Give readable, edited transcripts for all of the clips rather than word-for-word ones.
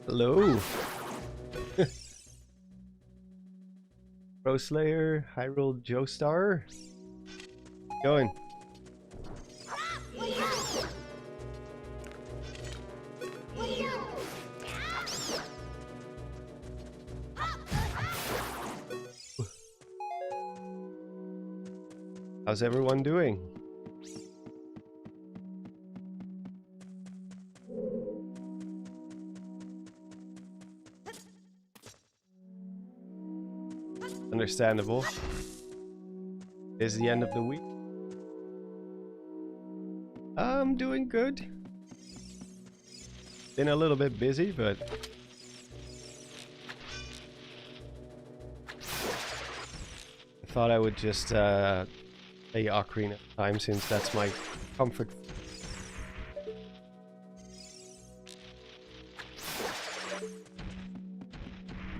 Hello. Pro Slayer, Hyrule Joestar. Going. How's everyone doing? Understandable. It's the end of the week. I'm doing good. Been a little bit busy, but I thought I would just play Ocarina of Time since that's my comfort.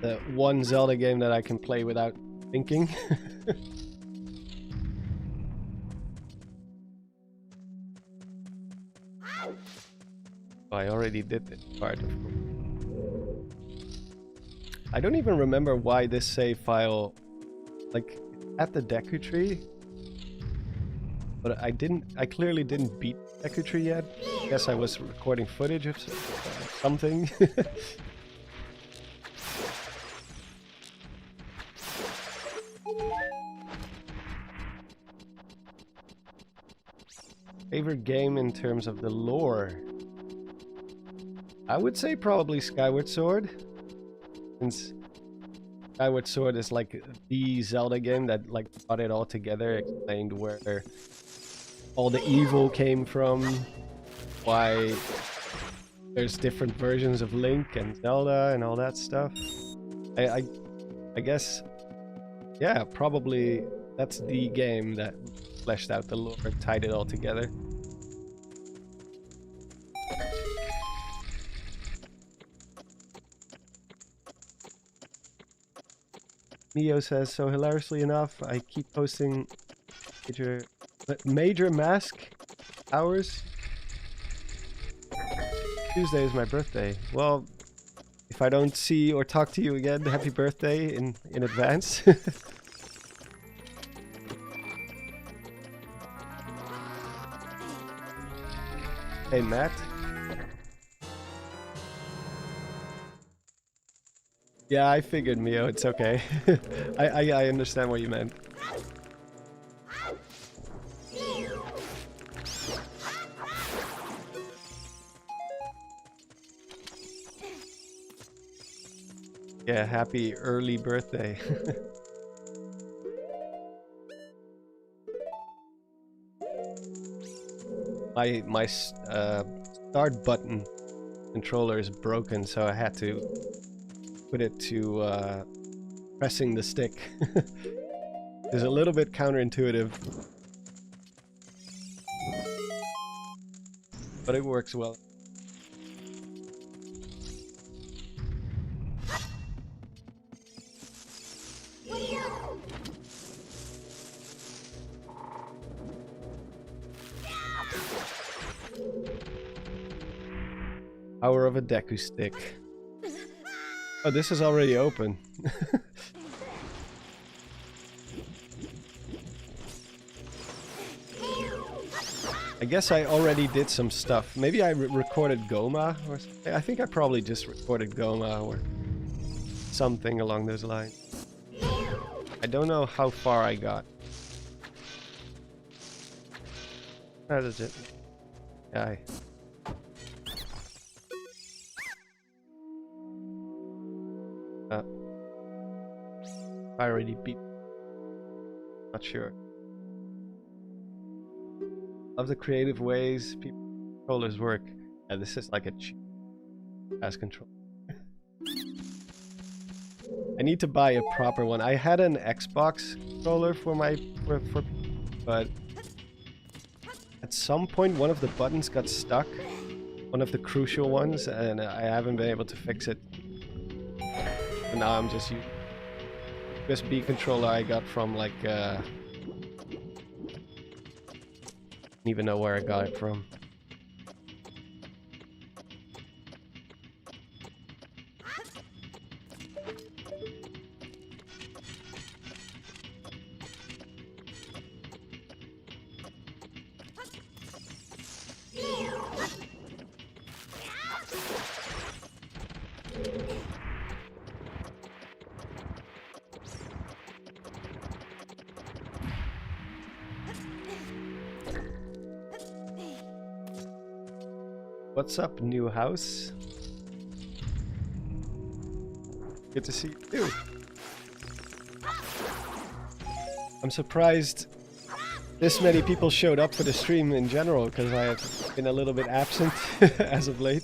The one Zelda game that I can play without thinking. Oh, I already did this part. I don't even remember why this save file, like, at the Deku Tree, but I clearly didn't beat Deku Tree yet. I guess I was recording footage of something. Favorite game in terms of the lore? I would say probably Skyward Sword, since Skyward Sword is like the Zelda game that like brought it all together, explained where all the evil came from, why there's different versions of Link and Zelda and all that stuff. I guess, yeah, probably that's the game that fleshed out the lore, tied it all together. Mio says, so hilariously enough, I keep posting major mask hours. Tuesday is my birthday. Well, if I don't see or talk to you again, happy birthday in advance. Hey, Matt. Yeah, I figured, Mio. It's okay. I understand what you meant. Yeah, happy early birthday. My start button controller is broken, so I had to put it to pressing the stick. It's a little bit counterintuitive, but it works well. Power of a Deku stick. Oh, this is already open. I guess I already did some stuff. Maybe I recorded Goma or something. I think I probably just recorded Goma or something along those lines. I don't know how far I got. That is it. Yeah. I already beat. Not sure. Love the creative ways people controllers work. Yeah, this is like a cheap ass control. I need to buy a proper one. I had an Xbox controller for my but at at some point one of the buttons got stuck, one of the crucial ones, and I haven't been able to fix it. And now I'm just using USB controller I got from like I don't even know where I got it from. What's up, new house? Good to see you too. I'm surprised this many people showed up for the stream in general, because I have been a little bit absent as of late.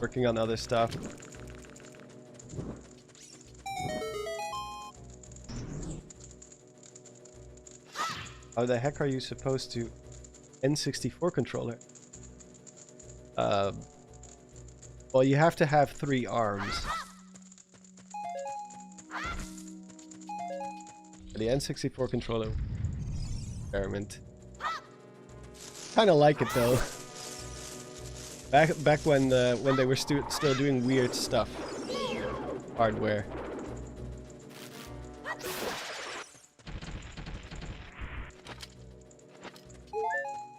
Working on other stuff. How the heck are you supposed to N64 controller? Well, you have to have 3 arms. The N64 controller experiment. Kind of like it though. Back when they were still doing weird stuff. Hardware.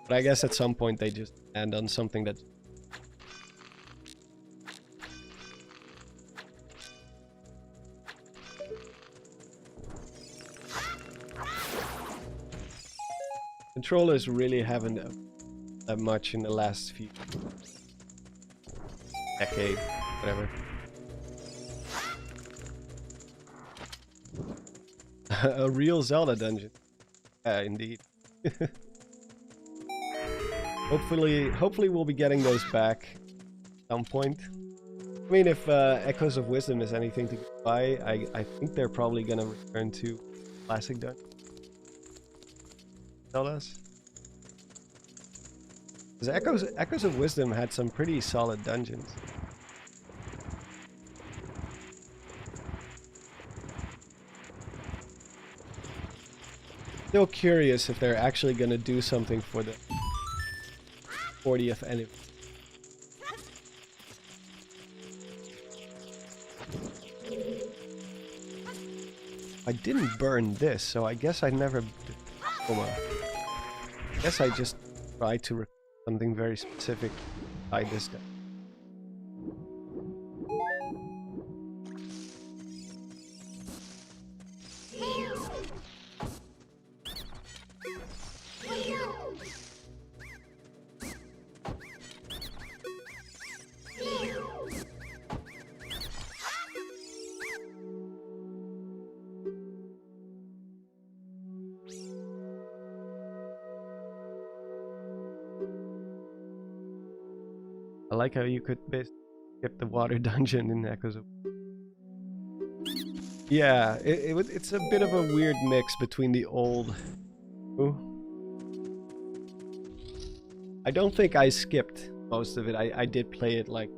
But I guess at some point they just end on something that. Controllers really haven't that much in the last few decade, whatever. A real Zelda dungeon. Yeah, indeed. Hopefully we'll be getting those back at some point. I mean, if Echoes of Wisdom is anything to get by, I think they're probably gonna return to classic dungeon. Zeldas. Because Echoes of Wisdom had some pretty solid dungeons. Still curious if they're actually gonna do something for the 40th anniversary. I didn't burn this, so I guess I never. I guess I just tried to record something very specific by this guy. I like how you could skip the water dungeon in Echoes of... Yeah, it's a bit of a weird mix between the old... Ooh. I don't think I skipped most of it. I did play it like...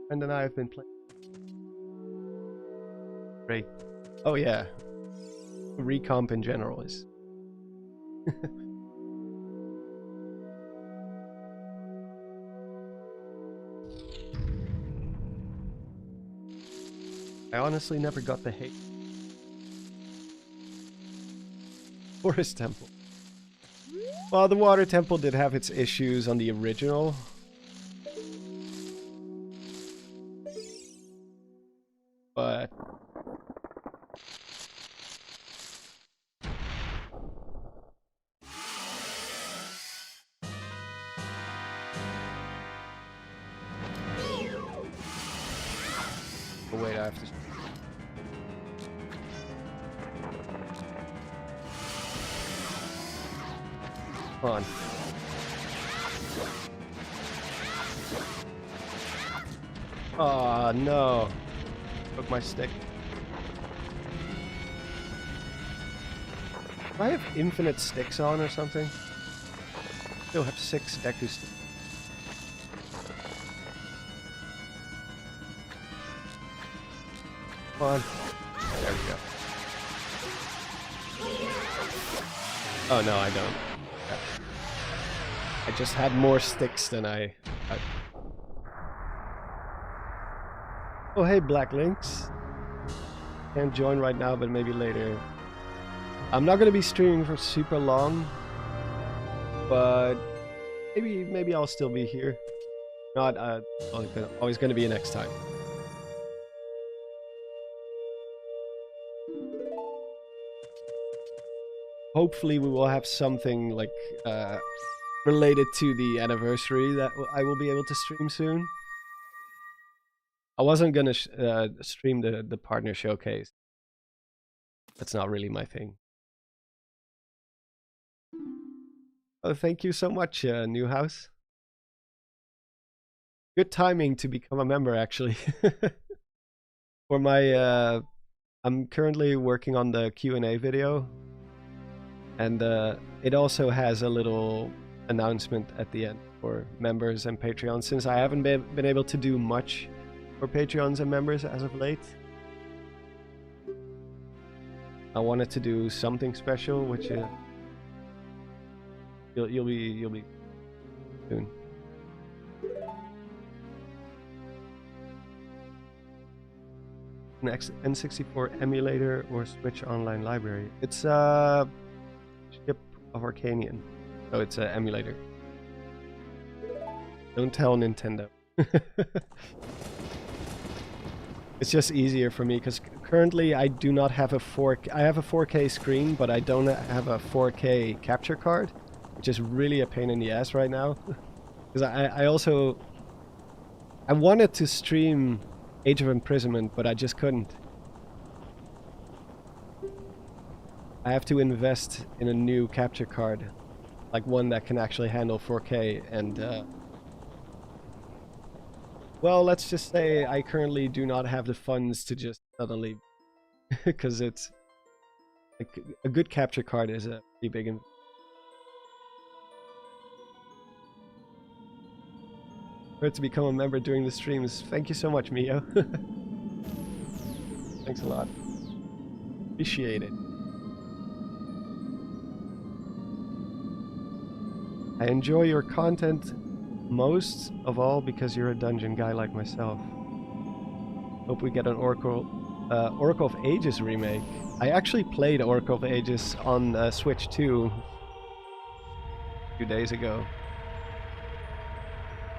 And then I've been playing... Great. Oh yeah. Recomp in general is... I honestly never got the hate. Forest Temple. Well, the Water Temple did have its issues on the original. But... Oh, wait, I have to... Come on. Oh, no. Broke my stick. Do I have infinite sticks on or something? Still have 6 Deku sticks. Come on. There we go. Oh no, I don't. I just had more sticks than I... Oh hey, Black Lynx. Can't join right now, but maybe later. I'm not gonna be streaming for super long, but maybe I'll still be here. Not always gonna be next time. Hopefully we will have something like related to the anniversary that I will be able to stream soon. I wasn't gonna stream the partner showcase. That's not really my thing. Oh, thank you so much, Newhouse. Good timing to become a member, actually. For my, I'm currently working on the Q&A video, and it also has a little announcement at the end for members and Patreons, since I haven't been able to do much for Patreons and members as of late. I wanted to do something special, which you'll be soon. Next N64 emulator or Switch online library. It's a Ship of Arcanian, so it's an emulator. Don't tell Nintendo. It's just easier for me because currently I do not have a 4K. I have a 4K screen, but I don't have a 4K capture card, which is really a pain in the ass right now. Because I wanted to stream Age of Imprisonment, but I just couldn't. I have to invest in a new capture card, like one that can actually handle 4K, and well, let's just say I currently do not have the funds to just suddenly, because it's like a good capture card is a pretty big investment. For it to become a member during the streams. Thank you so much, Mio. Thanks a lot. Appreciate it. I enjoy your content most of all because you're a dungeon guy like myself. Hope we get an Oracle of Ages remake. I actually played Oracle of Ages on Switch 2 a few days ago.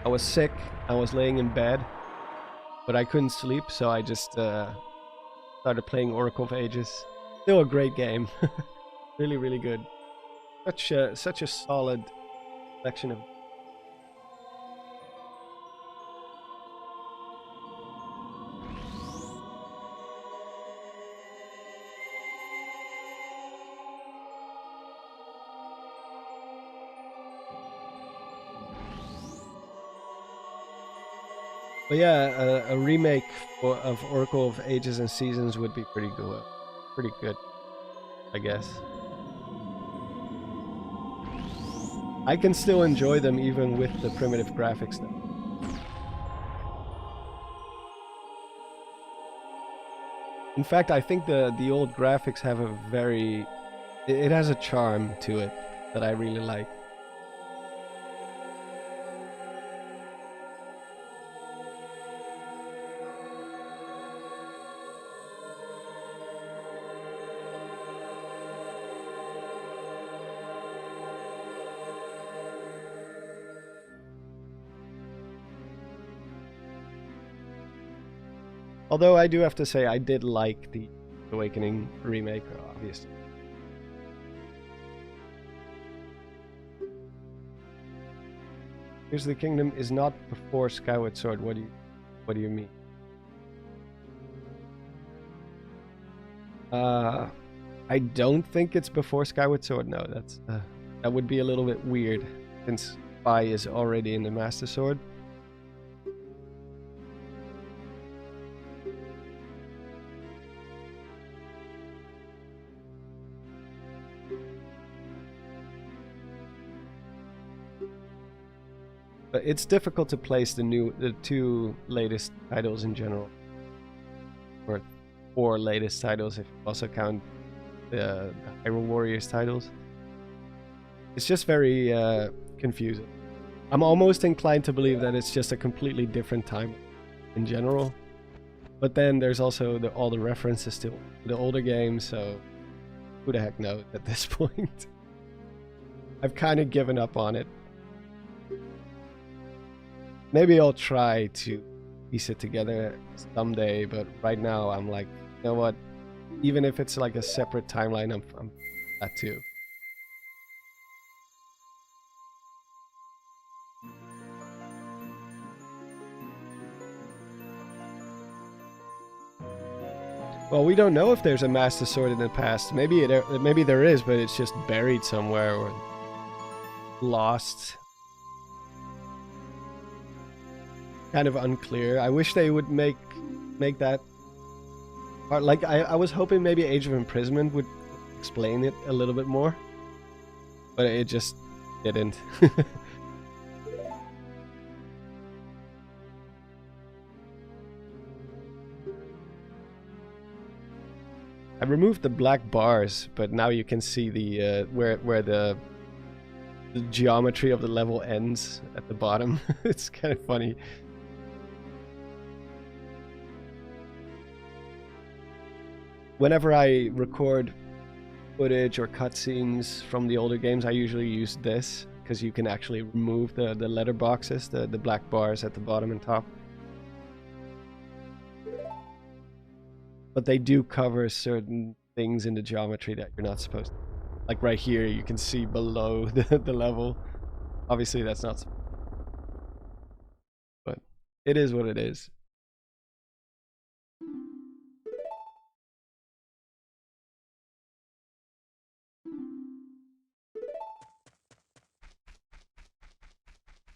I was sick, I was laying in bed, but I couldn't sleep, so I just started playing Oracle of Ages. Still a great game. Really, really good. Such a solid collection of... But yeah, a remake of Oracle of Ages and Seasons would be pretty good, I guess. I can still enjoy them even with the primitive graphics though. In fact, I think the old graphics have a very... It has a charm to it that I really like. Although I do have to say I did like the Awakening remake, obviously. Here's the Kingdom is not before Skyward Sword. What do you mean? I don't think it's before Skyward Sword. No, that would be a little bit weird since Fi is already in the Master Sword. But it's difficult to place the two latest titles in general, or 4 latest titles if you also count the Hyrule Warriors titles. It's just very confusing. I'm almost inclined to believe that it's just a completely different time in general. But then there's also all the references to the older games, so who the heck knows at this point? I've kind of given up on it. Maybe I'll try to piece it together someday, but right now I'm like, you know what? Even if it's like a separate timeline, I'm that too. Well, we don't know if there's a Master Sword in the past. Maybe there is, but it's just buried somewhere or lost. Kind of unclear. I wish they would make that part. Like I was hoping maybe Age of Imprisonment would explain it a little bit more, but it just didn't. I removed the black bars, but now you can see the where the geometry of the level ends at the bottom. It's kind of funny. Whenever I record footage or cutscenes from the older games, I usually use this because you can actually remove the letter boxes, the black bars at the bottom and top. But they do cover certain things in the geometry that you're not supposed to. Like right here, you can see below the level. Obviously, that's not... But it is what it is.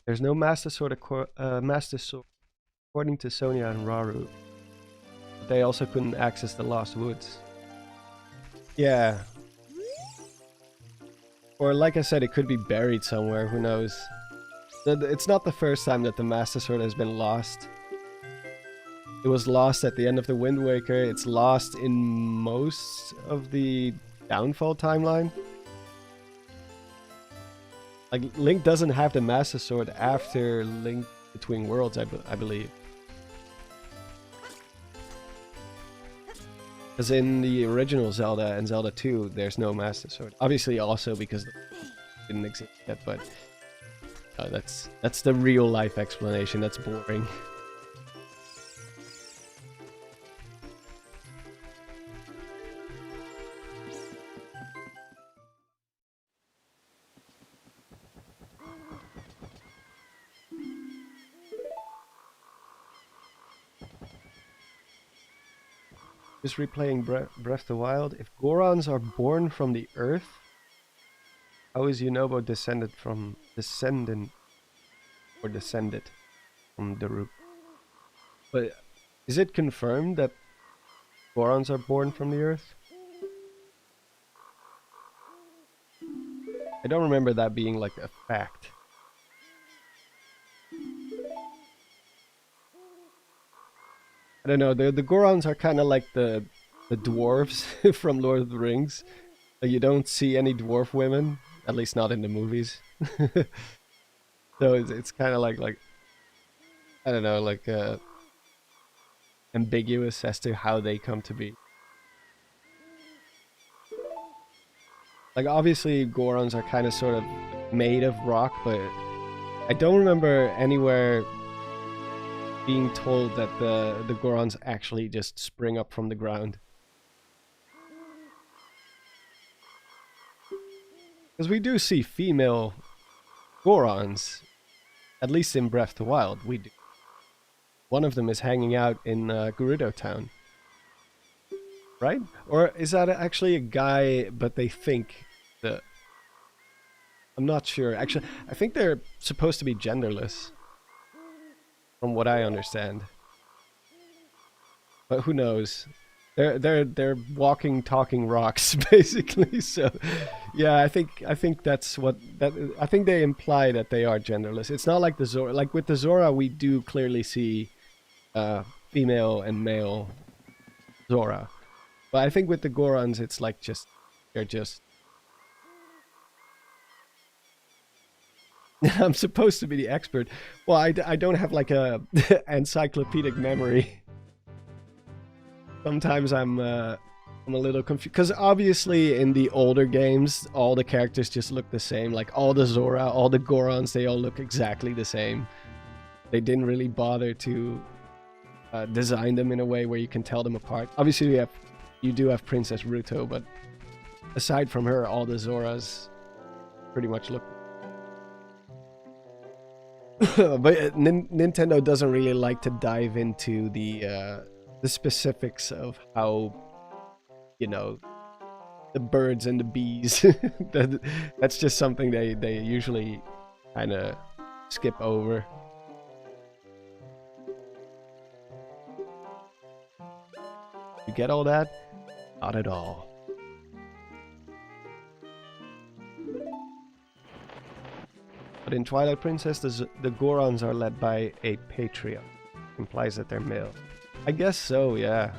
There's no Master Sword, Master Sword according to Sonia and Raru. But they also couldn't access the Lost Woods. Yeah. Or like I said, it could be buried somewhere, who knows. It's not the first time that the Master Sword has been lost. It was lost at the end of the Wind Waker. It's lost in most of the Downfall timeline. Like, Link doesn't have the Master Sword after Link Between Worlds, I believe. Because in the original Zelda and Zelda 2, there's no Master Sword. Obviously also because it didn't exist yet, but that's the real life explanation. That's boring. Just replaying Breath of the Wild. If Gorons are born from the earth, how is Yunobo descended from the root? But is it confirmed that Gorons are born from the earth? I don't remember that being like a fact. I don't know, the Gorons are kind of like the dwarves from Lord of the Rings. You don't see any dwarf women, at least not in the movies. So it's kind of like I don't know, like ambiguous as to how they come to be. Like obviously Gorons are kind of sort of made of rock, but I don't remember anywhere being told that the Gorons actually just spring up from the ground. Because we do see female Gorons, at least in Breath of the Wild, we do. One of them is hanging out in Gerudo Town. Right? Or is that actually a guy, but they think that... I'm not sure. Actually, I think they're supposed to be genderless. From what I understand. But who knows? They're walking, talking rocks, basically. So, yeah, I think that's what that I think they imply that they are genderless. It's not like the Zora. Like with the Zora, we do clearly see uh, female and male Zora, but I think with the Gorons, it's like just they're just. I'm supposed to be the expert. Well, I don't have like a encyclopedic memory. Sometimes I'm a little confused because obviously in the older games, all the characters just look the same. Like all the Zora, all the Gorons, they all look exactly the same. They didn't really bother to design them in a way where you can tell them apart. Obviously, you do have Princess Ruto, but aside from her, all the Zoras pretty much look. But Nintendo doesn't really like to dive into the specifics of how, you know, the birds and the bees. That's just something they usually kind of skip over. You get all that? Not at all. But in Twilight Princess, the Gorons are led by a patriarch. Implies that they're male. I guess so, yeah.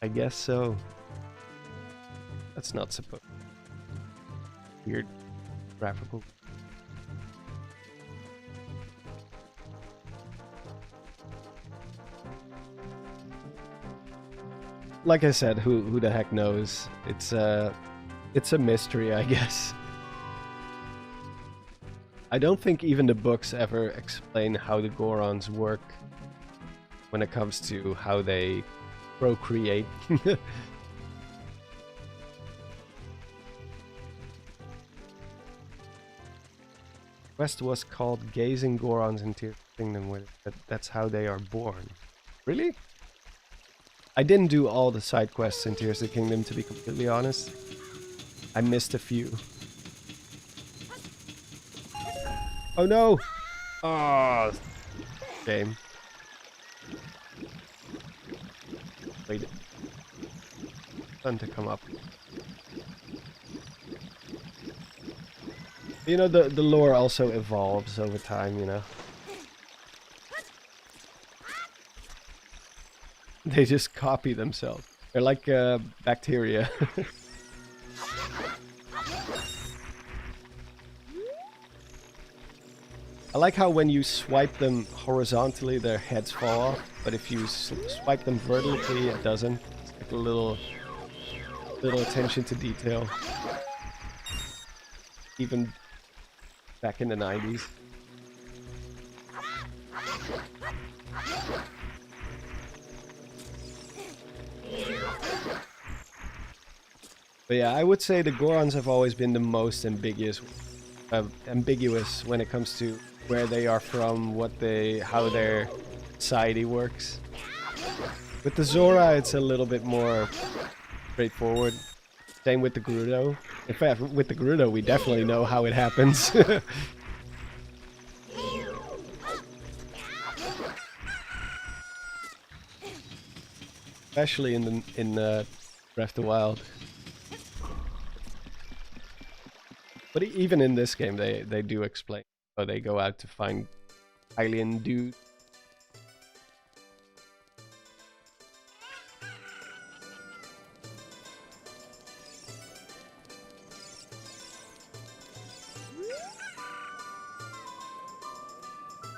I guess so. That's not supposed. Weird graphical. Like I said, who the heck knows? It's a mystery, I guess. I don't think even the books ever explain how the Gorons work when it comes to how they procreate. Quest was called Gazing Gorons into Your Kingdom. That's how they are born. Really? I didn't do all the side quests in Tears of the Kingdom, to be completely honest. I missed a few. Oh no! Oh, shame. Wait. Sun to come up. You know, the lore also evolves over time, you know. They just copy themselves. They're like bacteria. I like how when you swipe them horizontally, their heads fall off, but if you swipe them vertically, it doesn't. It's like a little attention to detail. Even back in the 90s. But yeah, I would say the Gorons have always been the most ambiguous when it comes to where they are from, how their society works. With the Zora, it's a little bit more straightforward. Same with the Gerudo. In fact, with the Gerudo, we definitely know how it happens. Especially in Breath of the Wild. But even in this game, they do explain how they go out to find alien dudes.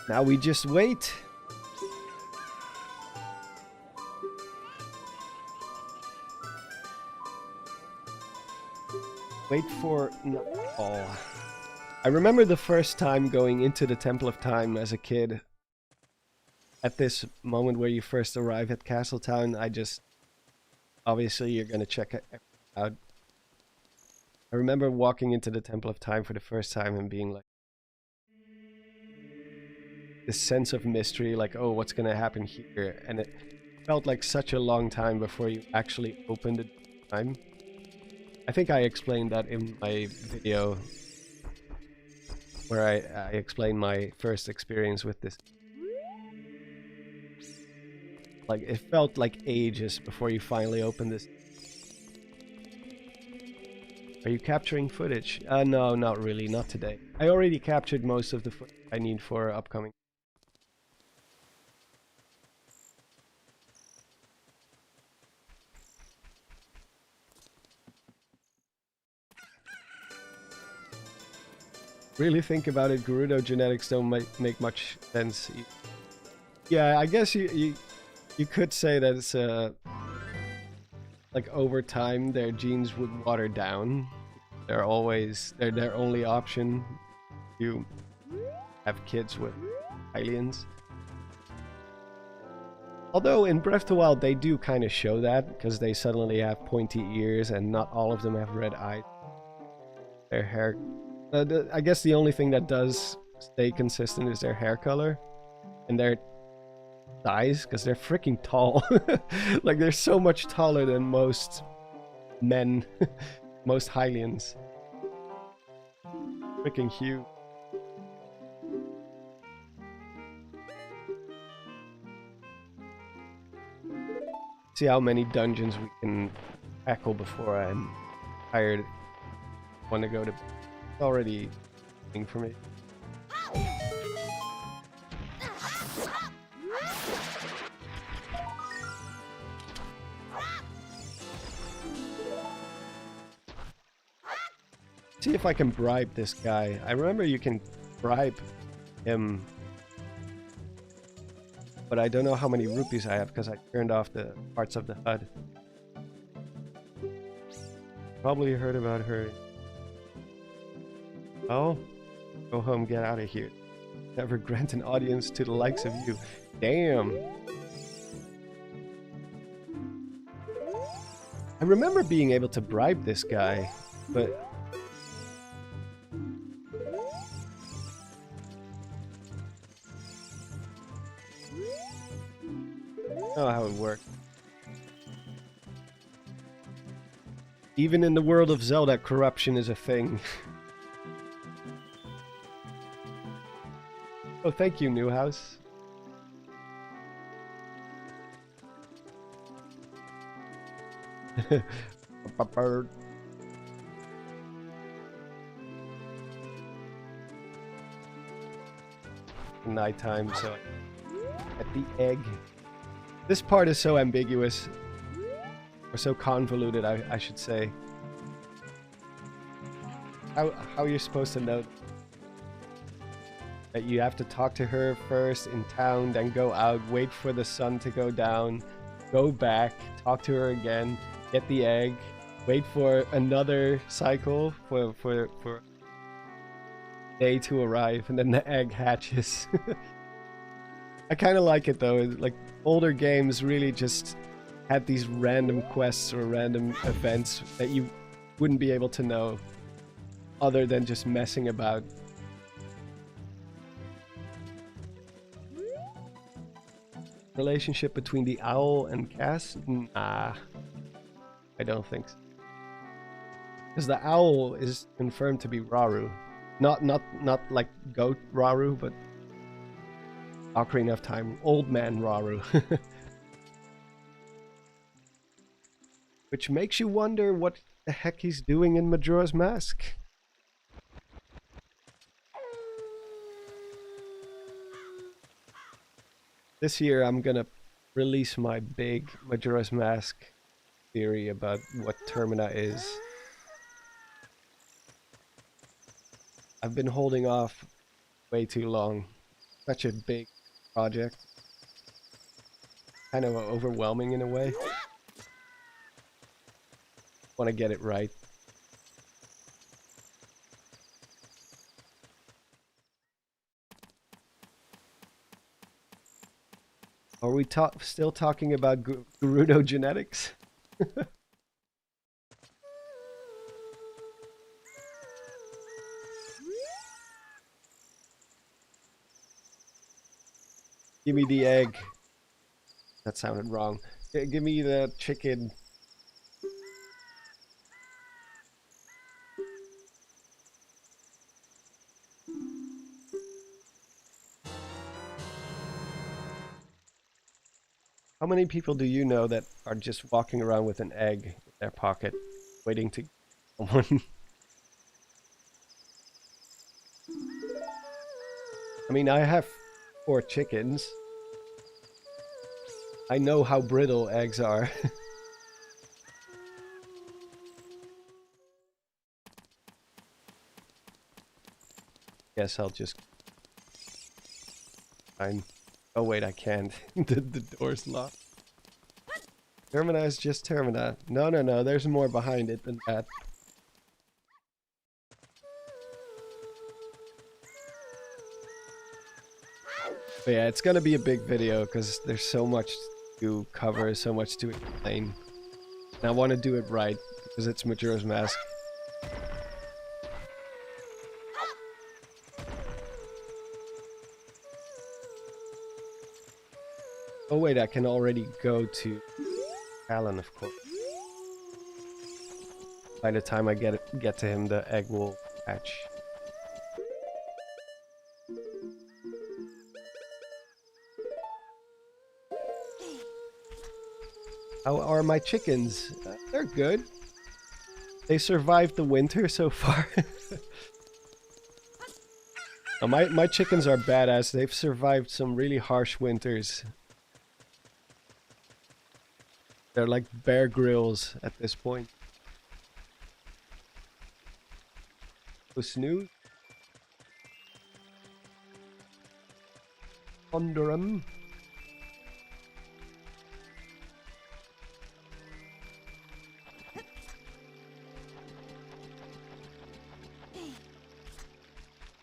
Now we just wait. Wait for nightfall. I remember the first time going into the Temple of Time as a kid. At this moment where you first arrive at Castletown, obviously you're gonna check it out. I remember walking into the Temple of Time for the first time and being like, this sense of mystery, like, oh, what's gonna happen here? And it felt like such a long time before you actually opened the time. I think I explained that in my video where I explained my first experience with this. Like, it felt like ages before you finally opened this. Are you capturing footage? No, not really, not today. I already captured most of the footage I need for upcoming. Really think about it, Gerudo genetics don't make much sense. Yeah, I guess you could say that it's like over time their genes would water down. They're always their only option to have kids with aliens. Although in Breath of the Wild they do kind of show that because they suddenly have pointy ears and not all of them have red eyes. Their hair, I guess the only thing that does stay consistent is their hair color and their size because they're freaking tall. Like they're so much taller than most men, most Hylians. Freaking huge. See how many dungeons we can tackle before I'm tired. Want to go to bed. It's already thing for me. See if I can bribe this guy. I remember you can bribe him, but I don't know how many rupees I have because I turned off the parts of the HUD. Probably heard about her. Oh, go home, get out of here. Never grant an audience to the likes of you. Damn. I remember being able to bribe this guy, but I don't know how it worked. Even in the world of Zelda, corruption is a thing. Oh, thank you, Newhouse. Nighttime, so at the egg. This part is so ambiguous, or so convoluted, I should say. How you're supposed to know that you have to talk to her first in town, then go out, wait for the sun to go down, go back, talk to her again, get the egg, wait for another cycle for day to arrive, and then the egg hatches. I kind of like it though. Like older games really just had these random quests or random events that you wouldn't be able to know other than just messing about. Relationship between the owl and Cass? Nah, I don't think so. Because the owl is confirmed to be Raru. Not like goat Raru, but Ocarina of Time, old man Raru. Which makes you wonder what the heck he's doing in Majora's Mask. This year I'm gonna release my big Majora's Mask theory about what Termina is. I've been holding off way too long. Such a big project. Kind of overwhelming in a way. Want to get it right. Are we still talking about Gerudo genetics? Give me the egg. That sounded wrong. Give me the chicken. many people do you know that are just walking around with an egg in their pocket, waiting to someone? I mean, I have 4 chickens. I know how brittle eggs are. Guess I'll just... Oh wait, I can't. the door's locked. Termina is just Termina. No, there's more behind it than that. But yeah, it's gonna be a big video because there's so much to cover, so much to explain. And I want to do it right because it's Majora's Mask. Oh wait, I can already go to Alan, of course. By the time I get to him, the egg will hatch. How are my chickens? They're good. They survived the winter so far. Oh, my chickens are badass. They've survived some really harsh winters. They're like Bear Grylls at this point. Oh, snooze. Under 'em.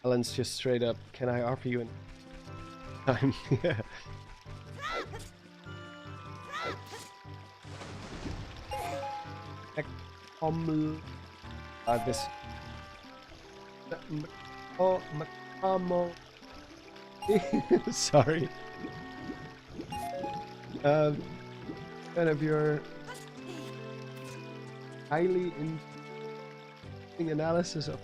Alan's just straight up, can I offer you an time? Yeah. This. Oh, sorry. Kind of your highly interesting analysis of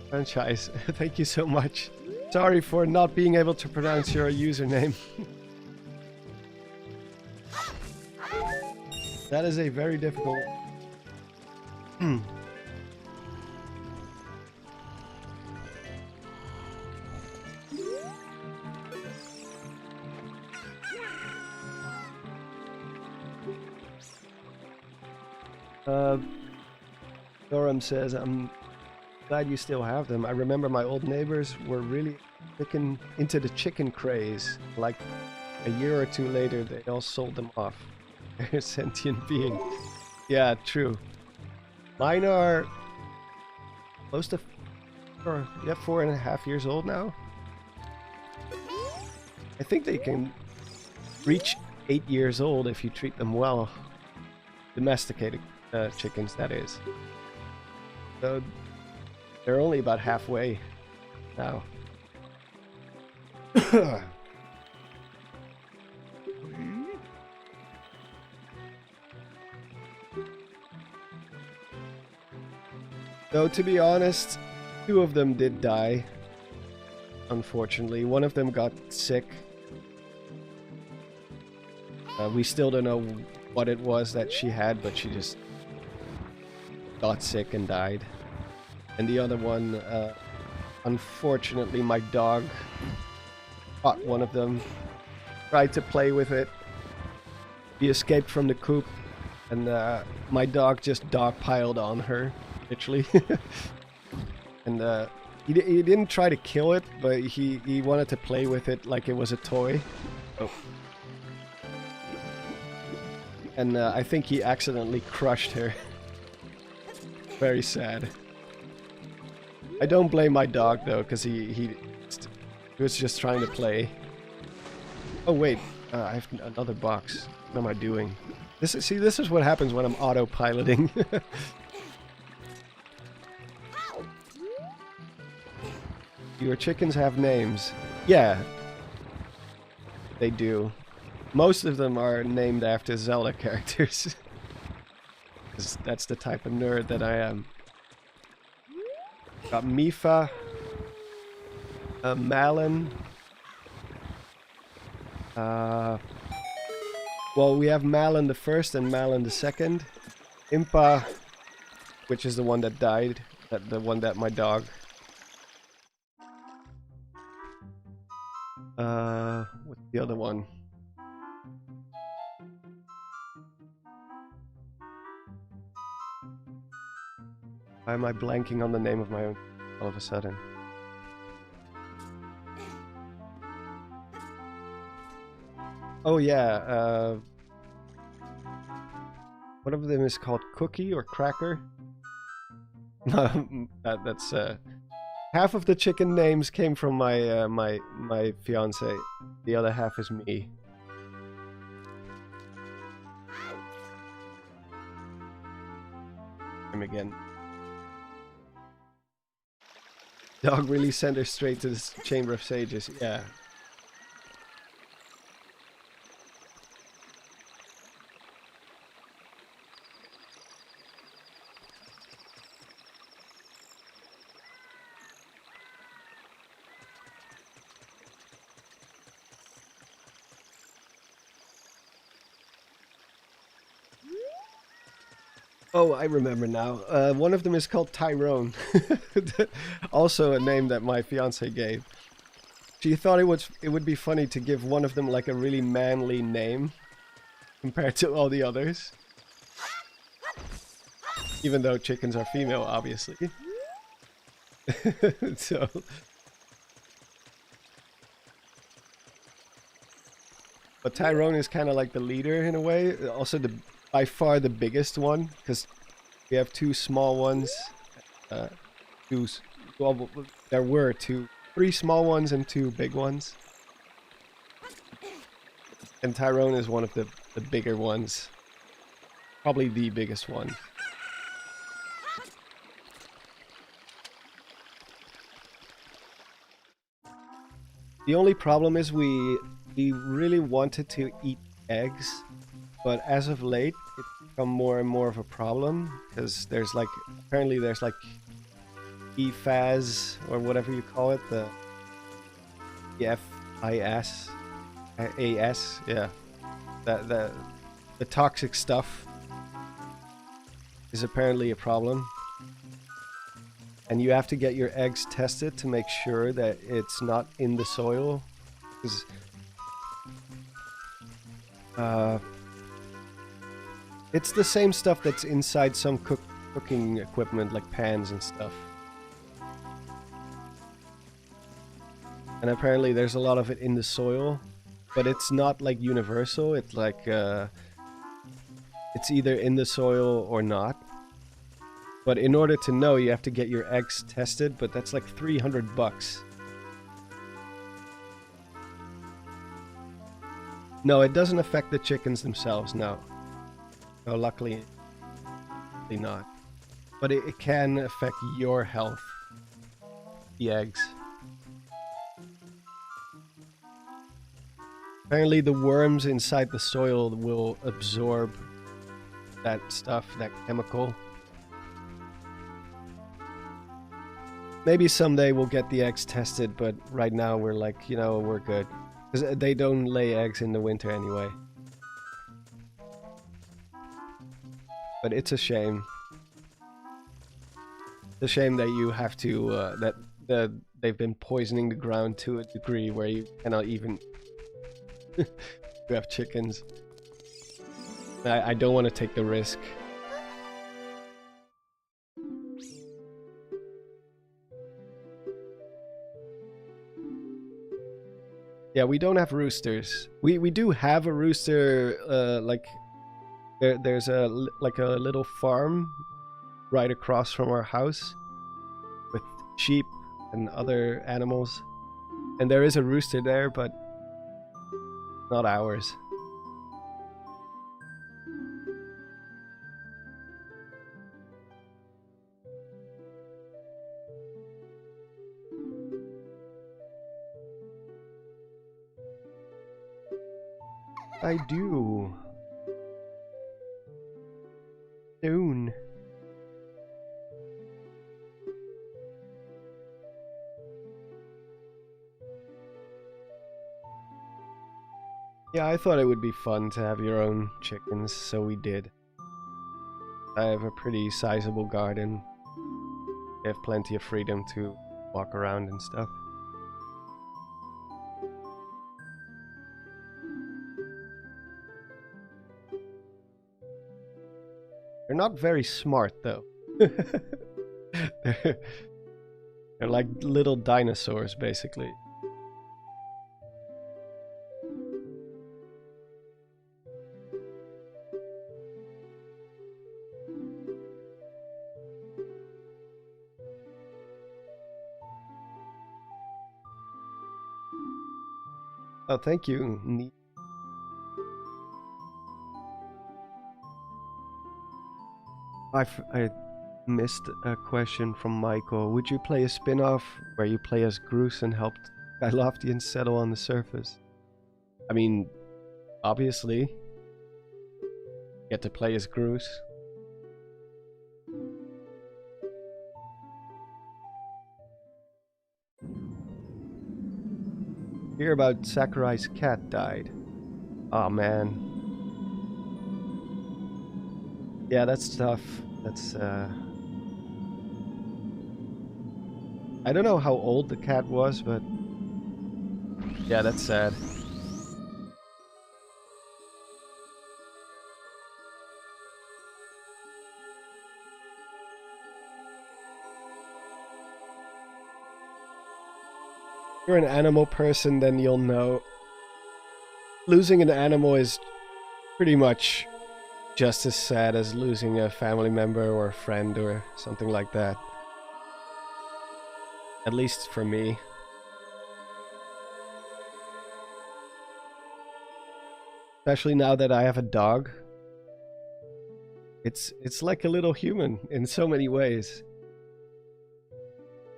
franchise. Thank you so much. Sorry for not being able to pronounce your username. That is a very difficult. Goron says, I'm glad you still have them. I remember my old neighbors were really into the chicken craze. Like a year or two later, they all sold them off. They're a sentient being. Yeah, true. Mine are close to 4.5 years old now. I think they can reach 8 years old if you treat them well. Domesticated chickens, that is. So they're only about halfway now. Though, to be honest, 2 of them did die. Unfortunately, one of them got sick. We still don't know what it was that she had, but she just got sick and died. And the other one, unfortunately, my dog caught one of them, tried to play with it. He escaped from the coop, and my dog just dogpiled on her, literally. And he didn't try to kill it, but he wanted to play with it like it was a toy. Oh. And I think he accidentally crushed her. Very sad. I don't blame my dog though, because he was just trying to play. Oh wait, I have another box. What am I doing? This is what happens when I'm autopiloting. Your chickens have names. Yeah, they do. Most of them are named after Zelda characters. 'Cause that's the type of nerd that I am. Got Mifa, Malin, Well, we have Malin the first and Malin the second. Impa, which is the one that died, the one that my dog. What's the other one? Why am I blanking on the name of my own all of a sudden? Oh yeah, one of them is called Cookie or Cracker. That's half of the chicken names came from my my fiance. The other half is me. Him again. Dog really sent her straight to the Chamber of Sages. Yeah. Oh, I remember now. One of them is called Tyrone. Also a name that my fiance gave. She thought it would be funny to give one of them like a really manly name compared to all the others. Even though chickens are female, obviously. So but Tyrone is kind of like the leader in a way. Also by far the biggest one, because we have two small ones. Well, there were three small ones and two big ones. And Tyrone is one of the bigger ones. Probably the biggest one. The only problem is we really wanted to eat eggs, but as of late it's become more and more of a problem because there's like apparently there's like EFAS or whatever you call it, the FIS AS, yeah, that the toxic stuff is apparently a problem. And you have to get your eggs tested to make sure that it's not in the soil. Because it's the same stuff that's inside some cooking equipment, like pans and stuff. And apparently there's a lot of it in the soil, but it's not like universal. It's like it's either in the soil or not. But in order to know, you have to get your eggs tested, but that's like $300. No, it doesn't affect the chickens themselves, no. No, luckily not. But it can affect your health. The eggs. Apparently the worms inside the soil will absorb that stuff, that chemical. Maybe someday we'll get the eggs tested, but right now we're like, you know, we're good. Because they don't lay eggs in the winter anyway. But it's a shame. It's a shame that you have to, that they've been poisoning the ground to a degree where you cannot even you have chickens. I don't want to take the risk. Yeah, we don't have roosters. We do have a rooster, like there's a like a little farm right across from our house with sheep and other animals, and there is a rooster there, but not ours. I do. Soon. Yeah, I thought it would be fun to have your own chickens, so we did. I have a pretty sizable garden. I have plenty of freedom to walk around and stuff. They're not very smart, though. they're, they're like little dinosaurs, basically. Oh, thank you. I missed a question from Michael. Would you play a spin-off where you play as Groose and help Skyloftians settle on the surface? I mean, obviously, get to play as Groose. Hear about Sakurai's cat died. Oh man. Yeah, that's tough. That's I don't know how old the cat was, but yeah, that's sad. If you're an animal person, then you'll know losing an animal is pretty much just as sad as losing a family member or a friend or something like that. At least for me. Especially now that I have a dog. It's like a little human in so many ways.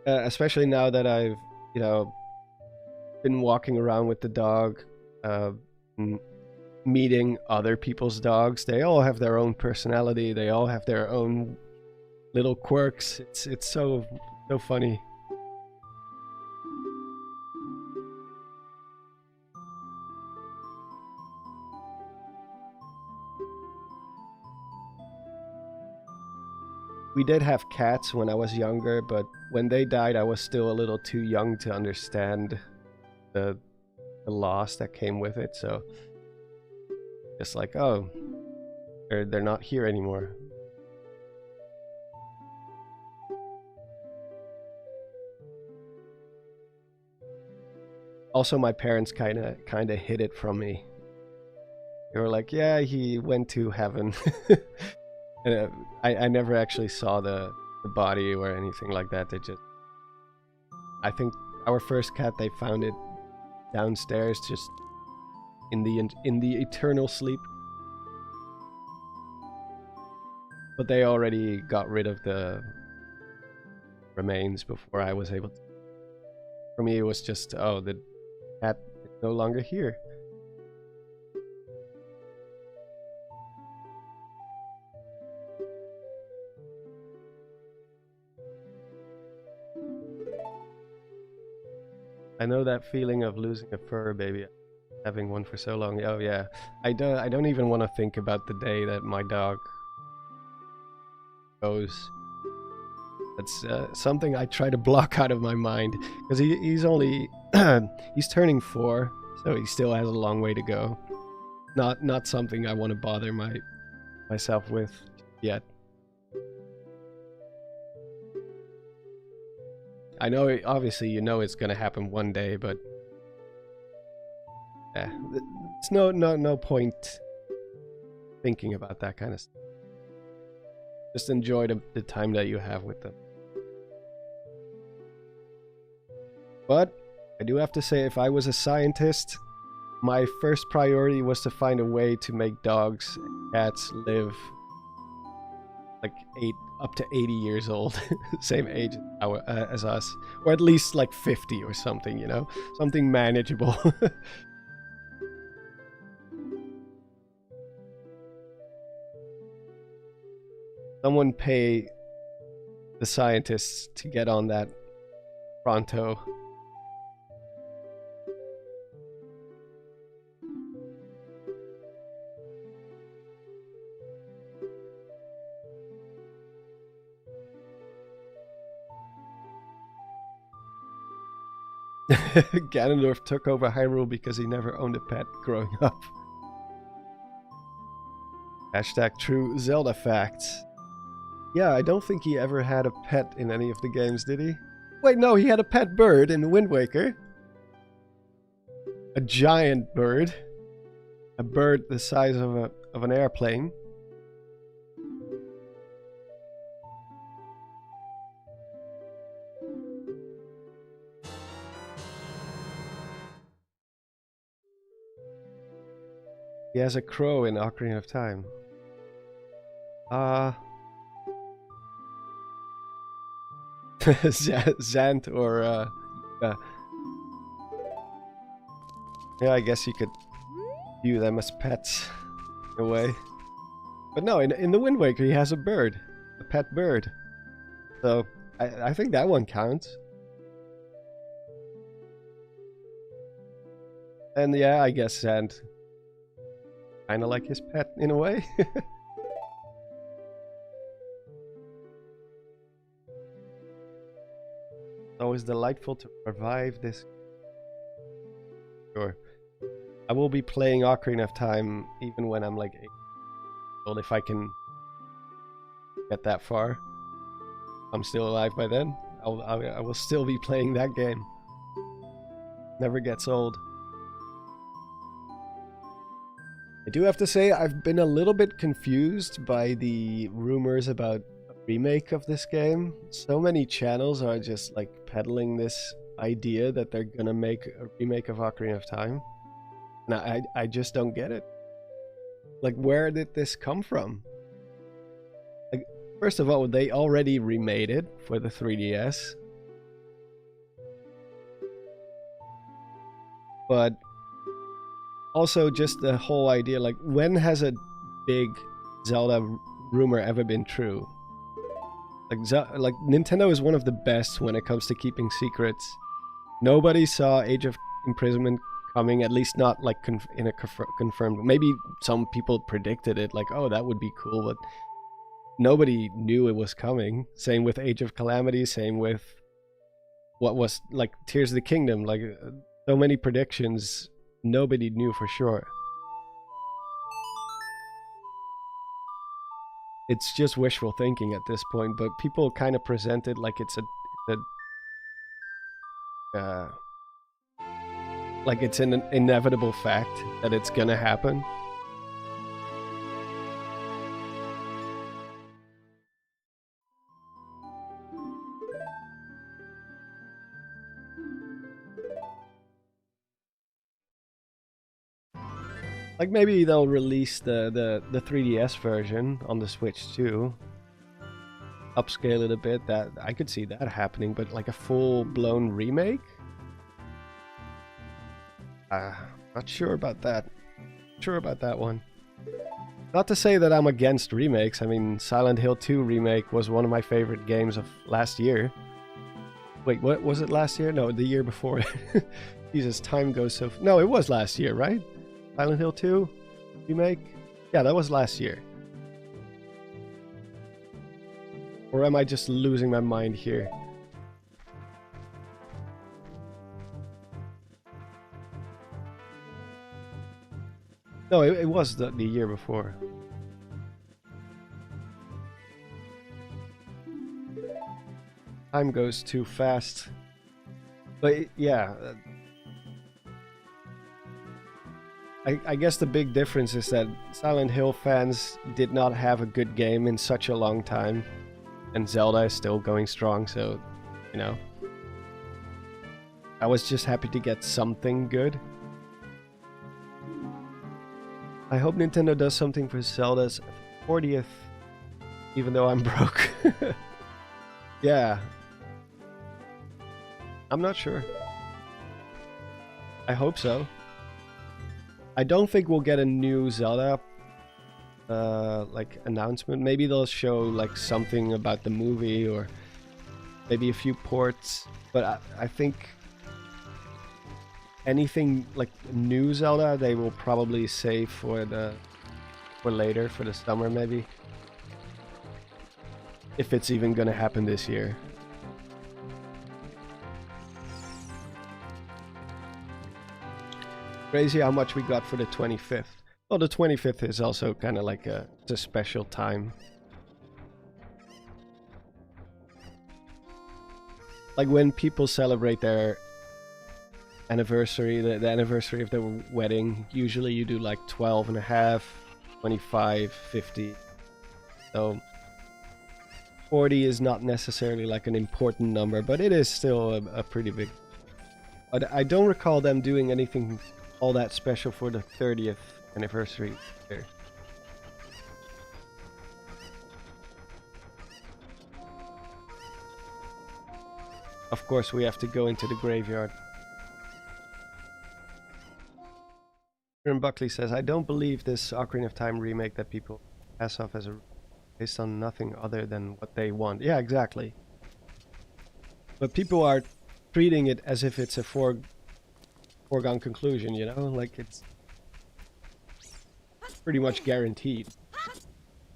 Especially now that I've, you know, been walking around with the dog, meeting other people's dogs. They all have their own personality. They all have their own little quirks. It's so funny. We did have cats when I was younger, but when they died, I was still a little too young to understand the loss that came with it. So just like, oh, they're not here anymore. Also, my parents kind of hid it from me. They were like, yeah, he went to heaven. And I never actually saw the body or anything like that. They just, I think our first cat, they found it downstairs, just in the eternal sleep. But they already got rid of the remains before I was able to. For me, it was just, oh, the cat is no longer here. I know that feeling of losing a fur baby, having one for so long. Oh yeah, I don't even want to think about the day that my dog goes. That's something I try to block out of my mind, because he's only he's turning 4, so he still has a long way to go. Not something I want to bother myself with yet. I know, obviously, you know it's gonna happen one day, but yeah, it's no point thinking about that kind of stuff. Just enjoy the time that you have with them. But I do have to say, if I was a scientist, my first priority was to find a way to make dogs and cats live like up to 80 years old, same age as us, or at least like 50 or something, you know, something manageable. Someone pay the scientists to get on that pronto. Ganondorf took over Hyrule because he never owned a pet growing up. Hashtag true Zelda facts. Yeah, I don't think he ever had a pet in any of the games, did he? Wait, no, he had a pet bird in Wind Waker. A giant bird. A bird the size of an airplane. He has a crow in Ocarina of Time. Zant or yeah, I guess you could view them as pets in a way. But no, in the Wind Waker he has a bird, a pet bird. So I think that one counts. And yeah, I guess Zant kind of like his pet in a way. Always delightful to revive this. Sure. I will be playing Ocarina of Time even when I'm like 8 years old, if I can get that far. I'm still alive by then. I will still be playing that game. Never gets old. I do have to say I've been a little bit confused by the rumors about a remake of this game. So many channels are just like peddling this idea that they're gonna make a remake of Ocarina of Time. And I just don't get it. Like, where did this come from? Like, first of all, they already remade it for the 3DS. But also just the whole idea, like, when has a big Zelda rumor ever been true? Like Nintendo is one of the best when it comes to keeping secrets. Nobody saw Age of Imprisonment coming, at least not like in a confirmed. Maybe some people predicted it, like, oh, that would be cool, but nobody knew it was coming. Same with Age of Calamity, same with what was like Tears of the Kingdom. Like, so many predictions, nobody knew for sure. It's just wishful thinking at this point, but people kind of present it like it's like it's an inevitable fact that it's gonna happen. Like, maybe they'll release the 3DS version on the Switch too. Upscale it a bit. That I could see that happening, but like a full-blown remake? Not sure about that. Sure about that one. Not to say that I'm against remakes. I mean, Silent Hill 2 remake was one of my favorite games of last year. Wait, what was it last year? No, the year before. Jesus, time goes so... No, it was last year, right? Silent Hill 2 remake? Yeah, that was last year. Or am I just losing my mind here? No, it was the year before. Time goes too fast. But yeah... I guess the big difference is that Silent Hill fans did not have a good game in such a long time. And Zelda is still going strong, so, you know. I was just happy to get something good. I hope Nintendo does something for Zelda's 40th, even though I'm broke. Yeah. I'm not sure. I hope so. I don't think we'll get a new Zelda like announcement. Maybe they'll show like something about the movie or maybe a few ports. But I think anything like new Zelda they will probably save for later, for the summer maybe. If it's even gonna happen this year. Crazy how much we got for the 25th. Well, the 25th is also kind of like it's a special time. Like when people celebrate their anniversary, the anniversary of their wedding, usually you do like 12 and a half, 25, 50. So 40 is not necessarily like an important number, but it is still a pretty big. But I don't recall them doing anything all that special for the 30th anniversary here. Of course, we have to go into the graveyard. Aaron Buckley says, I don't believe this Ocarina of Time remake that people pass off as a based on nothing other than what they want. Yeah, exactly. But people are treating it as if it's a foregone conclusion, you know? Like it's pretty much guaranteed.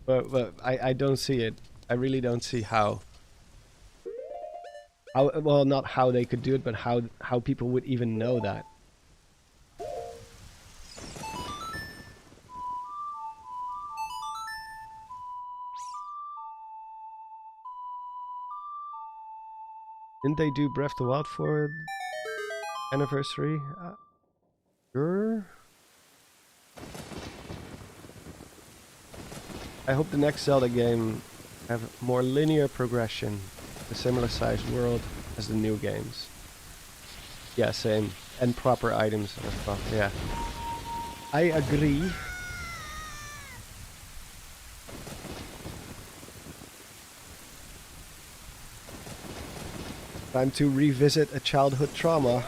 But I don't see it. I really don't see how. Well, not how they could do it, but how people would even know that. Didn't they do Breath of the Wild for anniversary? Sure. I hope the next Zelda game have more linear progression, a similar sized world as the new games. Yeah, same. And proper items and stuff, yeah. I agree. Time to revisit a childhood trauma.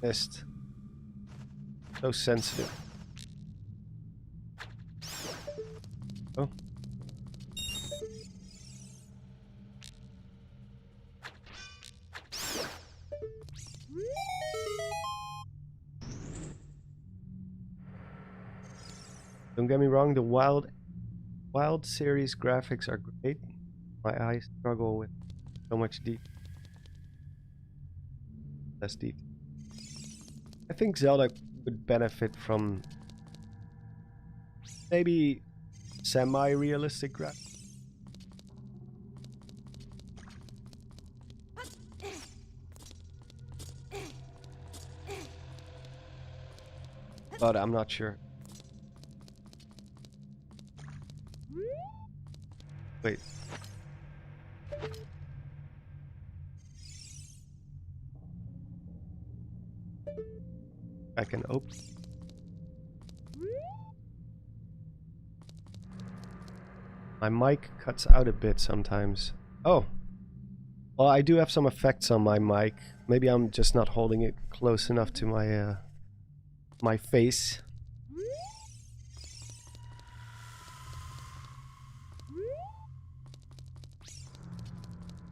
Missed. So sensitive. Oh. Don't get me wrong, the Wild series graphics are great. My eyes struggle with so much detail. Less detail. I think Zelda would benefit from maybe semi-realistic graphics. But I'm not sure. Wait. I can open. My mic cuts out a bit sometimes. Oh. Well, I do have some effects on my mic. Maybe I'm just not holding it close enough to my my face.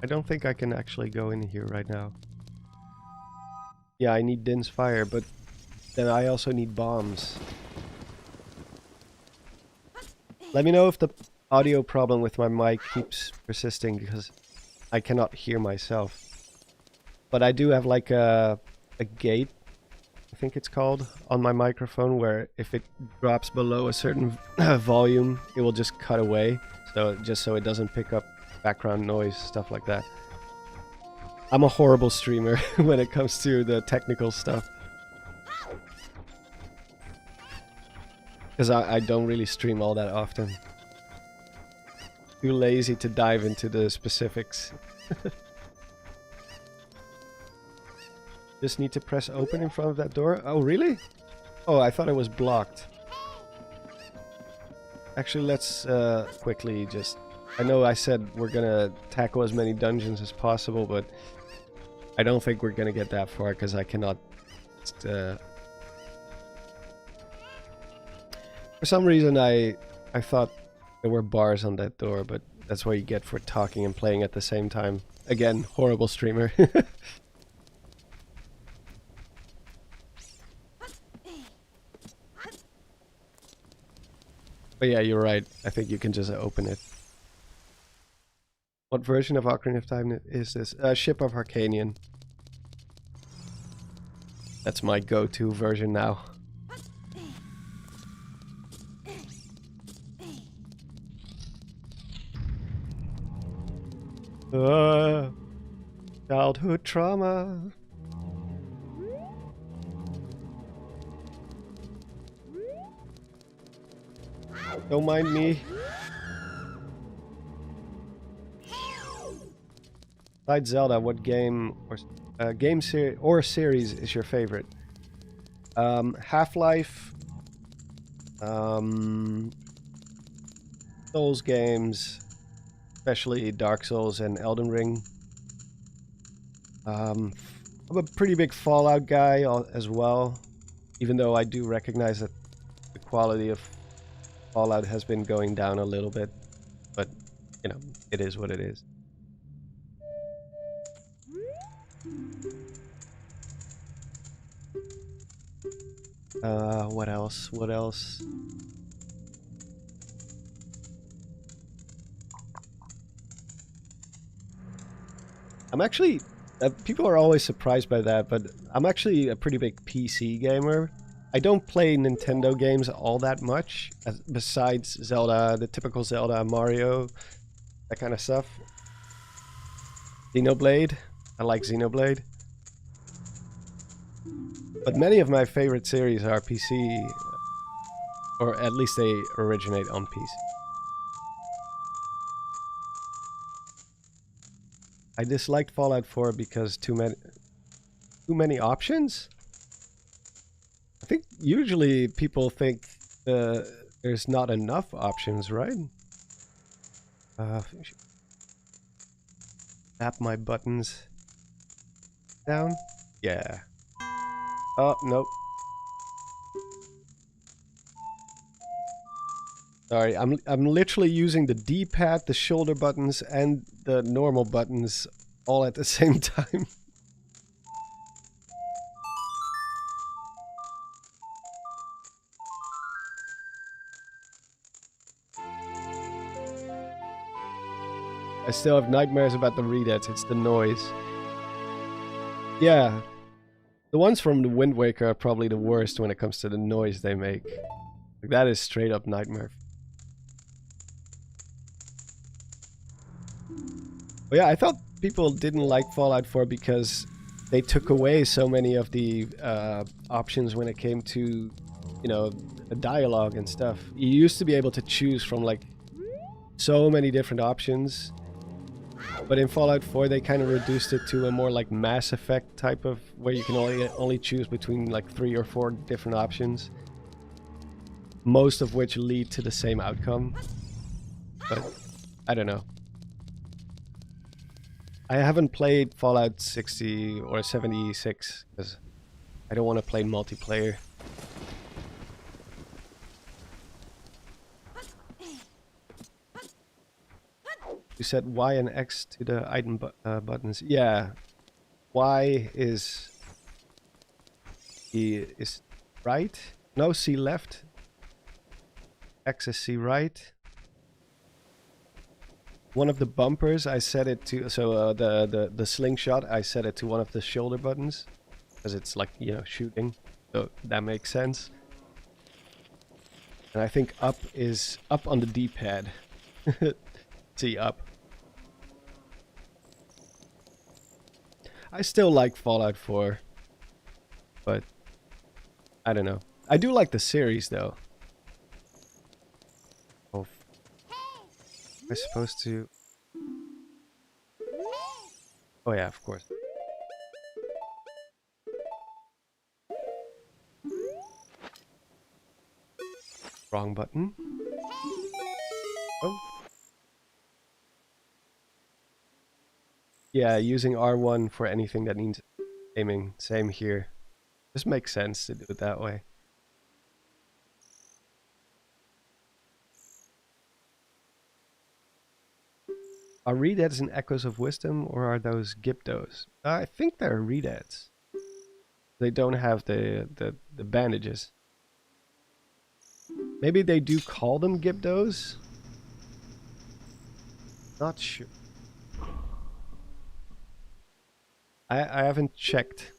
I don't think I can actually go in here right now. Yeah, I need Din's fire, but then I also need bombs. Let me know if the audio problem with my mic keeps persisting, because I cannot hear myself. But I do have like a gate, I think it's called, on my microphone, where if it drops below a certain volume, it will just cut away. So just so it doesn't pick up background noise, stuff like that. I'm a horrible streamer when it comes to the technical stuff. Because I don't really stream all that often. Too lazy to dive into the specifics. Just need to press open in front of that door. Oh, really? Oh, I thought it was blocked. Actually, let's quickly just... I know I said we're gonna tackle as many dungeons as possible, but I don't think we're gonna get that far because I cannot... for some reason I thought there were bars on that door, but that's what you get for talking and playing at the same time. Again, horrible streamer. But yeah, you're right. I think you can just open it. What version of Ocarina of Time is this? Ship of Arcanian. That's my go-to version now. Childhood trauma. Don't mind me. Besides Zelda, what game or series is your favorite? Half-Life, Souls games, especially Dark Souls and Elden Ring. I'm a pretty big Fallout guy as well, even though I do recognize that the quality of Fallout has been going down a little bit, but you know, it is what it is. What else? What else? I'm actually, people are always surprised by that, but I'm actually a pretty big PC gamer. I don't play Nintendo games all that much, besides Zelda, the typical Zelda, Mario, that kind of stuff. Xenoblade, I like Xenoblade. But many of my favorite series are PC, or at least they originate on PC. I disliked Fallout 4 because too many options. I think usually people think there's not enough options, right? Tap my buttons down. Yeah. Oh, nope. Sorry, I'm literally using the D-pad, the shoulder buttons, and the normal buttons all at the same time. I still have nightmares about the readouts. It's the noise. Yeah. The ones from the Wind Waker are probably the worst when it comes to the noise they make. Like, that is straight up nightmare. But yeah, I thought people didn't like Fallout 4 because they took away so many of the options when it came to, you know, the dialogue and stuff. You used to be able to choose from like so many different options. But in Fallout 4, they kind of reduced it to a more like Mass Effect type of where you can only choose between like 3 or 4 different options, most of which lead to the same outcome. But I don't know. I haven't played Fallout 60 or 76 because I don't want to play multiplayer. You said Y and X to the item buttons. Yeah, Y is right. No, C left. X is C right. One of the bumpers, I set it to, so the slingshot, I set it to one of the shoulder buttons because it's like, you know, shooting. So that makes sense. And I think up is up on the D-pad. See, up. I still like Fallout 4, but I don't know. I do like the series though. Oh, am I supposed to? Oh yeah, of course. Wrong button. Oh. Yeah, using R1 for anything that needs aiming. Same here. Just makes sense to do it that way. Are readats and echoes of wisdom, or are those Gyptos? I think they're readats. They don't have the bandages. Maybe they do call them Gibdos? Not sure. I haven't checked,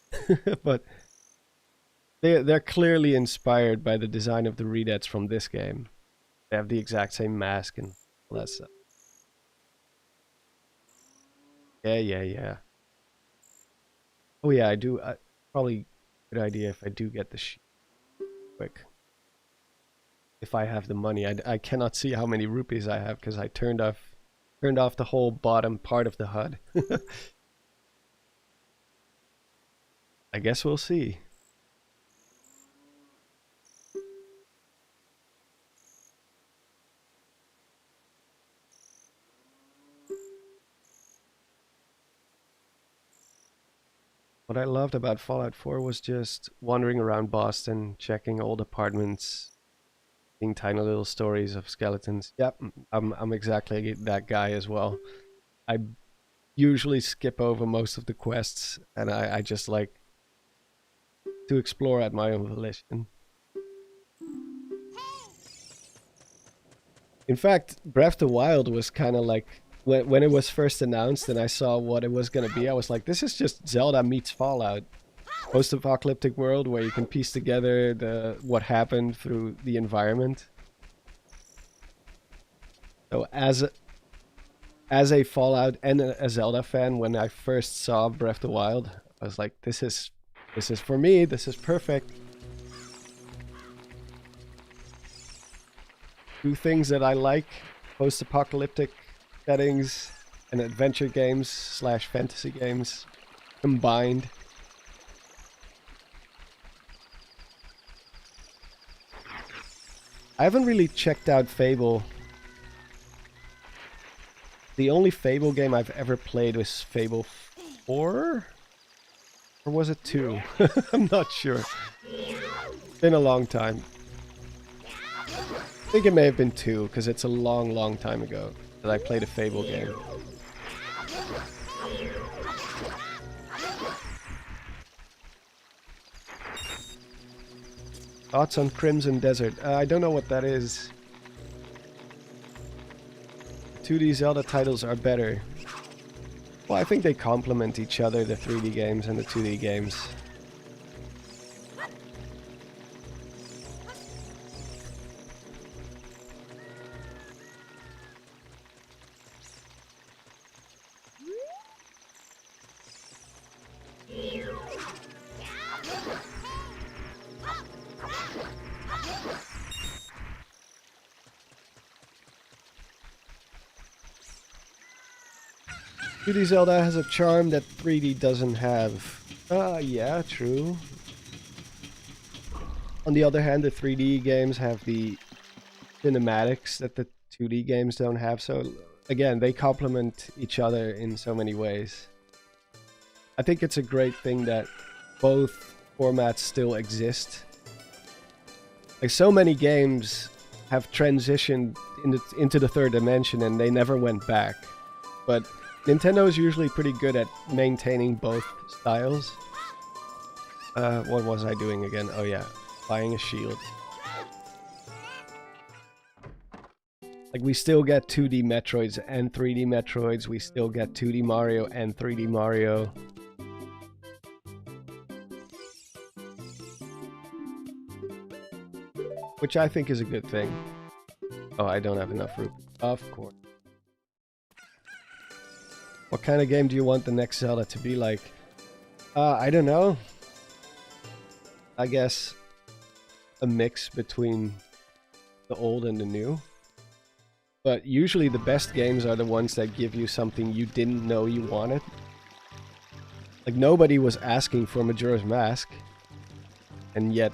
but they're clearly inspired by the design of the Redettes from this game. They have the exact same mask and all that stuff. Yeah. Oh yeah, I do. Probably good idea if I do get the sheet quick. If I have the money, I cannot see how many rupees I have because I turned off the whole bottom part of the HUD. I guess we'll see. What I loved about Fallout 4 was just wandering around Boston, checking old apartments, seeing tiny little stories of skeletons. Yep, I'm exactly that guy as well. I usually skip over most of the quests, and I just like to explore at my own volition. In fact, Breath of the Wild was kind of like, when it was first announced and I saw what it was going to be, I was like, this is just Zelda meets Fallout. Post-apocalyptic world where you can piece together what happened through the environment. So as a Fallout and a Zelda fan, when I first saw Breath of the Wild, I was like, this is for me, this is perfect. Two things that I like: post-apocalyptic settings and adventure games / fantasy games combined. I haven't really checked out Fable. The only Fable game I've ever played was Fable 4? Or was it 2? I'm not sure. It's been a long time. I think it may have been 2, because it's a long time ago that I played a Fable game. Thoughts on Crimson Desert? I don't know what that is. 2D Zelda titles are better. Well, I think they complement each other, the 3D games and the 2D games. Beauty Zelda has a charm that 3D doesn't have. Yeah, true. On the other hand, the 3D games have the cinematics that the 2D games don't have, so again, they complement each other in so many ways. I think it's a great thing that both formats still exist. Like, so many games have transitioned into the third dimension and they never went back. But Nintendo is usually pretty good at maintaining both styles. What was I doing again? Oh yeah, buying a shield. Like, we still get 2D Metroids and 3D Metroids. We still get 2D Mario and 3D Mario. Which I think is a good thing. Oh, I don't have enough room. Of course. What kind of game do you want the next Zelda to be like? I don't know. I guess a mix between the old and the new. But usually the best games are the ones that give you something you didn't know you wanted. Like, nobody was asking for Majora's Mask. And yet,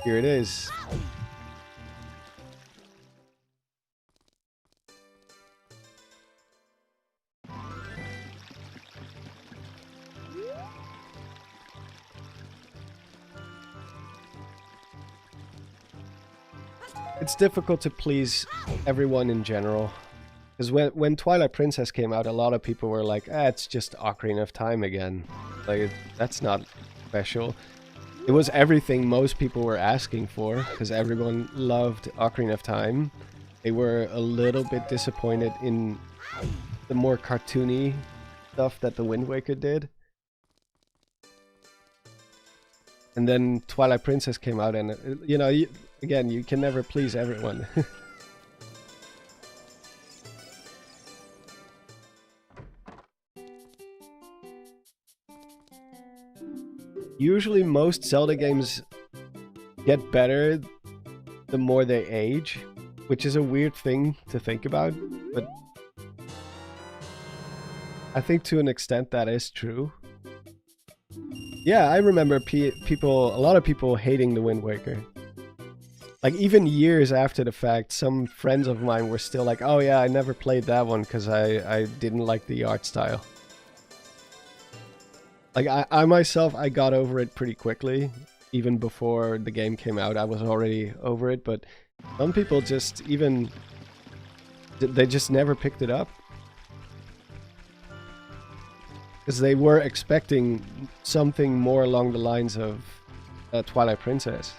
here it is. It's difficult to please everyone in general. Because when Twilight Princess came out, a lot of people were like, it's just Ocarina of Time again. Like, that's not special. It was everything most people were asking for, because everyone loved Ocarina of Time. They were a little bit disappointed in the more cartoony stuff that the Wind Waker did. And then Twilight Princess came out, and you know, again, you can never please everyone. Usually most Zelda games get better the more they age, which is a weird thing to think about, but I think to an extent that is true. Yeah, I remember a lot of people hating the Wind Waker. Like, even years after the fact, some friends of mine were still like, oh yeah, I never played that one because I didn't like the art style. Like, I myself, I got over it pretty quickly. Even before the game came out, I was already over it, but some people just they just never picked it up. Because they were expecting something more along the lines of Twilight Princess.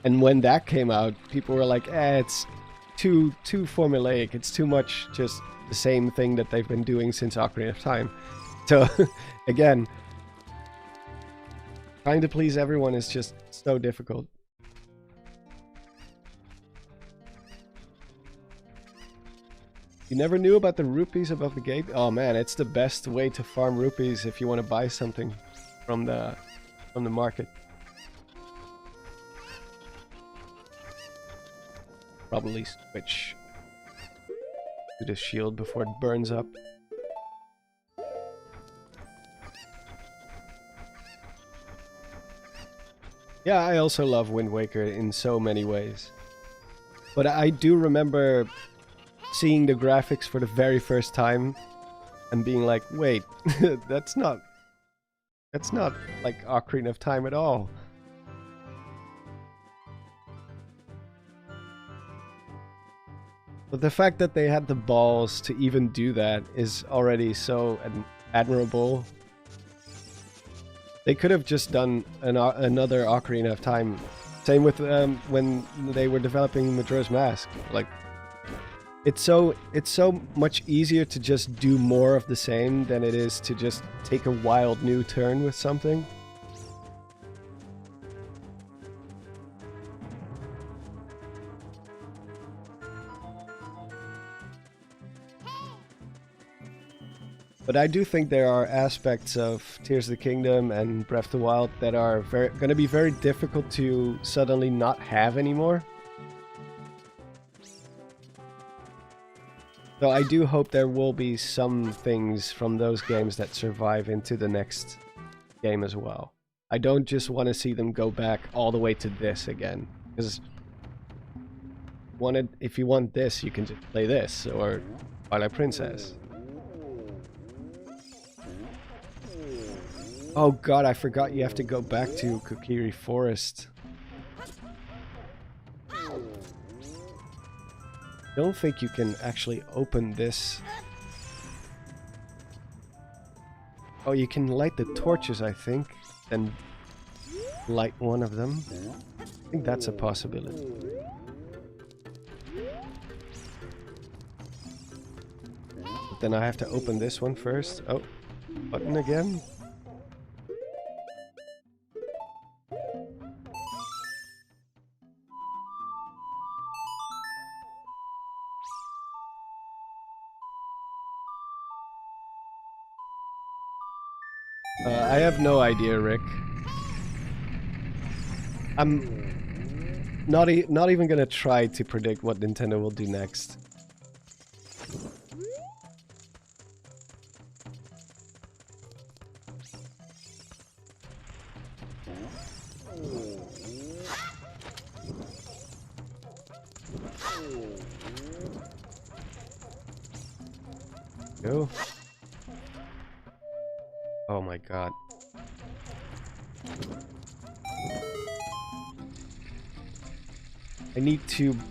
And when that came out, people were like, it's too formulaic, it's too much just the same thing that they've been doing since Ocarina of Time. So, again, trying to please everyone is just so difficult. You never knew about the rupees above the gate? Oh man, it's the best way to farm rupees if you want to buy something from the market. Probably switch to the shield before it burns up. Yeah, I also love Wind Waker in so many ways. But I do remember seeing the graphics for the very first time and being like, wait, that's not like Ocarina of Time at all. But the fact that they had the balls to even do that is already so admirable. They could have just done another Ocarina of Time. Same with when they were developing Majora's Mask. Like, it's so much easier to just do more of the same than it is to just take a wild new turn with something. But I do think there are aspects of Tears of the Kingdom and Breath of the Wild that are going to be very difficult to suddenly not have anymore. So I do hope there will be some things from those games that survive into the next game as well. I don't just want to see them go back all the way to this again. Because if you want this, you can just play this, or Twilight Princess. Oh god, I forgot you have to go back to Kokiri Forest. Don't think you can actually open this. Oh, you can light the torches, I think, and light one of them. I think that's a possibility. But then I have to open this one first. Oh, button again. I have no idea, Rick. I'm not even gonna try to predict what Nintendo will do next. Go. Oh my god.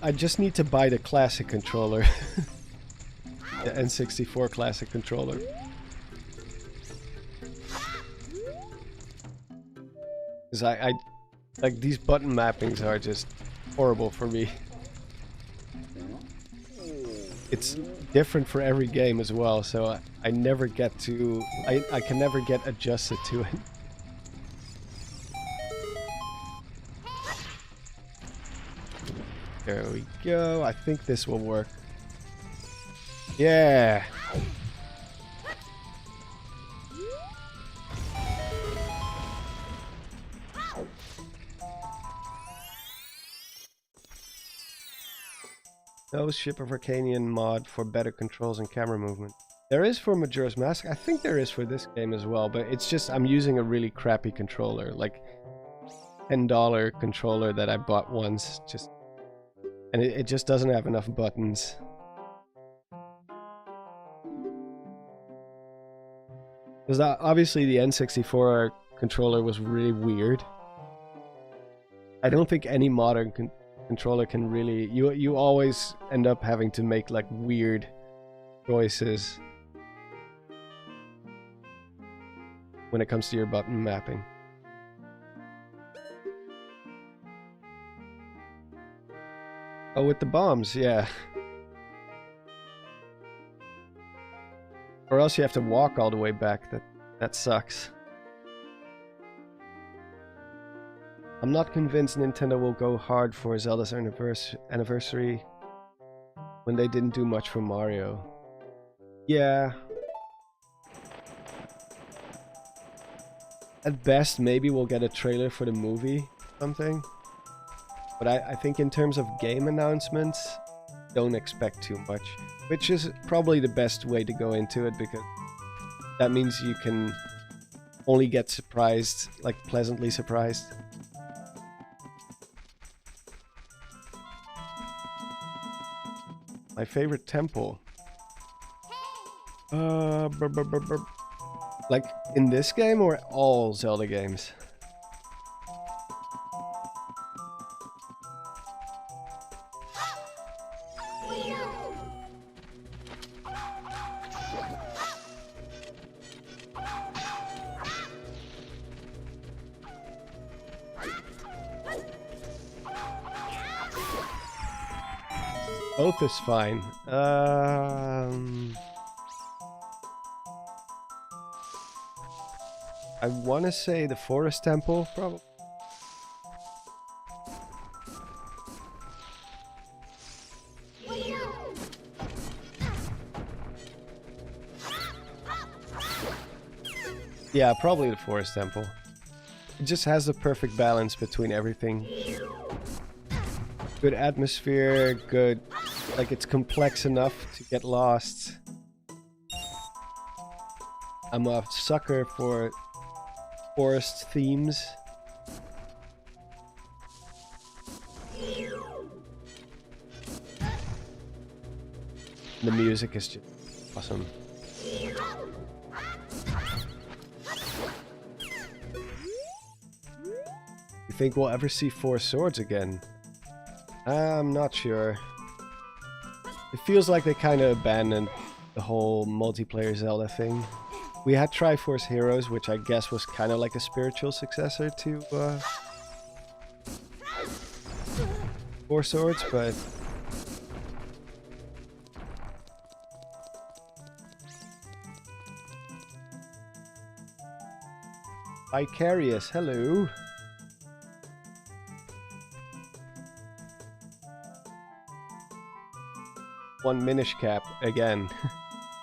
I just need to buy the classic controller. The N64 classic controller. Because I like these button mappings are just horrible for me. It's different for every game as well, so I never get to... I can never get adjusted to it. There we go. I think this will work. Yeah! No Ship of Arcanian mod for better controls and camera movement. There is for Majora's Mask. I think there is for this game as well, but it's just I'm using a really crappy controller, like $10 controller that I bought once, and it just doesn't have enough buttons. Because obviously the N64 controller was really weird. I don't think any modern controller can really... You always end up having to make like weird choices when it comes to your button mapping. Oh, with the bombs, yeah. Or else you have to walk all the way back. That sucks. I'm not convinced Nintendo will go hard for Zelda's anniversary when they didn't do much for Mario. Yeah. At best, maybe we'll get a trailer for the movie or something. But I think in terms of game announcements, don't expect too much. Which is probably the best way to go into it, because that means you can only get surprised, like pleasantly surprised. My favorite temple. Like in this game or all Zelda games? Both is fine. I want to say the Forest Temple, probably. Yeah, probably the Forest Temple. It just has the perfect balance between everything. Good atmosphere, good... like it's complex enough to get lost. I'm a sucker for forest themes. The music is just awesome. You think we'll ever see Four Swords again? I'm not sure. It feels like they kind of abandoned the whole multiplayer Zelda thing. We had Triforce Heroes, which I guess was kind of like a spiritual successor to Four Swords, but... Vicarious, hello! One Minish Cap again.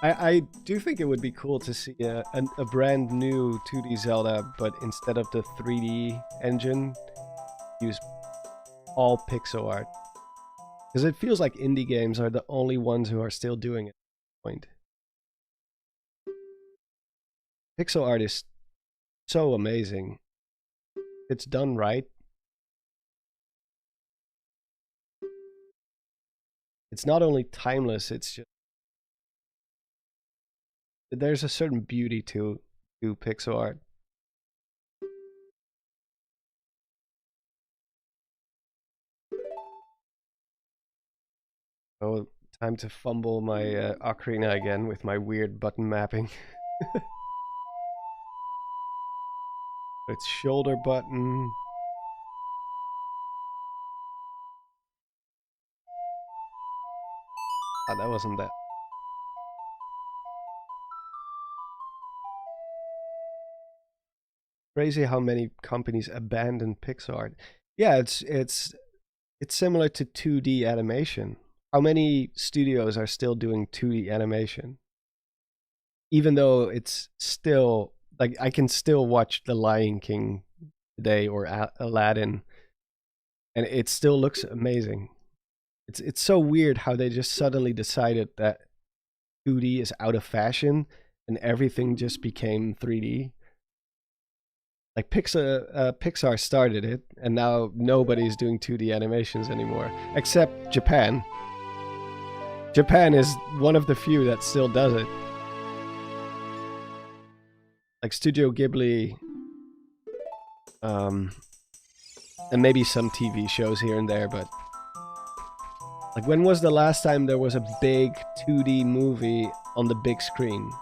I do think it would be cool to see a brand new 2D Zelda, but instead of the 3D engine, use all pixel art. Because it feels like indie games are the only ones who are still doing it at this point. Pixel art is so amazing. It's done right. It's not only timeless, it's just... there's a certain beauty to pixel art. Oh, time to fumble my ocarina again with my weird button mapping. Its shoulder button. Oh, that wasn't that. Crazy how many companies abandon pixel. Yeah, it's similar to 2D animation. How many studios are still doing 2D animation? Even though it's still like I can still watch The Lion King today or Aladdin, and it still looks amazing. It's so weird how they just suddenly decided that 2D is out of fashion and everything just became 3D. Like Pixar started it, and now nobody's doing 2D animations anymore, except Japan. Japan is one of the few that still does it. Like Studio Ghibli, and maybe some TV shows here and there, but like when was the last time there was a big 2D movie on the big screen?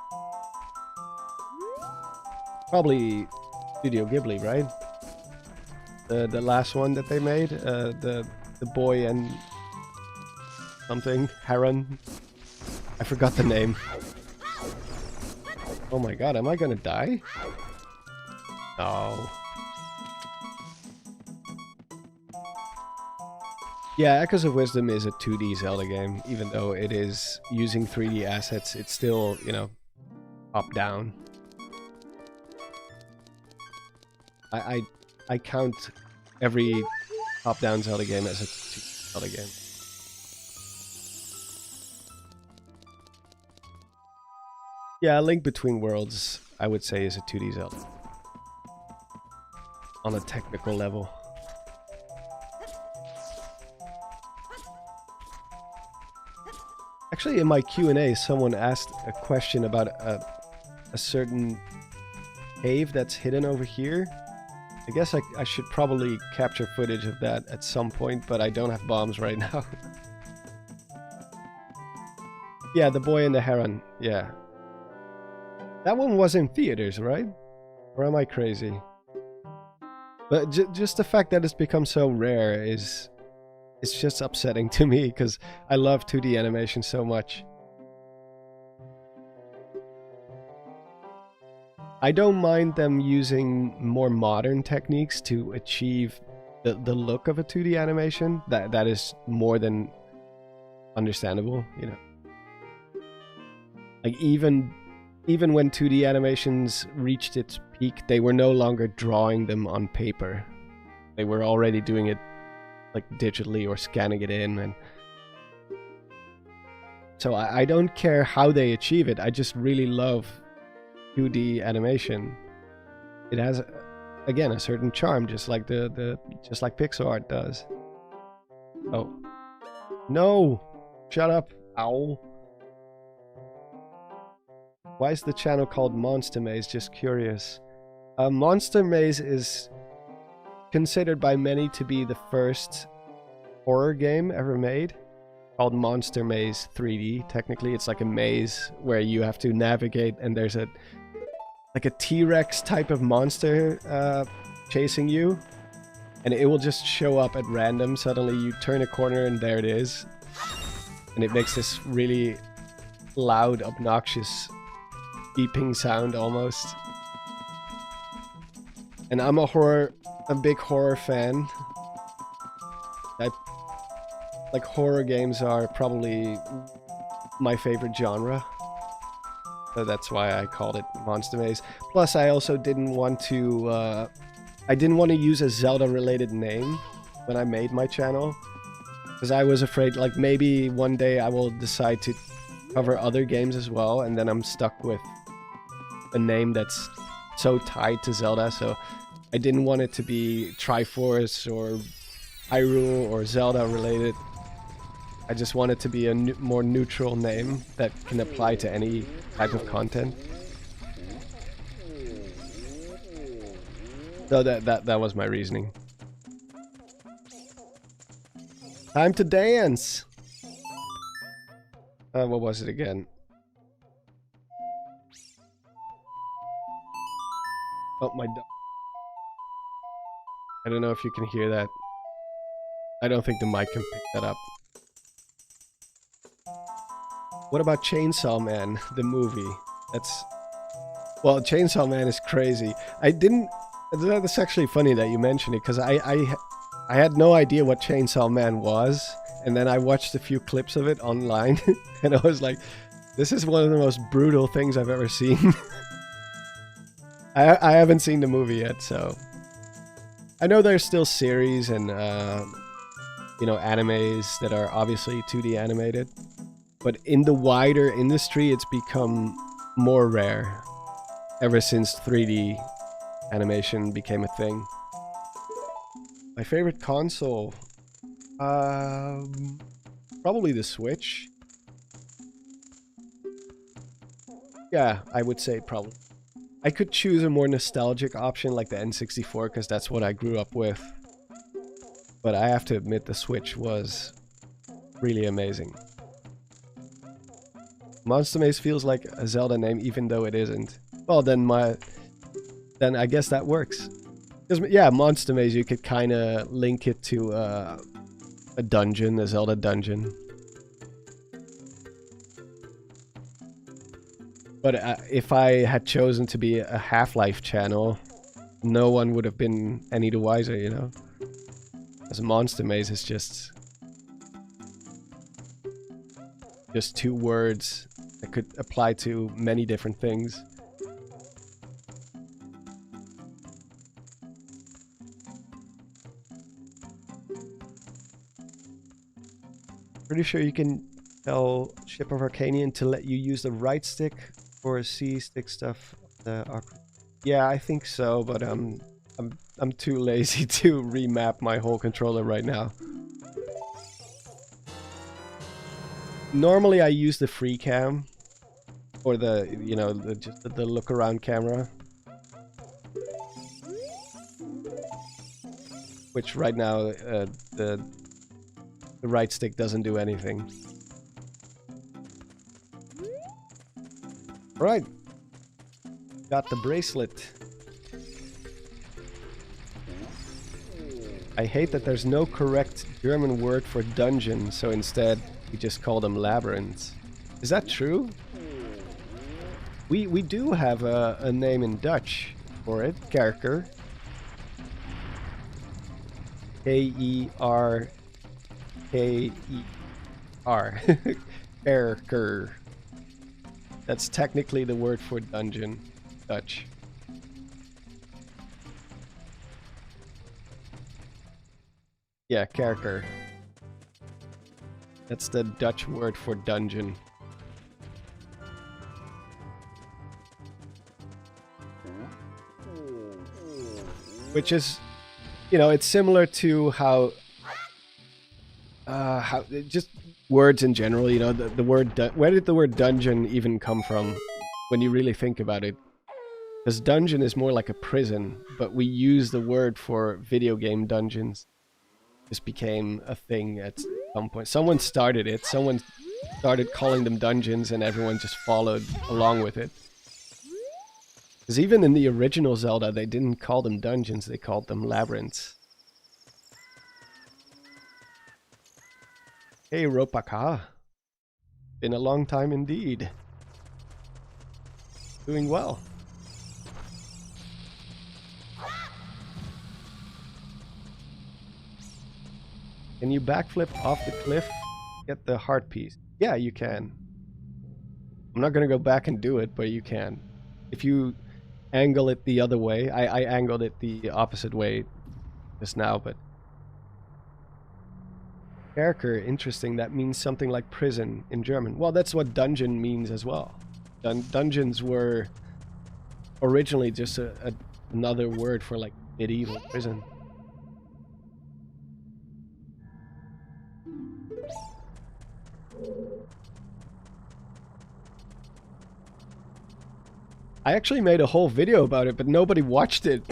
Probably Studio Ghibli, right? The last one that they made, the boy and something heron. I forgot the name. Oh my god, am I gonna die? No. Yeah, Echoes of Wisdom is a 2D Zelda game, even though it is using 3D assets. It's still, you know, top down. I count every top-down Zelda game as a 2D Zelda game. Yeah, Link Between Worlds, I would say, is a 2D Zelda. On a technical level. Actually, in my Q&A, someone asked a question about a certain cave that's hidden over here. I guess I should probably capture footage of that at some point, but I don't have bombs right now. Yeah, The Boy and the Heron. Yeah. That one was in theaters, right? Or am I crazy? But just the fact that it's become so rare is... It's just upsetting to me, because I love 2D animation so much. I don't mind them using more modern techniques to achieve the look of a 2D animation. That is more than understandable, you know. Like even when 2D animations reached its peak, they were no longer drawing them on paper. They were already doing it like digitally or scanning it in, and so I don't care how they achieve it. I just really love 2D animation. It has, again, a certain charm, just like just like pixel art does. Oh no! Shut up! Ow! Why is the channel called Monster Maze? Just curious. Monster Maze is considered by many to be the first horror game ever made, called Monster Maze 3D. Technically, it's like a maze where you have to navigate, and there's a T-Rex type of monster chasing you, and it will just show up at random. Suddenly you turn a corner and there it is, and it makes this really loud, obnoxious beeping sound almost. And I'm a big horror fan. Like, horror games are probably my favorite genre. So that's why I called it Monster Maze. Plus, I also didn't want to use a Zelda-related name when I made my channel, because I was afraid, like, maybe one day I will decide to cover other games as well, and then I'm stuck with a name that's so tied to Zelda. So I didn't want it to be Triforce or Hyrule or Zelda related. I just want it to be a more neutral name that can apply to any type of content. So that was my reasoning. Time to dance! What was it again? Oh, my dog. I don't know if you can hear that. I don't think the mic can pick that up. What about Chainsaw Man, the movie? Well, Chainsaw Man is crazy. That's actually funny that you mentioned it, because I had no idea what Chainsaw Man was, and then I watched a few clips of it online, and I was like, this is one of the most brutal things I've ever seen. I haven't seen the movie yet, so... I know there's still series and, you know, animes that are obviously 2D animated, but in the wider industry, it's become more rare ever since 3D animation became a thing. My favorite console? Probably the Switch. Yeah, I would say probably. I could choose a more nostalgic option like the N64 because that's what I grew up with. But I have to admit the Switch was really amazing. Monster Maze feels like a Zelda name even though it isn't. Well, then I guess that works. Because, yeah, Monster Maze, you could kind of link it to a dungeon, a Zelda dungeon. But if I had chosen to be a Half-Life channel, no one would have been any the wiser, you know? As Monster Maze is just two words that could apply to many different things. Pretty sure you can tell Ship of Arcanian to let you use the right stick for C-stick stuff. Yeah, I think so, but I'm too lazy to remap my whole controller right now. Normally I use the free cam or the, you know, just the look around camera, which right now the right stick doesn't do anything. Right, got the bracelet. I hate that there's no correct German word for dungeon, so instead we just call them labyrinths. Is that true? We do have a name in Dutch for it, kerker. K-E-R-K-E-R. Kerker. That's technically the word for dungeon, Dutch. Yeah, kerker. That's the Dutch word for dungeon. Which is, you know, it's similar to how just words in general, you know, the word, where did the word dungeon even come from when you really think about it? Because dungeon is more like a prison, but we use the word for video game dungeons. This became a thing at some point. Someone started it, someone started calling them dungeons, and everyone just followed along with it. Because even in the original Zelda, they didn't call them dungeons, they called them labyrinths. Hey, Ropaka. Been a long time indeed. Doing well. Can you backflip off the cliff? Get the heart piece. Yeah, you can. I'm not gonna go back and do it, but you can. If you angle it the other way. I angled it the opposite way just now, but... Kerker, interesting. That means something like prison in German. Well, that's what dungeon means as well. Dungeons were originally just another word for like medieval prison. I actually made a whole video about it, but nobody watched it.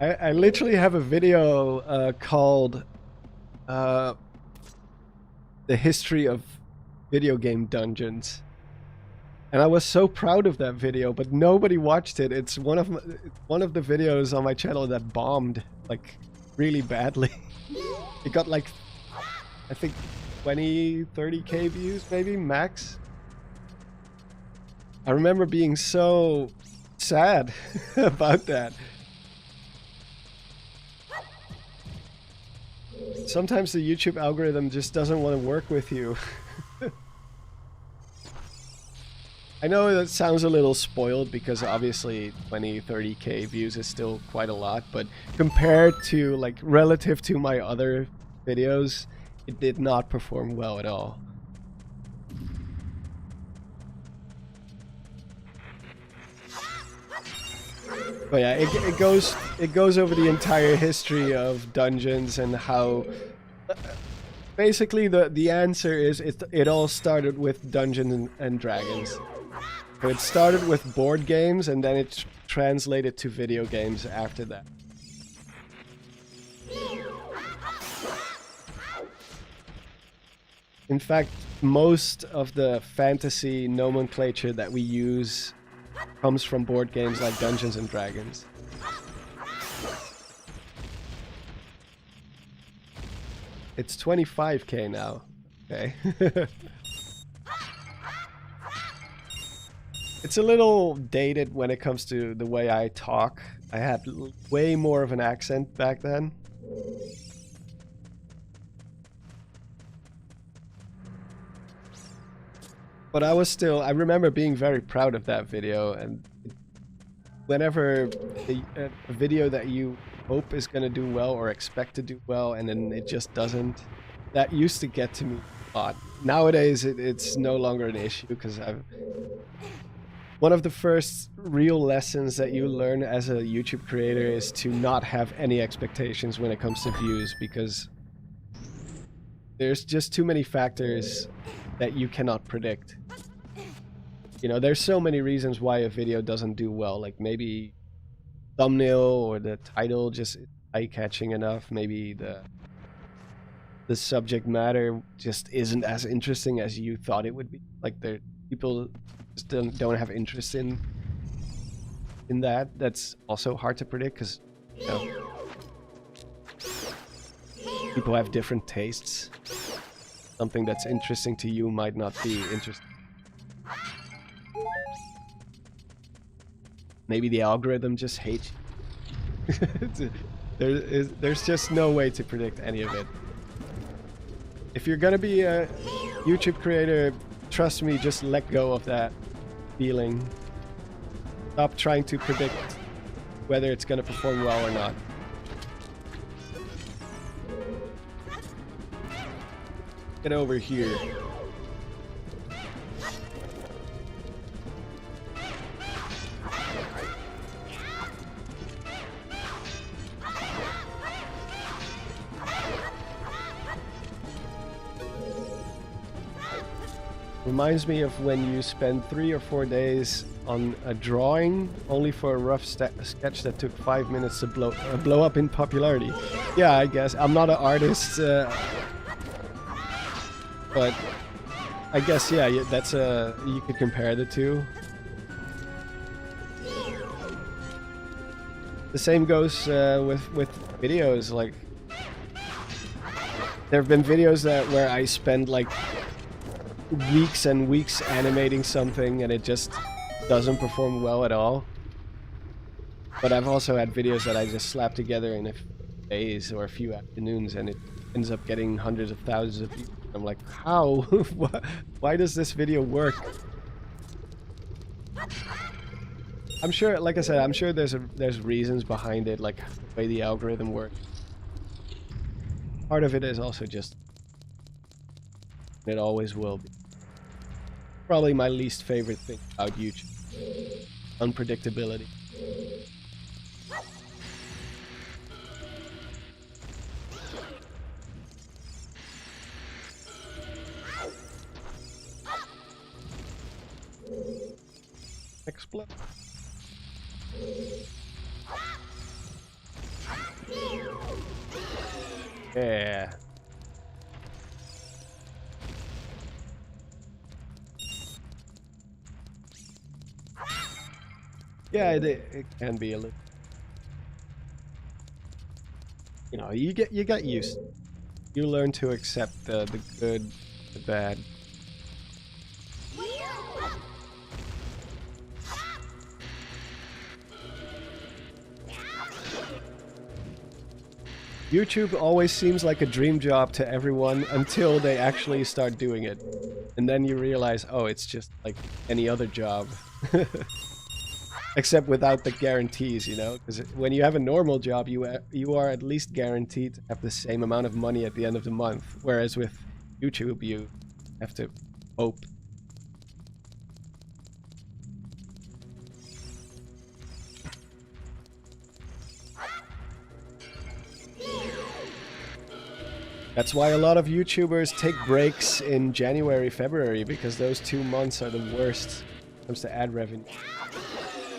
I literally have a video called The History of Video Game Dungeons. And I was so proud of that video, but nobody watched it. It's one of the videos on my channel that bombed, like, really badly. It got like, I think 20, 30k views maybe, max. I remember being so sad about that. Sometimes the YouTube algorithm just doesn't want to work with you. I know that sounds a little spoiled because obviously 20, 30k views is still quite a lot, but compared to, like, relative to my other videos, it did not perform well at all. But yeah, it goes over the entire history of dungeons and how basically the answer is it all started with Dungeons and Dragons. So it started with board games and then it translated to video games after that. In fact, most of the fantasy nomenclature that we use comes from board games like Dungeons and Dragons. It's 25k now. Okay. It's a little dated when it comes to the way I talk. I had way more of an accent back then. But I remember being very proud of that video, and whenever a video that you hope is going to do well or expect to do well and then it just doesn't, that used to get to me a lot. Nowadays it's no longer an issue because one of the first real lessons that you learn as a YouTube creator is to not have any expectations when it comes to views, because there's just too many factors that you cannot predict. You know, there's so many reasons why a video doesn't do well, like maybe thumbnail or the title just eye-catching enough, maybe the subject matter just isn't as interesting as you thought it would be. Like people just don't have interest in that. That's also hard to predict because, you know, people have different tastes. Something that's interesting to you might not be interesting. Maybe the algorithm just hates you. There's just no way to predict any of it. If you're gonna be a YouTube creator, trust me, just let go of that feeling. Stop trying to predict whether it's gonna perform well or not. Get over here. Reminds me of when you spend 3 or 4 days on a drawing only for a rough sketch that took 5 minutes to blow up in popularity. Yeah, I guess. I'm not an artist, but I guess, yeah, that's you could compare the two. The same goes with videos. Like, there have been videos where I spend like weeks and weeks animating something and it just doesn't perform well at all. But I've also had videos that I just slap together in a few days or a few afternoons and it ends up getting hundreds of thousands of views. I'm like, how? Why does this video work? I'm sure, like I said, I'm sure there's reasons behind it, like the way the algorithm works. Part of it is also just, it always will be. Probably my least favorite thing about YouTube. Unpredictability. Explode. Yeah. Yeah, it can be a little. You know, you get used. You learn to accept the good, the bad. YouTube always seems like a dream job to everyone until they actually start doing it. And then you realize, oh, it's just like any other job. Except without the guarantees, you know? Because when you have a normal job, you are at least guaranteed to have the same amount of money at the end of the month. Whereas with YouTube, you have to hope. That's why a lot of YouTubers take breaks in January, February, because those 2 months are the worst when it comes to ad revenue.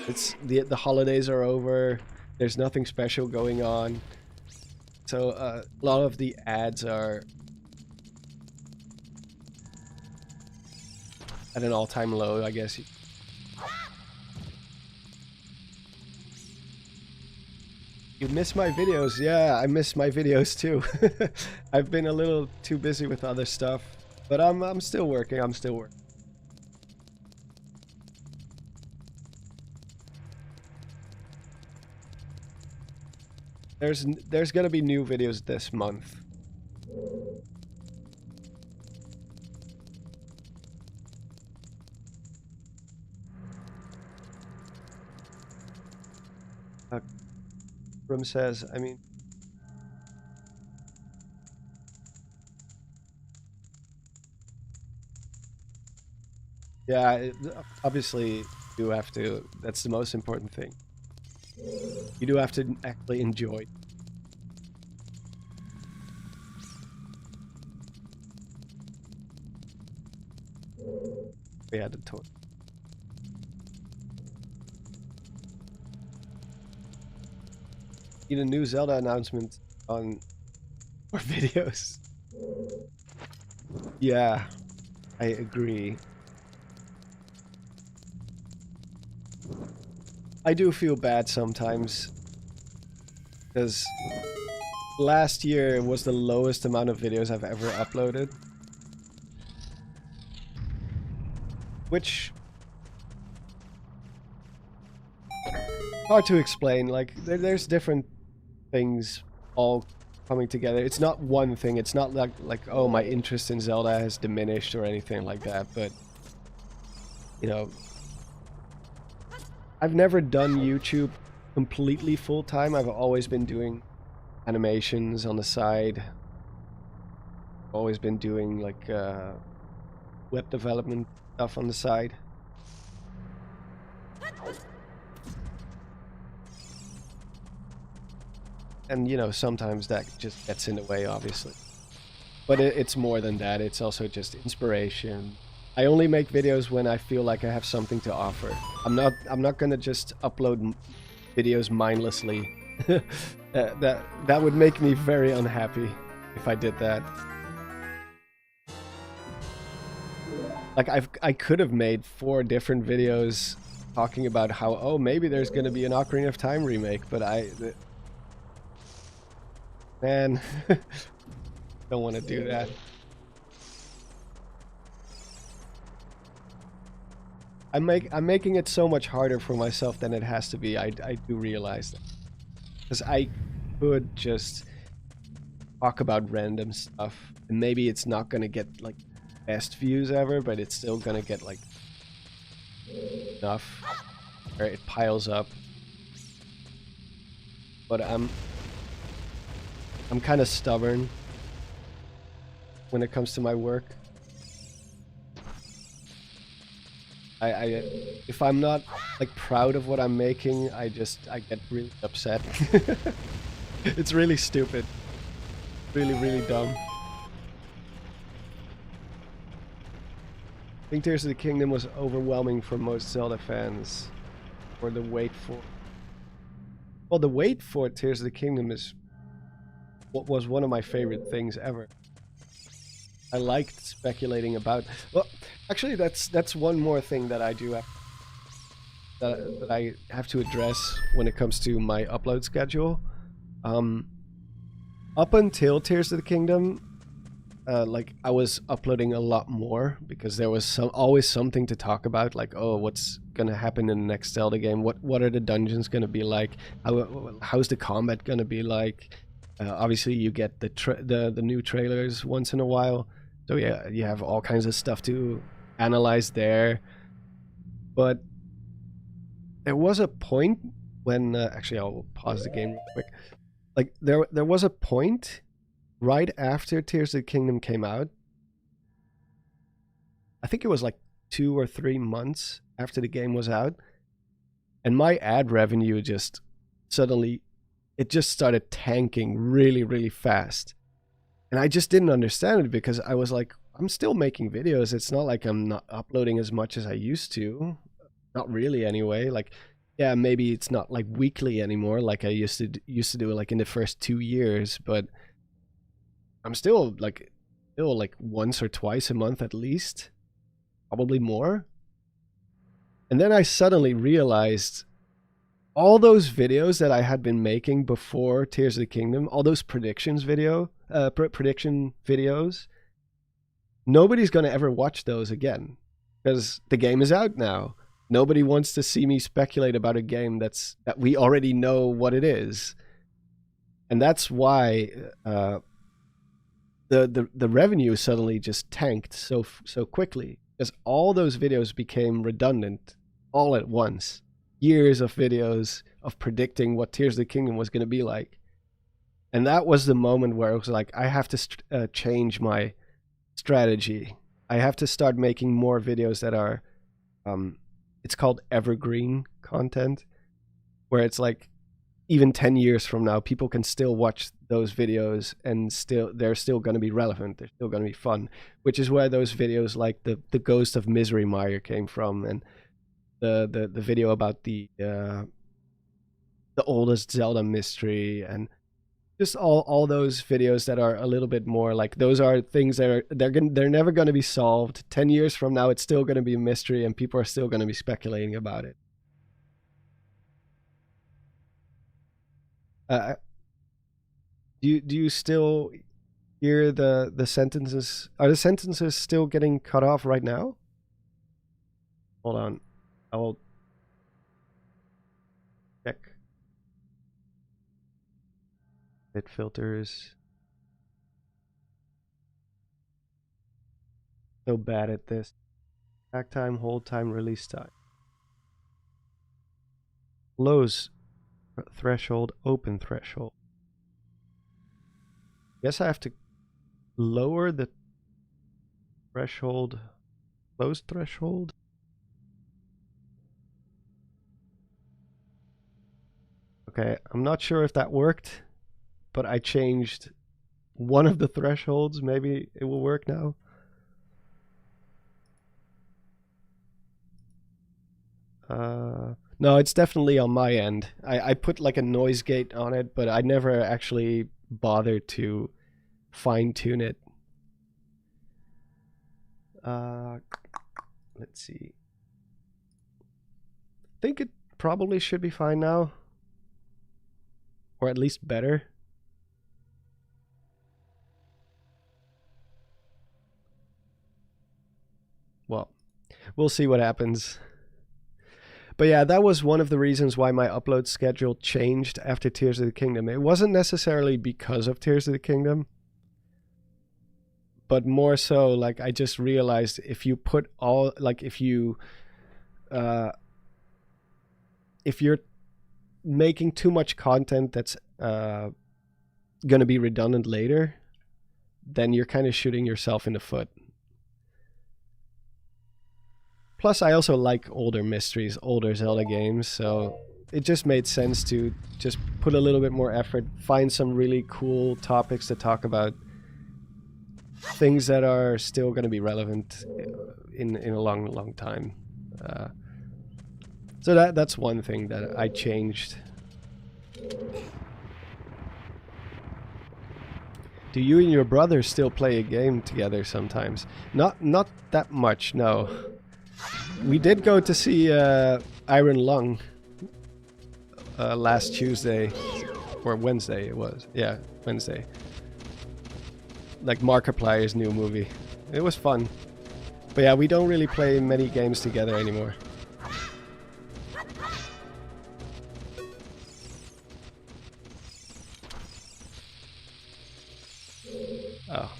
It's the holidays are over, there's nothing special going on. So a lot of the ads are at an all-time low, I guess. You miss my videos? Yeah, I miss my videos too. I've been a little too busy with other stuff, but I'm still working. I'm still working. There's gonna be new videos this month. Room says, I mean, yeah, obviously you have to. That's the most important thing. You do have to actually enjoy. We had to talk. Need a new Zelda announcement on our videos. Yeah, I agree. I do feel bad sometimes because last year was the lowest amount of videos I've ever uploaded, which hard to explain. Like there's different things all coming together. It's not one thing. It's not like oh, my interest in Zelda has diminished or anything like that, but you know, I've never done YouTube completely full time. I've always been doing animations on the side. Always been doing like web development stuff on the side. And you know, sometimes that just gets in the way, obviously. But it's more than that. It's also just inspiration. I only make videos when I feel like I have something to offer. I'm not gonna just upload videos mindlessly. that would make me very unhappy if I did that. Like I could have made 4 different videos talking about how, oh, maybe there's gonna be an Ocarina of Time remake, but man, don't want to do that. I'm making it so much harder for myself than it has to be. I do realize that. Because I could just talk about random stuff, and maybe it's not gonna get like best views ever, but it's still gonna get like enough where it piles up. But I'm kind of stubborn when it comes to my work. If I'm not like proud of what I'm making, I get really upset. It's really stupid. Really, really dumb. I think Tears of the Kingdom was overwhelming for most Zelda fans. Or the wait for... Well, the wait for Tears of the Kingdom is what was one of my favorite things ever. I liked speculating about... Well, actually, that's one more thing that I do have. that I have to address when it comes to my upload schedule. Up until Tears of the Kingdom, like I was uploading a lot more because there was always something to talk about, like, oh, what's gonna happen in the next Zelda game? What are the dungeons gonna be like? How's the combat gonna be like? Obviously, you get the new trailers once in a while, so yeah, you have all kinds of stuff to analyze there. But there was a point when actually I'll pause the game real quick. Like there was a point right after Tears of the Kingdom came out. I think it was like 2 or 3 months after the game was out, and my ad revenue just suddenly it just started tanking really, really fast. And I just didn't understand it because I was like, I'm still making videos. It's not like I'm not uploading as much as I used to. Not really anyway. Like, yeah, maybe it's not like weekly anymore like I used to do it like in the first 2 years, but I'm still like once or twice a month at least, probably more. And then I suddenly realized all those videos that I had been making before Tears of the Kingdom, all those prediction videos, nobody's going to ever watch those again because the game is out now. Nobody wants to see me speculate about a game that we already know what it is. And that's why the revenue suddenly just tanked so quickly, because all those videos became redundant all at once. Years of videos of predicting what Tears of the Kingdom was going to be like. And that was the moment where I was like, I have to change my strategy. I have to start making more videos that are, it's called evergreen content, where it's like, even 10 years from now, people can still watch those videos and they're still going to be relevant. They're still going to be fun, which is where those videos like the Ghost of Misery Mire came from, and the video about the oldest Zelda mystery, and just all those videos that are a little bit more like, those are things that they're never going to be solved. 10 years from now, it's still going to be a mystery and people are still going to be speculating about it. Do you still hear the sentences? Are the sentences still getting cut off right now? Hold on, I will check. Bit filters. So bad at this. Back time, hold time, release time. Close threshold, open threshold. Guess I have to lower the threshold, close threshold. Okay, I'm not sure if that worked, but I changed one of the thresholds. Maybe it will work now. No, it's definitely on my end. I put like a noise gate on it, but I never actually bothered to fine tune it. Let's see. I think it probably should be fine now, or at least better. Well, we'll see what happens. But yeah, that was one of the reasons why my upload schedule changed after Tears of the Kingdom. It wasn't necessarily because of Tears of the Kingdom, but more so like I just realized if you put all, like if you're making too much content that's gonna be redundant later, then you're kind of shooting yourself in the foot. Plus, I also like older mysteries, older Zelda games, so it just made sense to just put a little bit more effort, find some really cool topics to talk about, things that are still going to be relevant in a long time. So that's one thing that I changed. Do you and your brother still play a game together sometimes? Not that much, no. We did go to see Iron Lung last Tuesday, or Wednesday it was. Yeah, Wednesday. Like Markiplier's new movie. It was fun. But yeah, we don't really play many games together anymore. Oh.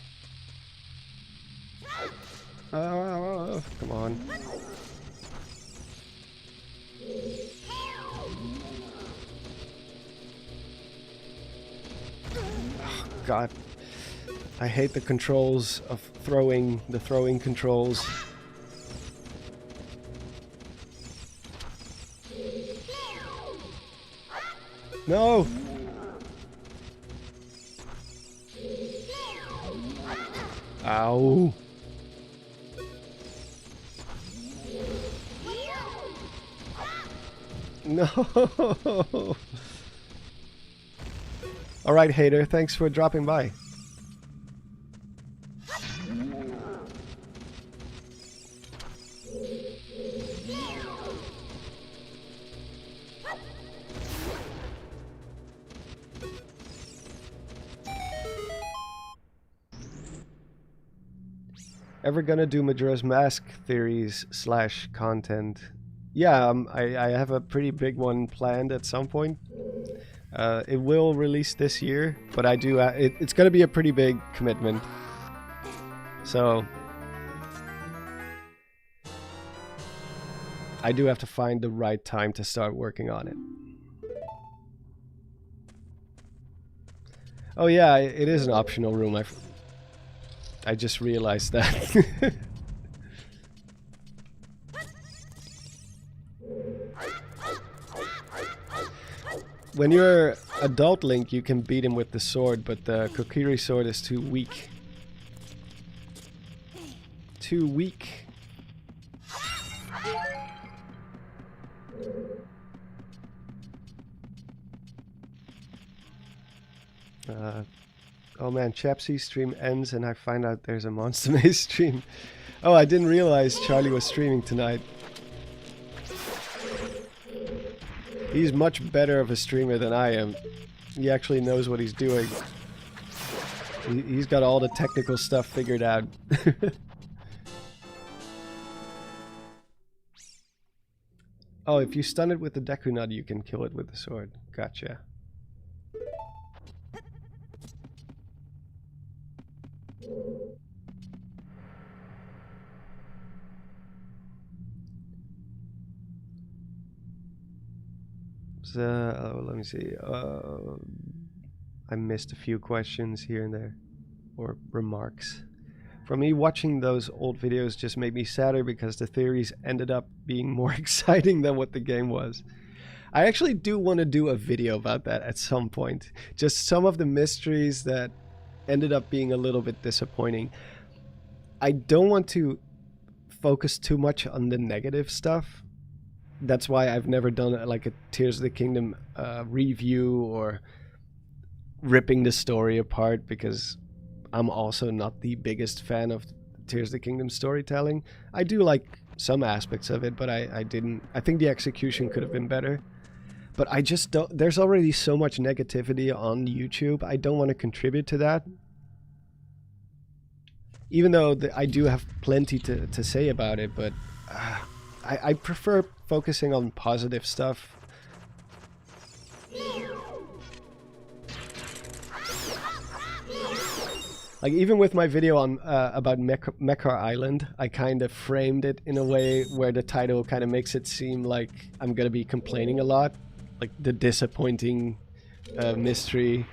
Oh, come on. Oh, God. I hate the controls of throwing, the throwing controls. No! Ow! No! Alright, hater, thanks for dropping by. Ever gonna do Majora's Mask theories / content? Yeah, I have a pretty big one planned at some point. It will release this year, but I do. It's gonna be a pretty big commitment. So I do have to find the right time to start working on it. Oh yeah, it is an optional room. I just realized that. When you're adult Link, you can beat him with the sword, but the Kokiri sword is too weak. Too weak. Oh man, Chapsy's stream ends and I find out there's a Monster Maze stream. Oh, I didn't realize Charlie was streaming tonight. He's much better of a streamer than I am. He actually knows what he's doing. He's got all the technical stuff figured out. Oh, if you stun it with the Deku Nut, you can kill it with the sword. Gotcha. So, let me see. I missed a few questions here and there, or remarks. For me, watching those old videos just made me sadder because the theories ended up being more exciting than what the game was. I actually do want to do a video about that at some point. Just some of the mysteries that ended up being a little bit disappointing. I don't want to focus too much on the negative stuff. That's why I've never done like a Tears of the Kingdom review or ripping the story apart, because I'm also not the biggest fan of Tears of the Kingdom storytelling. I do like some aspects of it, but I think the execution could have been better. But I just don't, there's already so much negativity on YouTube. I don't want to contribute to that. Even though I do have plenty to say about it, but I prefer focusing on positive stuff. Like even with my video on about Mekar Island, I kind of framed it in a way where the title kind of makes it seem like I'm gonna be complaining a lot, like the disappointing mystery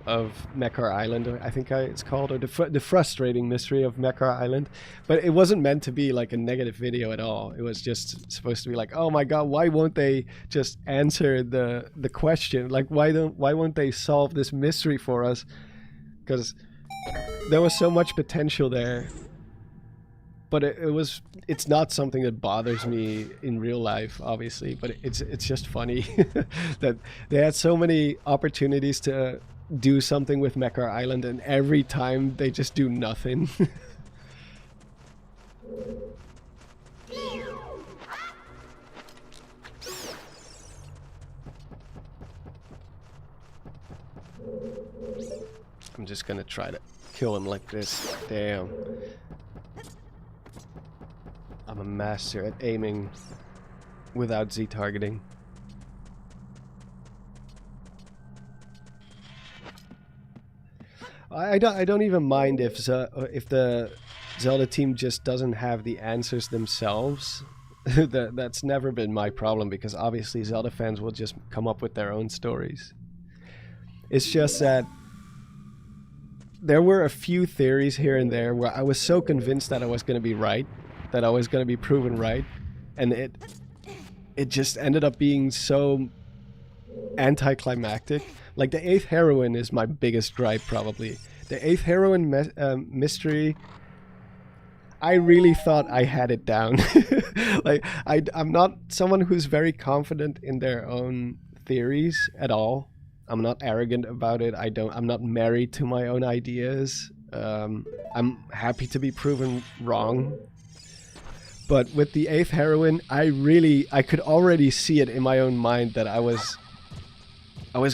of Mekar Island, I think it's called, or the frustrating mystery of Mekar Island. But it wasn't meant to be like a negative video at all. It was just supposed to be like, oh my god, why won't they just answer the question? Like why won't they solve this mystery for us? Because there was so much potential there. But it's not something that bothers me in real life, obviously, but it's just funny that they had so many opportunities to do something with Mekar Island, and every time they just do nothing. I'm just gonna try to kill him like this. Damn. I'm a master at aiming without Z targeting. I don't even mind if the Zelda team just doesn't have the answers themselves. That's never been my problem, because obviously Zelda fans will just come up with their own stories. It's just that there were a few theories here and there where I was so convinced that I was going to be right, that I was going to be proven right, and it just ended up being so anticlimactic. Like, the 8th heroine is my biggest gripe, probably. The 8th heroine mystery, I really thought I had it down. Like, I'm not someone who's very confident in their own theories at all. I'm not arrogant about it. I'm not married to my own ideas. I'm happy to be proven wrong. But with the 8th heroine, I could already see it in my own mind that I was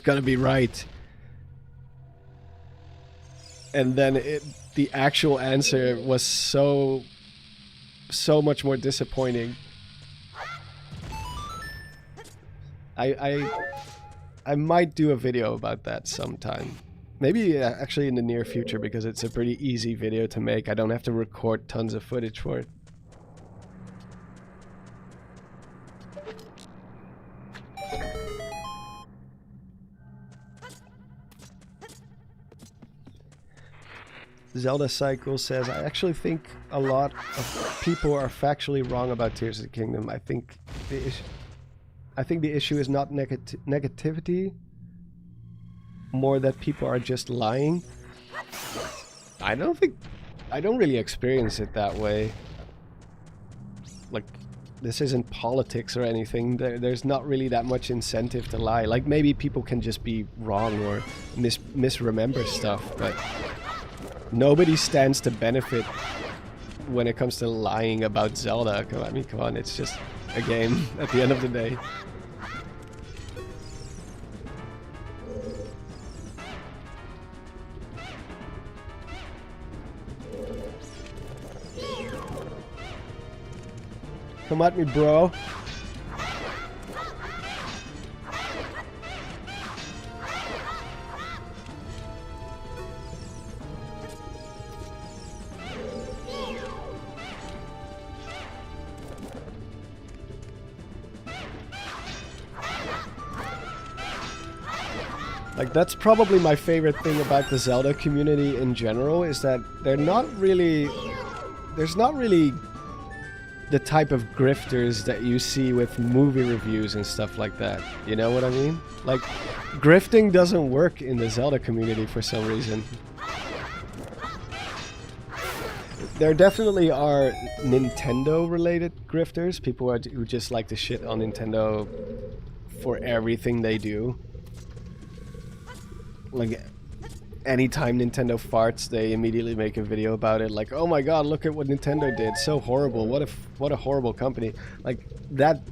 gonna be right. And then the actual answer was so much more disappointing. I might do a video about that sometime. Maybe actually in the near future, because it's a pretty easy video to make. I don't have to record tons of footage for it. Zelda Cycle says, I actually think a lot of people are factually wrong about Tears of the Kingdom. I think the issue is not negativity, more that people are just lying. I don't really experience it that way. Like, this isn't politics or anything. There's not really that much incentive to lie. Like, maybe people can just be wrong or misremember stuff, but nobody stands to benefit when it comes to lying about Zelda. I mean, come on, it's just a game at the end of the day. Come at me, bro. Like, that's probably my favorite thing about the Zelda community in general, is that there's not really the type of grifters that you see with movie reviews and stuff like that. You know what I mean? Like, grifting doesn't work in the Zelda community for some reason. There definitely are Nintendo-related grifters, people who just like to shit on Nintendo for everything they do. Like, anytime Nintendo farts, they immediately make a video about it. Like, oh my god, look at what Nintendo did. So horrible. What a horrible company. Like, that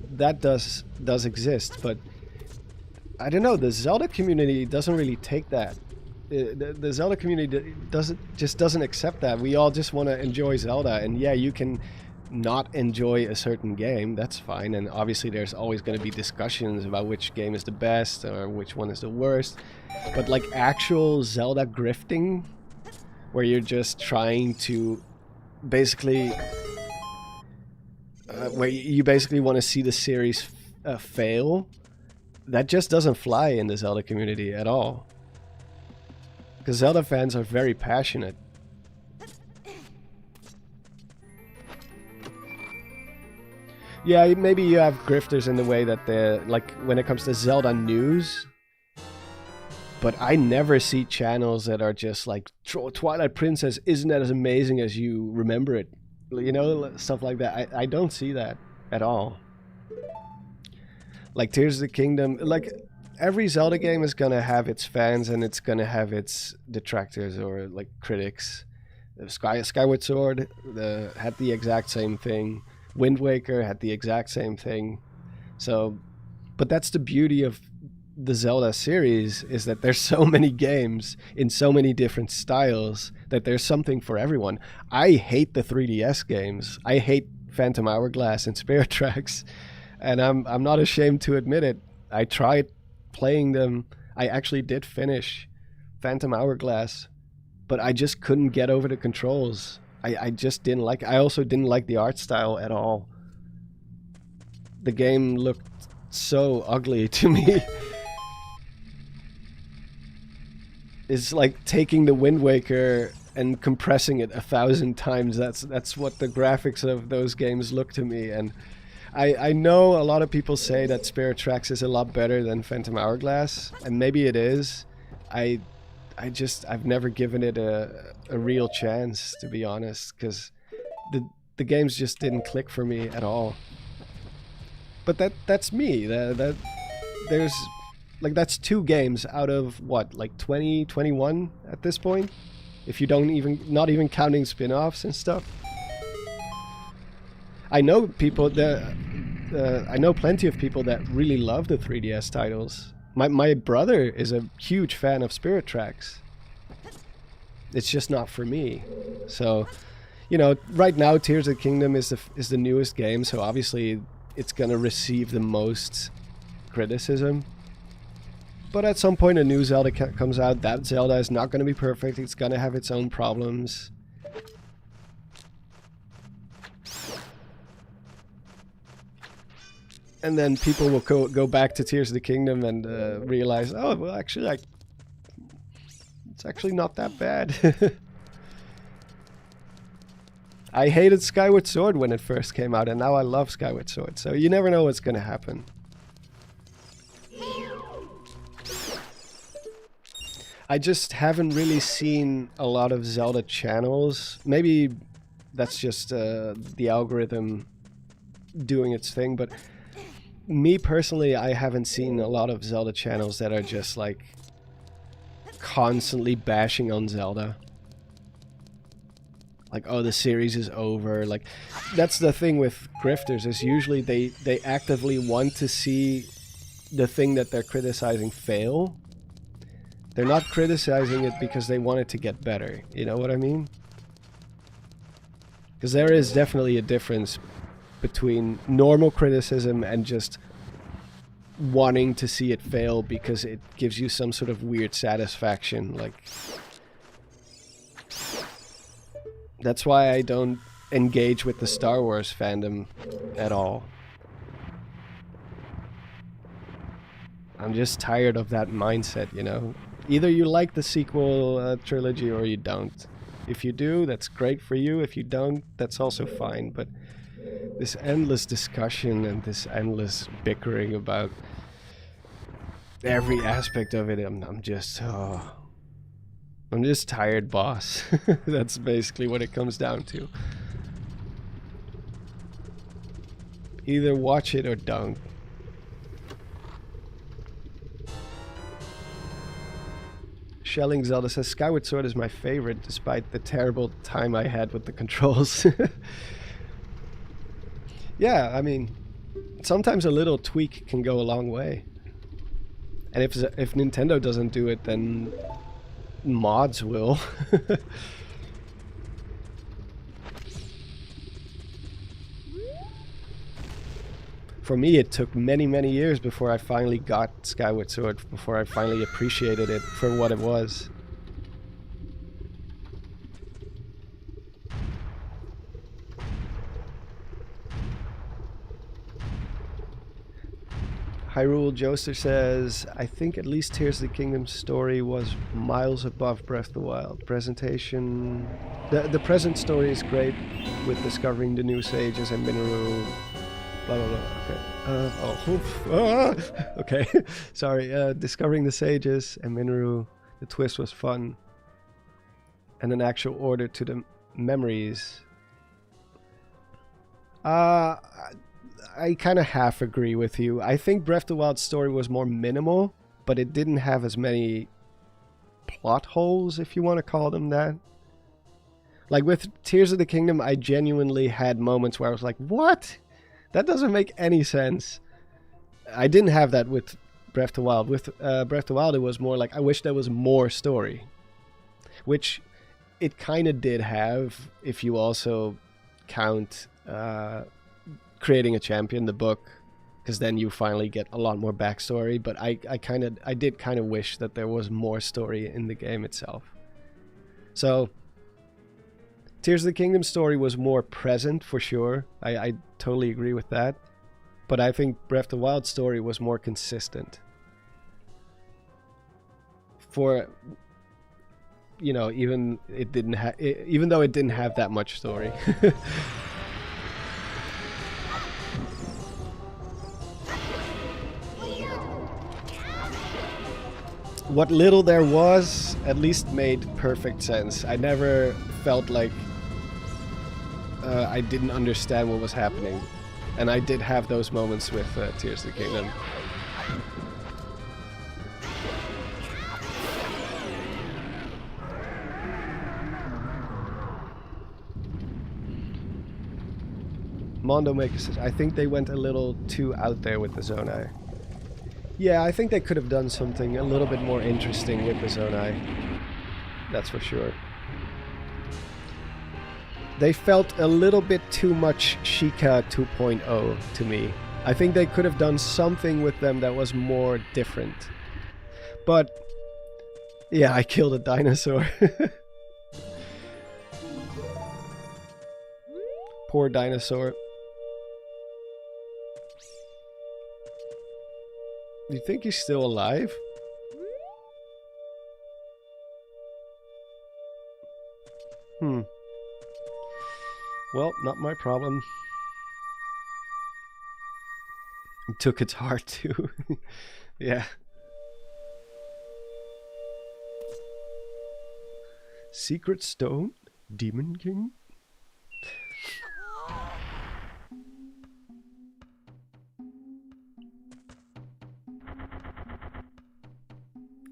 does exist, but I don't know. The Zelda community doesn't really take that. The Zelda community doesn't accept that. We all just want to enjoy Zelda, and yeah, you can not enjoy a certain game. That's fine, and obviously there's always going to be discussions about which game is the best or which one is the worst. But like actual Zelda grifting, where you're just trying to basically where you basically want to see the series fail, that just doesn't fly in the Zelda community at all. Because Zelda fans are very passionate. Yeah, maybe you have grifters in the way that they're, like, when it comes to Zelda news. But I never see channels that are just like, Twilight Princess isn't as amazing as you remember it. You know, stuff like that. I don't see that at all. Like, Tears of the Kingdom, like, every Zelda game is gonna have its fans and it's gonna have its detractors or, like, critics. Skyward Sword had the exact same thing. Wind Waker had the exact same thing. So, but that's the beauty of the Zelda series is that there's so many games in so many different styles that there's something for everyone. I hate the 3DS games. I hate Phantom Hourglass and Spirit Tracks, and I'm not ashamed to admit it. I tried playing them. I actually did finish Phantom Hourglass, but I just couldn't get over the controls. I just didn't like. I also didn't like the art style at all. The game looked so ugly to me. It's like taking the Wind Waker and compressing it 1,000 times. That's what the graphics of those games look to me. And I know a lot of people say that Spirit Tracks is a lot better than Phantom Hourglass, and maybe it is. I've never given it a real chance, to be honest, because the games just didn't click for me at all. But that's me. There's like, that's 2 games out of what, like 20, 21 at this point, if you don't even, not even counting spin-offs and stuff. I know people that I know plenty of people that really love the 3DS titles. My brother is a huge fan of Spirit Tracks. It's just not for me. So, you know, right now Tears of the Kingdom is the newest game, so obviously it's gonna receive the most criticism. But at some point a new Zelda comes out. That Zelda is not gonna be perfect. It's gonna have its own problems. And then people will go back to Tears of the Kingdom and realize, oh, well, actually, it's actually not that bad. I hated Skyward Sword when it first came out, and now I love Skyward Sword. So you never know what's going to happen. I just haven't really seen a lot of Zelda channels. Maybe that's just the algorithm doing its thing, but me personally, I haven't seen a lot of Zelda channels that are just like constantly bashing on Zelda. Like, oh, the series is over. Like, that's the thing with grifters, is usually they actively want to see the thing that they're criticizing fail. They're not criticizing it because they want it to get better. You know what I mean? Because there is definitely a difference between normal criticism and just wanting to see it fail because it gives you some sort of weird satisfaction. Like, that's why I don't engage with the Star Wars fandom at all. I'm just tired of that mindset, you know? Either you like the sequel trilogy or you don't. If you do, that's great for you. If you don't, that's also fine. But this endless discussion and this endless bickering about every aspect of it, I'm just tired, boss. That's basically what it comes down to. Either watch it or don't. Shelling Zelda says, Skyward Sword is my favorite despite the terrible time I had with the controls. Yeah, I mean, sometimes a little tweak can go a long way. And if Nintendo doesn't do it, then mods will. For me, it took many, many years before I finally got Skyward Sword, before I finally appreciated it for what it was. Hyrule Joester says, I think at least Tears of the Kingdom's story was miles above Breath of the Wild. Presentation... The present story is great, with discovering the new sages and Minoru... Blah, blah, blah. Okay. Okay. Sorry. Discovering the sages and Minoru. The twist was fun. And an actual order to the memories. I kind of half agree with you. I think Breath of the Wild's story was more minimal, but it didn't have as many plot holes, if you want to call them that. Like with Tears of the Kingdom, I genuinely had moments where I was like, what? That doesn't make any sense. I didn't have that with Breath of the Wild. With Breath of the Wild, it was more like, I wish there was more story. Which it kind of did have, if you also count Creating a Champion, the book, because then you finally get a lot more backstory. But I did kind of wish that there was more story in the game itself. So Tears of the Kingdom story was more present for sure. I totally agree with that. But I think Breath of the Wild story was more consistent. For, you know, even though it didn't have that much story. What little there was at least made perfect sense. I never felt like I didn't understand what was happening. And I did have those moments with Tears of the Kingdom. Mondo Maker says, I think they went a little too out there with the Zonai. Yeah, I think they could have done something a little bit more interesting with the Zonai. That's for sure. They felt a little bit too much Sheikah 2.0 to me. I think they could have done something with them that was more different. But, yeah, I killed a dinosaur. Poor dinosaur. Do you think he's still alive? Well, not my problem. He took its heart too. Yeah. Secret Stone? Demon King?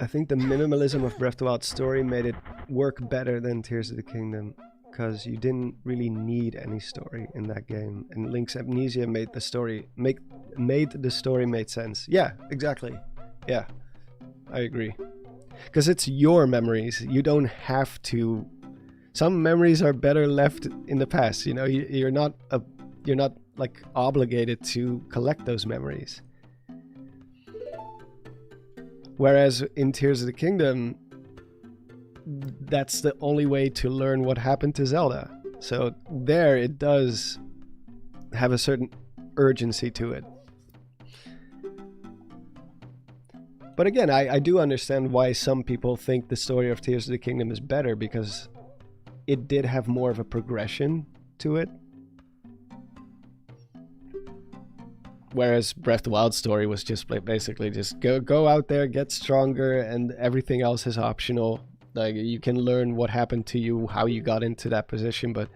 I think the minimalism of Breath of the Wild story made it work better than Tears of the Kingdom, because you didn't really need any story in that game, and Link's amnesia made the story made sense. Yeah, exactly. Yeah, I agree. Because it's your memories. You don't have to. Some memories are better left in the past. You know, you're not like obligated to collect those memories. Whereas in Tears of the Kingdom, that's the only way to learn what happened to Zelda. So there it does have a certain urgency to it. But again, I do understand why some people think the story of Tears of the Kingdom is better, because it did have more of a progression to it. Whereas Breath of the Wild story was just basically just go out there, get stronger, and everything else is optional. Like, you can learn what happened to you, how you got into that position, but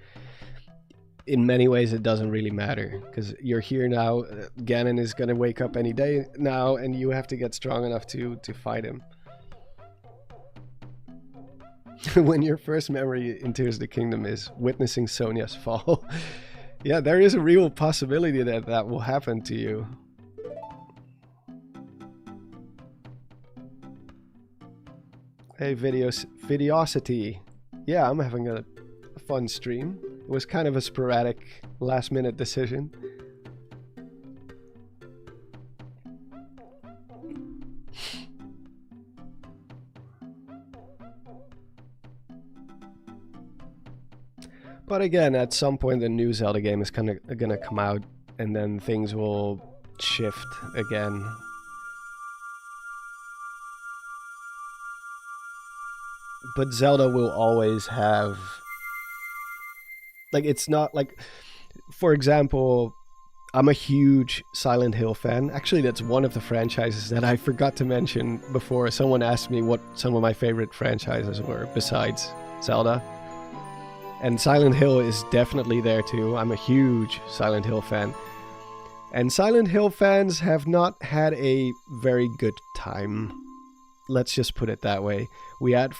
in many ways it doesn't really matter, because you're here now. Ganon is gonna wake up any day now, and you have to get strong enough to fight him. When your first memory in Tears of the Kingdom is witnessing Sonia's fall. Yeah, there is a real possibility that that will happen to you. Hey, Videosity. Yeah, I'm having a fun stream. It was kind of a sporadic last-minute decision. But again, at some point the new Zelda game is kind of gonna come out, and then things will shift again. But Zelda will always have, like, it's not like, for example, I'm a huge Silent Hill fan. Actually, that's one of the franchises that I forgot to mention before. Someone asked me what some of my favorite franchises were besides Zelda. And Silent Hill is definitely there too. I'm a huge Silent Hill fan. And Silent Hill fans have not had a very good time. Let's just put it that way. We had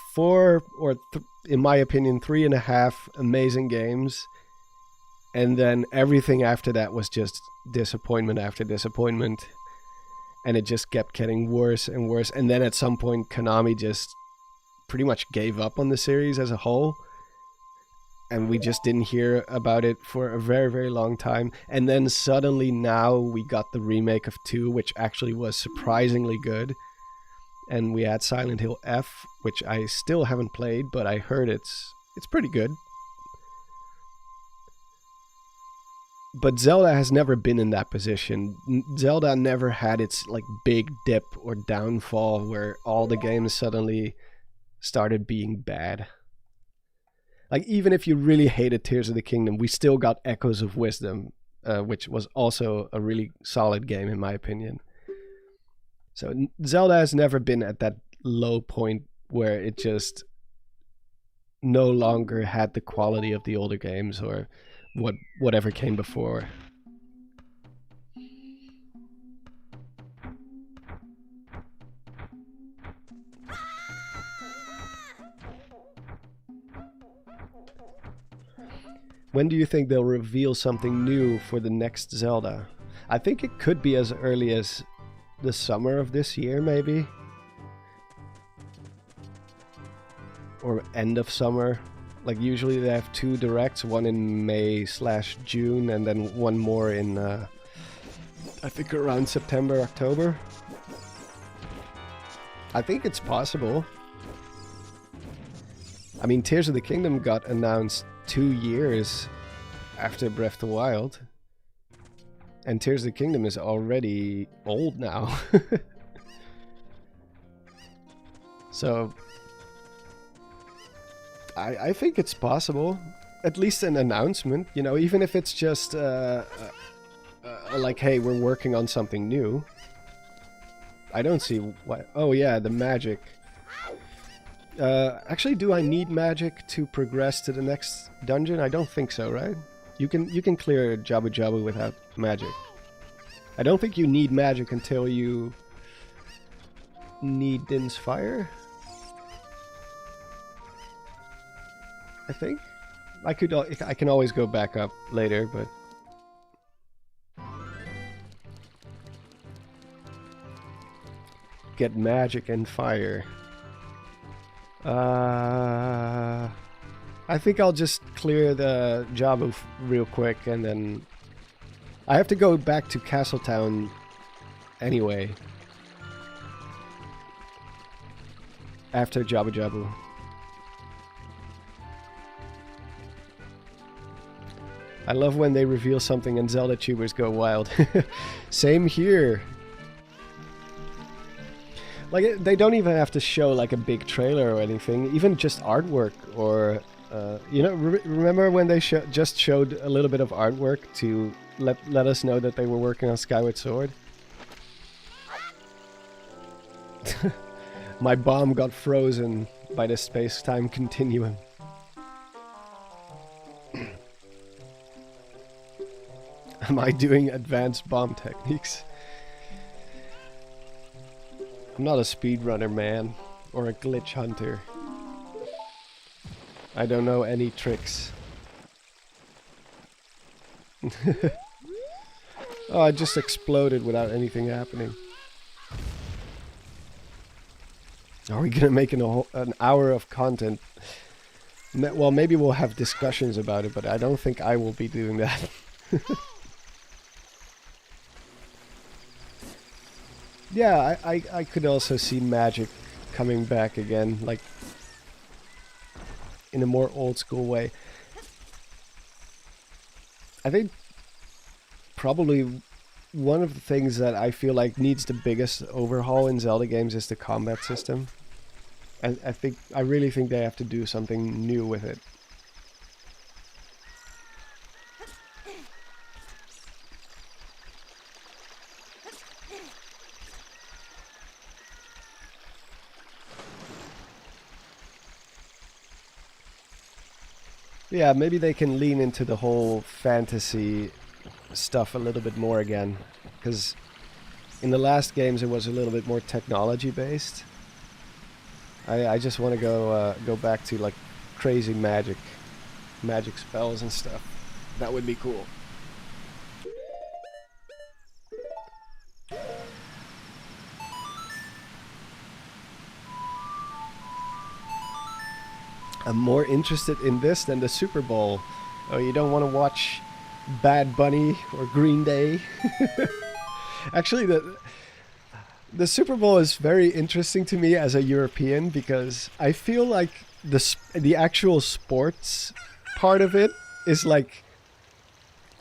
in my opinion, 3.5 amazing games. And then everything after that was just disappointment after disappointment. and it just kept getting worse and worse. And then at some point, Konami just pretty much gave up on the series as a whole, and we just didn't hear about it for a very, very long time. And then suddenly now we got the remake of 2, which actually was surprisingly good. And we had Silent Hill F, which I still haven't played, but I heard it's pretty good. But Zelda has never been in that position. Zelda never had its like big dip or downfall where all the games suddenly started being bad. Like, even if you really hated Tears of the Kingdom, we still got Echoes of Wisdom, which was also a really solid game in my opinion. So Zelda has never been at that low point where it just no longer had the quality of the older games or whatever came before. When do you think they'll reveal something new for the next Zelda? I think it could be as early as the summer of this year, maybe. Or end of summer. Like, usually they have 2 directs, one in May/June, and then one more in, I think around September, October. I think it's possible. I mean, Tears of the Kingdom got announced 2 years after Breath of the Wild. And Tears of the Kingdom is already old now. So I think it's possible. At least an announcement, you know, even if it's just like, hey, we're working on something new. I don't see why. Oh yeah, the magic. Actually, do I need magic to progress to the next dungeon? I don't think so, right? You can clear Jabu Jabu without magic. I don't think you need magic until you need Din's Fire. I think I can always go back up later, but get magic and fire. I think I'll just clear the Jabu real quick, and then I have to go back to Castletown anyway after Jabu Jabu. I love when they reveal something and Zelda tubers go wild. Same here. Like, they don't even have to show like a big trailer or anything, even just artwork or you know, remember when they just showed a little bit of artwork to let us know that they were working on Skyward Sword? My bomb got frozen by the space-time continuum. Am I doing advanced bomb techniques? I'm not a speedrunner, man, or a glitch hunter. I don't know any tricks. Oh, I just exploded without anything happening. Are we gonna make an hour of content? Well, maybe we'll have discussions about it, but I don't think I will be doing that. Yeah, I could also see magic coming back again, like in a more old school way. I think probably one of the things that I feel like needs the biggest overhaul in Zelda games is the combat system. I really think they have to do something new with it. Yeah, maybe they can lean into the whole fantasy stuff a little bit more again, because in the last games it was a little bit more technology based. I just want to go back to like crazy magic spells and stuff. That would be cool. I'm more interested in this than the Super Bowl. Oh, you don't want to watch Bad Bunny or Green Day? Actually, the Super Bowl is very interesting to me as a European because I feel like the actual sports part of it is like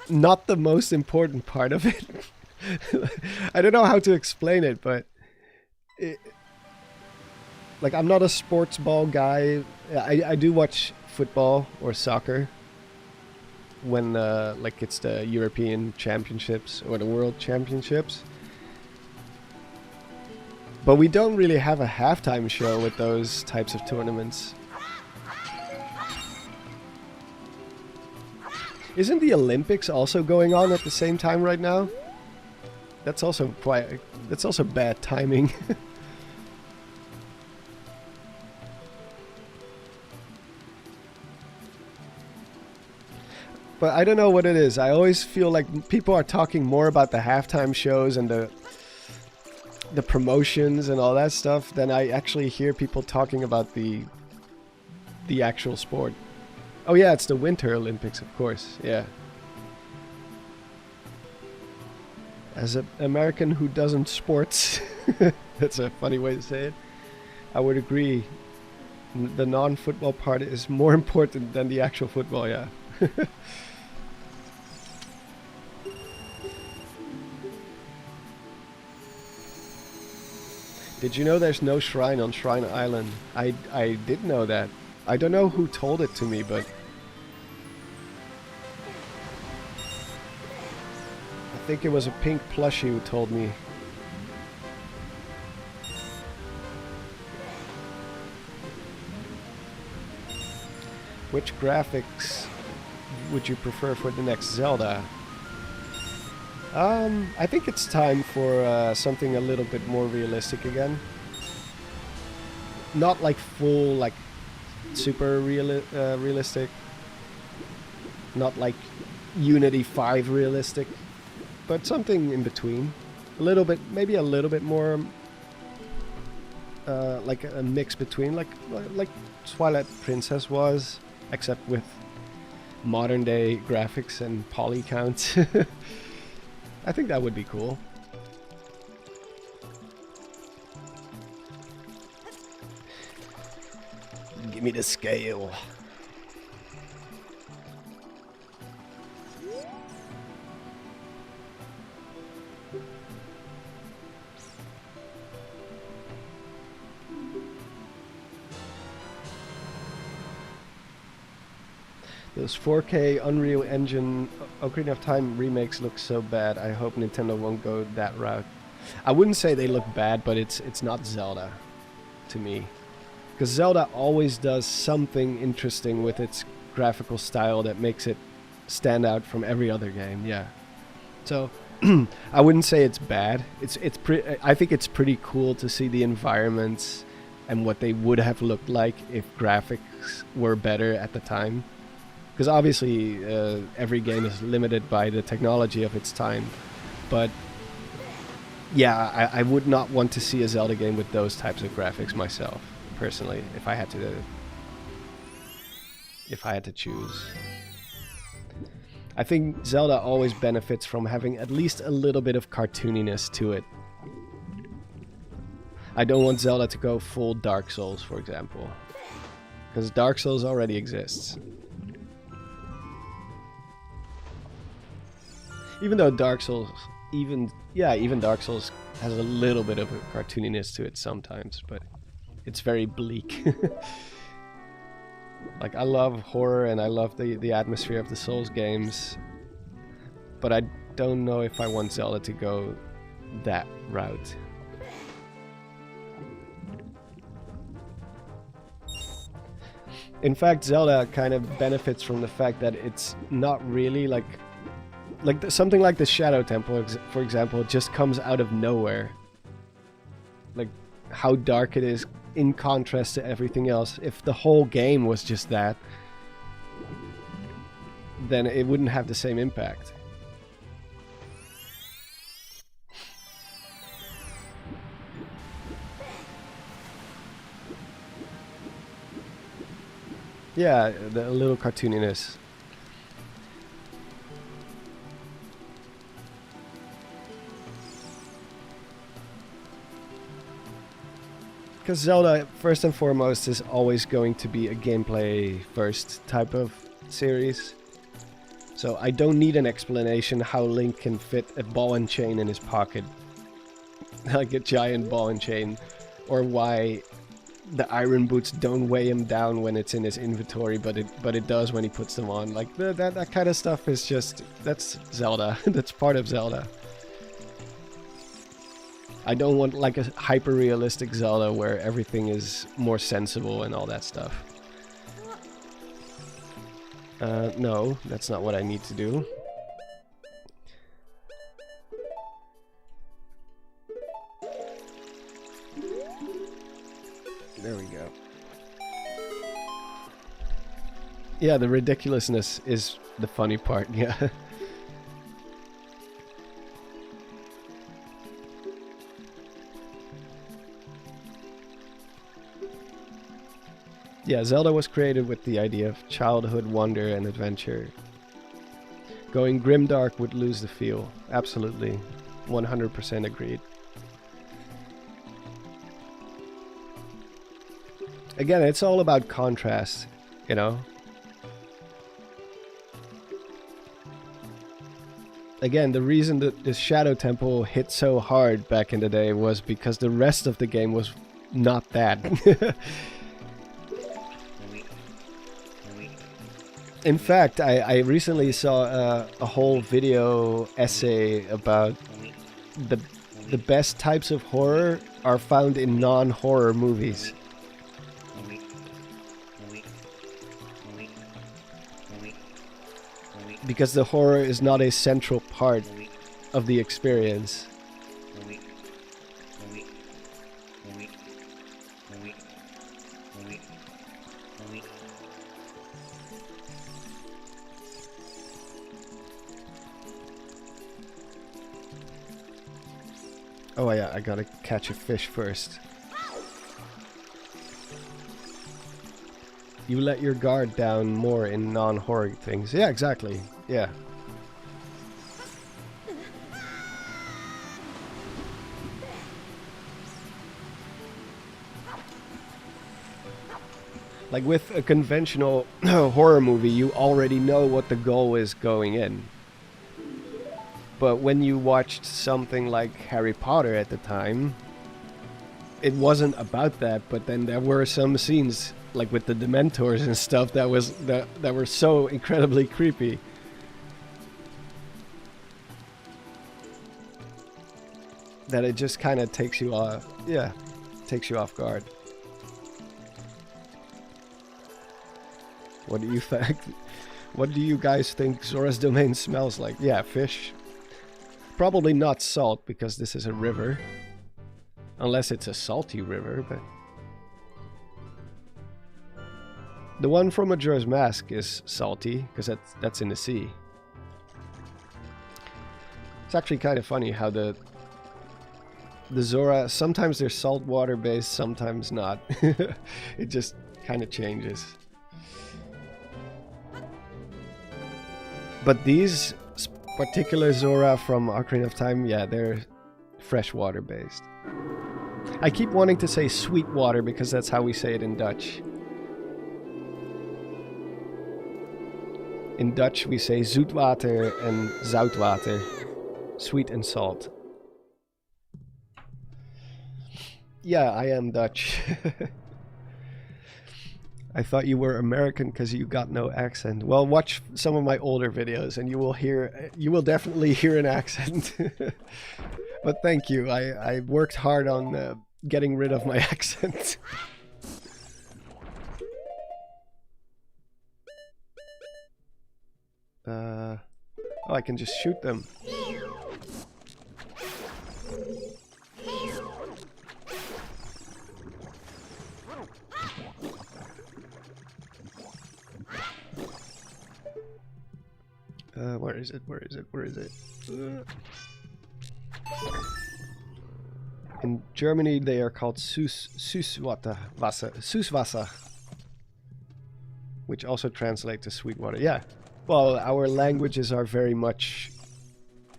not the most important part of it. I don't know how to explain it, but like I'm not a sports ball guy. I do watch football or soccer when like it's the European Championships or the World Championships. But we don't really have a halftime show with those types of tournaments. Isn't the Olympics also going on at the same time right now? That's also bad timing. But I don't know what it is. I always feel like people are talking more about the halftime shows and the promotions and all that stuff than I actually hear people talking about the actual sport. Oh yeah, it's the Winter Olympics, of course. Yeah. As an American who doesn't sports, that's a funny way to say it, I would agree. The non-football part is more important than the actual football, yeah. Did you know there's no shrine on Shrine Island? I did know that. I don't know who told it to me, but I think it was a pink plushie who told me. Which graphics would you prefer for the next Zelda? I think it's time for something a little bit more realistic again. Not like full, like super realistic. Not like Unity 5 realistic, but something in between. A little bit, maybe a little bit more like a mix between, like Twilight Princess was, except with modern day graphics and poly counts. I think that would be cool. Give me the scale. Those 4K Unreal Engine Ocarina of Time remakes look so bad. I hope Nintendo won't go that route. I wouldn't say they look bad, but it's not Zelda to me. Because Zelda always does something interesting with its graphical style that makes it stand out from every other game. Yeah. So I wouldn't say it's bad. I think it's pretty cool to see the environments and what they would have looked like if graphics were better at the time. Because obviously every game is limited by the technology of its time. But yeah, I would not want to see a Zelda game with those types of graphics myself, personally, if I had to choose. I think Zelda always benefits from having at least a little bit of cartooniness to it. I don't want Zelda to go full Dark Souls, for example. Because Dark Souls already exists. Even though Dark Souls, even Dark Souls has a little bit of a cartooniness to it sometimes, but it's very bleak. Like, I love horror and I love the atmosphere of the Souls games, but I don't know if I want Zelda to go that route. In fact, Zelda kind of benefits from the fact that it's not really like something like the Shadow Temple, for example, just comes out of nowhere. Like how dark it is in contrast to everything else. If the whole game was just that, then it wouldn't have the same impact. Yeah, the little cartooniness. Because Zelda, first and foremost, is always going to be a gameplay first type of series. So I don't need an explanation how Link can fit a ball and chain in his pocket. Like a giant ball and chain. Or why the iron boots don't weigh him down when it's in his inventory, but it does when he puts them on. Like that kind of stuff is just... that's Zelda. That's part of Zelda. I don't want like a hyper-realistic Zelda where everything is more sensible and all that stuff. No, that's not what I need to do. There we go. Yeah, the ridiculousness is the funny part, yeah. Yeah, Zelda was created with the idea of childhood wonder and adventure. Going grimdark would lose the feel. Absolutely. 100% agreed. Again, it's all about contrast, you know? Again, the reason that the Shadow Temple hit so hard back in the day was because the rest of the game was not that. In fact, I recently saw a whole video essay about the best types of horror are found in non-horror movies. Because the horror is not a central part of the experience. Oh yeah, I gotta catch a fish first. You let your guard down more in non-horror things. Yeah, exactly. Yeah. Like with a conventional horror movie, you already know what the goal is going in. But when you watched something like Harry Potter at the time, it wasn't about that, but then there were some scenes like with the Dementors and stuff that were so incredibly creepy. That it just kind of takes you off, yeah, takes you off guard. What do you think? What do you guys think Zora's Domain smells like? Yeah, fish. Probably not salt, because this is a river. Unless it's a salty river, but... The one from Majora's Mask is salty, because that's in the sea. It's actually kind of funny how the Zora, sometimes they're saltwater based, sometimes not. It just kind of changes. But these particular Zora from Ocarina of Time, yeah, they're freshwater based. I keep wanting to say sweet water because that's how we say it in Dutch. In Dutch we say zoetwater and zoutwater. Sweet and salt. Yeah, I am Dutch. I thought you were American because you got no accent. Well, watch some of my older videos and you will definitely hear an accent. But thank you. I worked hard on getting rid of my accent. Oh, I can just shoot them. Where is it? Where is it? Where is it? In Germany, they are called Süßwasser. Süßwasser. which also translates to Sweetwater. Yeah. Well, our languages are very much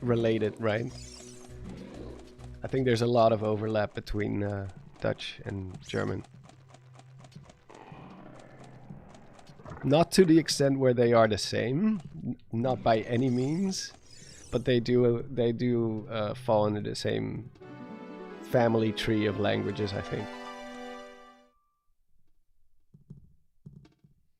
related, right? I think there's a lot of overlap between Dutch and German. Not to the extent where they are the same, not by any means, but they do fall into the same family tree of languages, I think.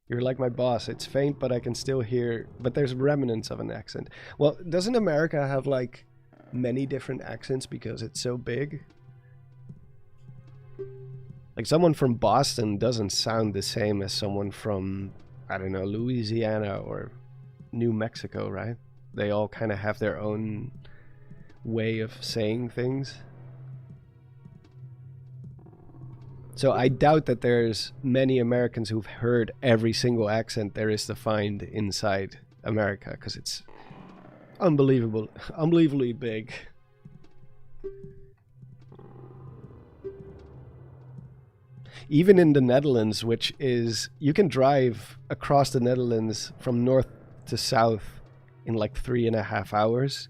You're like my boss. It's faint, but I can still hear, but there's remnants of an accent. Well, doesn't America have like many different accents because it's so big? Like someone from Boston doesn't sound the same as someone from, I don't know, Louisiana or New Mexico, right? They all kind of have their own way of saying things. So I doubt that there's many Americans who've heard every single accent there is to find inside America, because it's unbelievably big. Even in the Netherlands, which is, you can drive across the Netherlands from north to south in like 3.5 hours,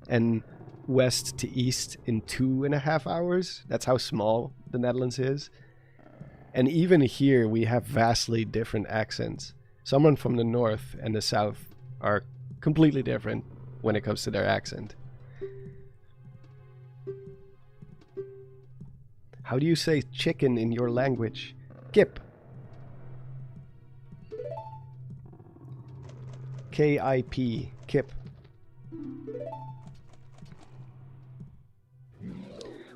and west to east in 2.5 hours. That's how small the Netherlands is. And even here, we have vastly different accents. Someone from the north and the south are completely different when it comes to their accent. How do you say chicken in your language? Kip. K-I-P. Kip.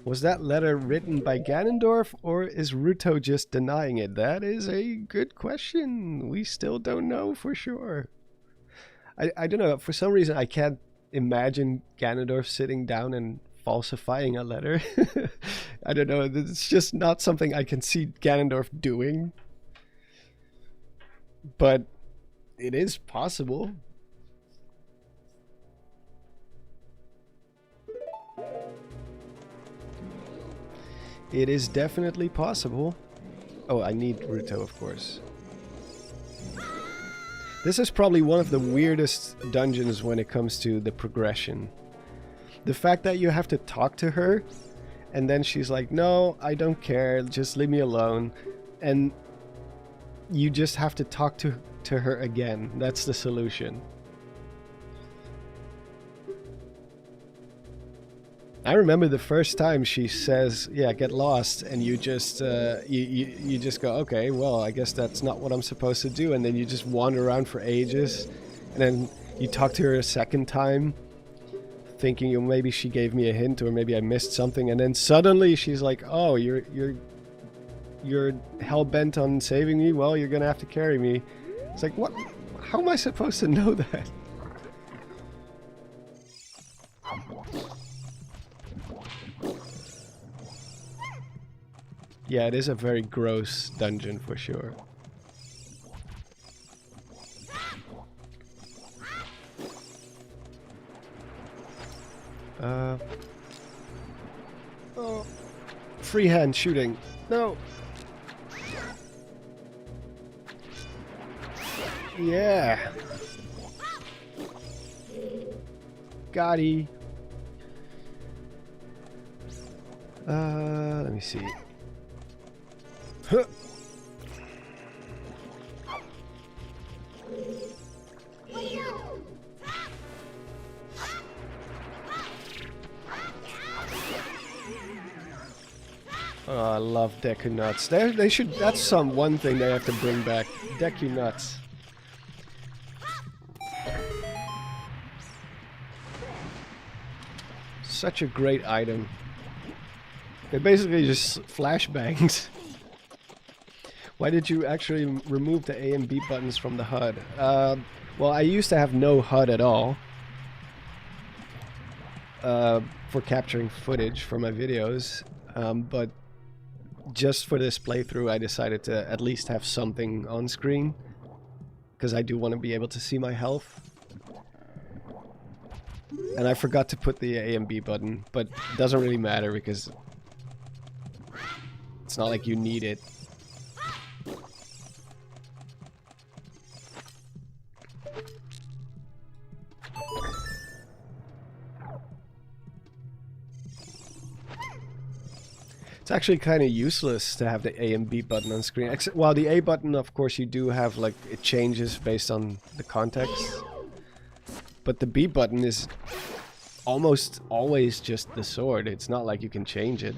Was that letter written by Ganondorf, or is Ruto just denying it? That is a good question. We still don't know for sure. I don't know. For some reason, I can't imagine Ganondorf sitting down and falsifying a letter. I don't know. It's just not something I can see Ganondorf doing. But it is possible. It is definitely possible. Oh, I need Ruto, of course. This is probably one of the weirdest dungeons when it comes to the progression. The fact that you have to talk to her, and then she's like, no, I don't care, just leave me alone. And you just have to talk to her again. That's the solution. I remember the first time she says, yeah, get lost, and you just you just go, okay, well, I guess that's not what I'm supposed to do, and then you just wander around for ages, and then you talk to her a second time, thinking, oh, maybe she gave me a hint, or maybe I missed something, and then suddenly she's like, oh, you're hell-bent on saving me? Well, you're gonna have to carry me. It's like, what? How am I supposed to know that? Yeah, it is a very gross dungeon for sure. Oh, freehand shooting. No. Yeah. Gotti. Let me see. Huh. Oh, I love Deku Nuts. They should. That's one thing they have to bring back. Deku Nuts. Such a great item. They basically just flashbangs. Why did you actually remove the A and B buttons from the HUD? Well, I used to have no HUD at all for capturing footage for my videos, but just for this playthrough I decided to at least have something on screen, because I do want to be able to see my health. And I forgot to put the A and B button, but it doesn't really matter because it's not like you need it. It's actually kind of useless to have the A and B button on screen. While the A button, of course, you do have, like, it changes based on the context. But the B button is almost always just the sword. It's not like you can change it.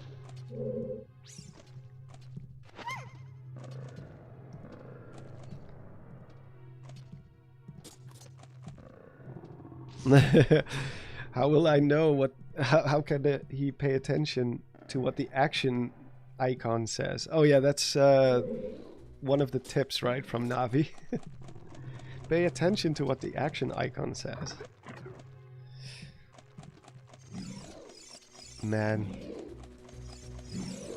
How will I know what... How can he pay attention to what the action icon says? Oh yeah, that's one of the tips, right, from Navi. Pay attention to what the action icon says. Man.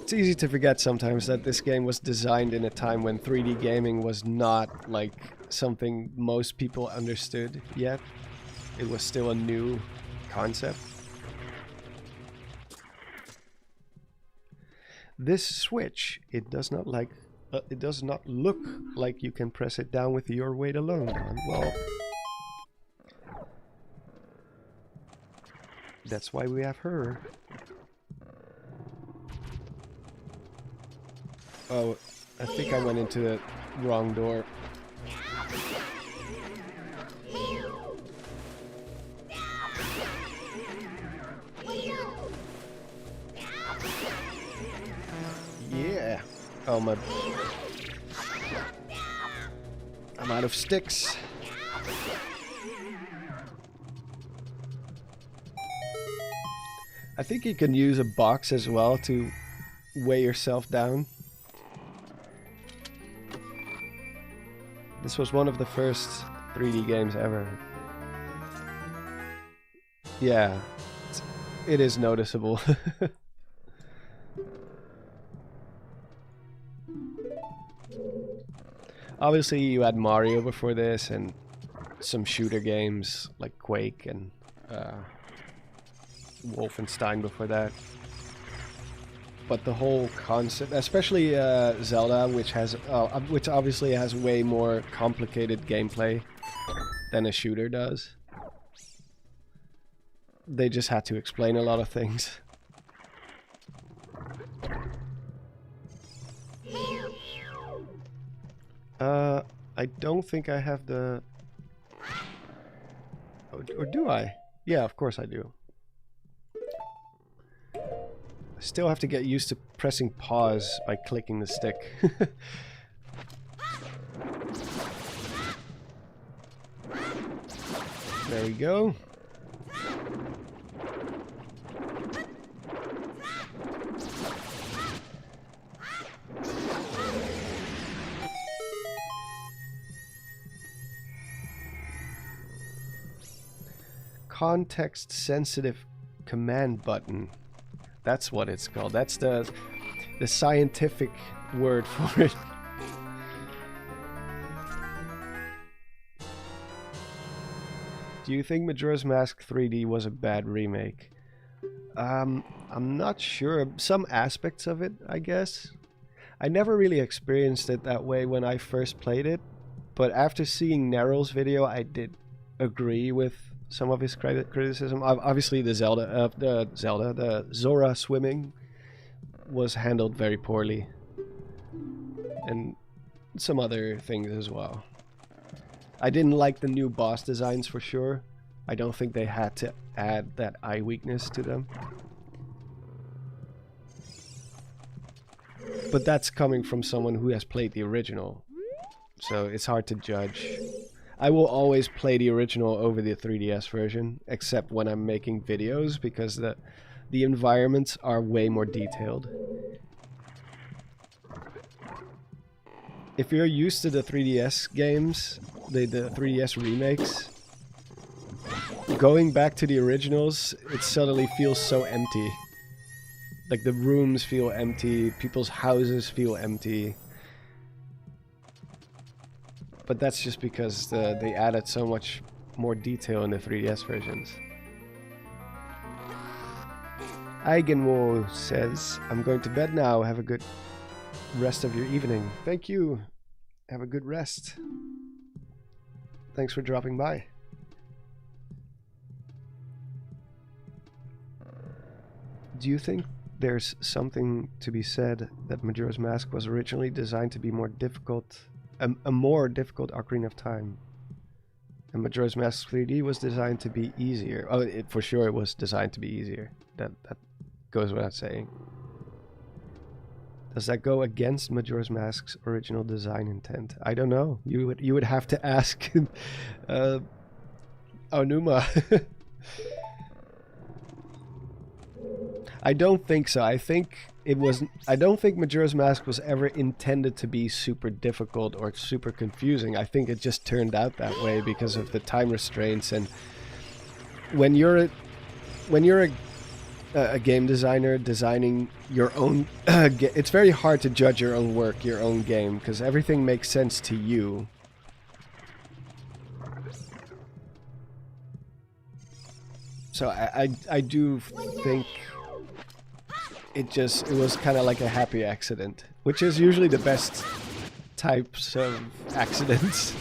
It's easy to forget sometimes that this game was designed in a time when 3D gaming was not like something most people understood yet. It was still a new concept. This switch, it does not look like you can press it down with your weight alone. Well, that's why we have her. Oh, I think I went into the wrong door. Yeah. Oh my. I'm out of sticks. I think you can use a box as well to weigh yourself down. This was one of the first 3D games ever. Yeah, it is noticeable. Obviously you had Mario before this and some shooter games like Quake and Wolfenstein before that. But the whole concept, especially Zelda, which obviously has way more complicated gameplay than a shooter does. They just had to explain a lot of things. I don't think I have the... Or do I? Yeah, of course I do. I still have to get used to pressing pause by clicking the stick. There we go. Context sensitive command button. That's what it's called. That's the scientific word for it. Do you think Majora's Mask 3D was a bad remake? I'm not sure. Some aspects of it, I guess. I never really experienced it that way when I first played it, but after seeing Neryl's video, I did agree with some of his criticism. Obviously, the Zora swimming was handled very poorly, and some other things as well. I didn't like the new boss designs for sure. I don't think they had to add that eye weakness to them. But that's coming from someone who has played the original, so it's hard to judge. I will always play the original over the 3DS version, except when I'm making videos, because the environments are way more detailed. If you're used to the 3DS games, the 3DS remakes, going back to the originals, it suddenly feels so empty. Like the rooms feel empty, people's houses feel empty. But that's just because they added so much more detail in the 3DS versions. Eigenwo says, I'm going to bed now. Have a good rest of your evening. Thank you. Have a good rest. Thanks for dropping by. Do you think there's something to be said that Majora's Mask was originally designed to be more difficult, a more difficult Ocarina of Time. And Majora's Mask 3D was designed to be easier. Oh, for sure it was designed to be easier. That goes without saying. Does that go against Majora's Mask's original design intent? I don't know. You would have to ask Onuma. I don't think so. I think it was. I don't think Majora's Mask was ever intended to be super difficult or super confusing. I think it just turned out that way because of the time restraints. And when you're a game designer designing your own, it's very hard to judge your own work, your own game, because everything makes sense to you. So I do think it was kind of like a happy accident, which is usually the best types of accidents.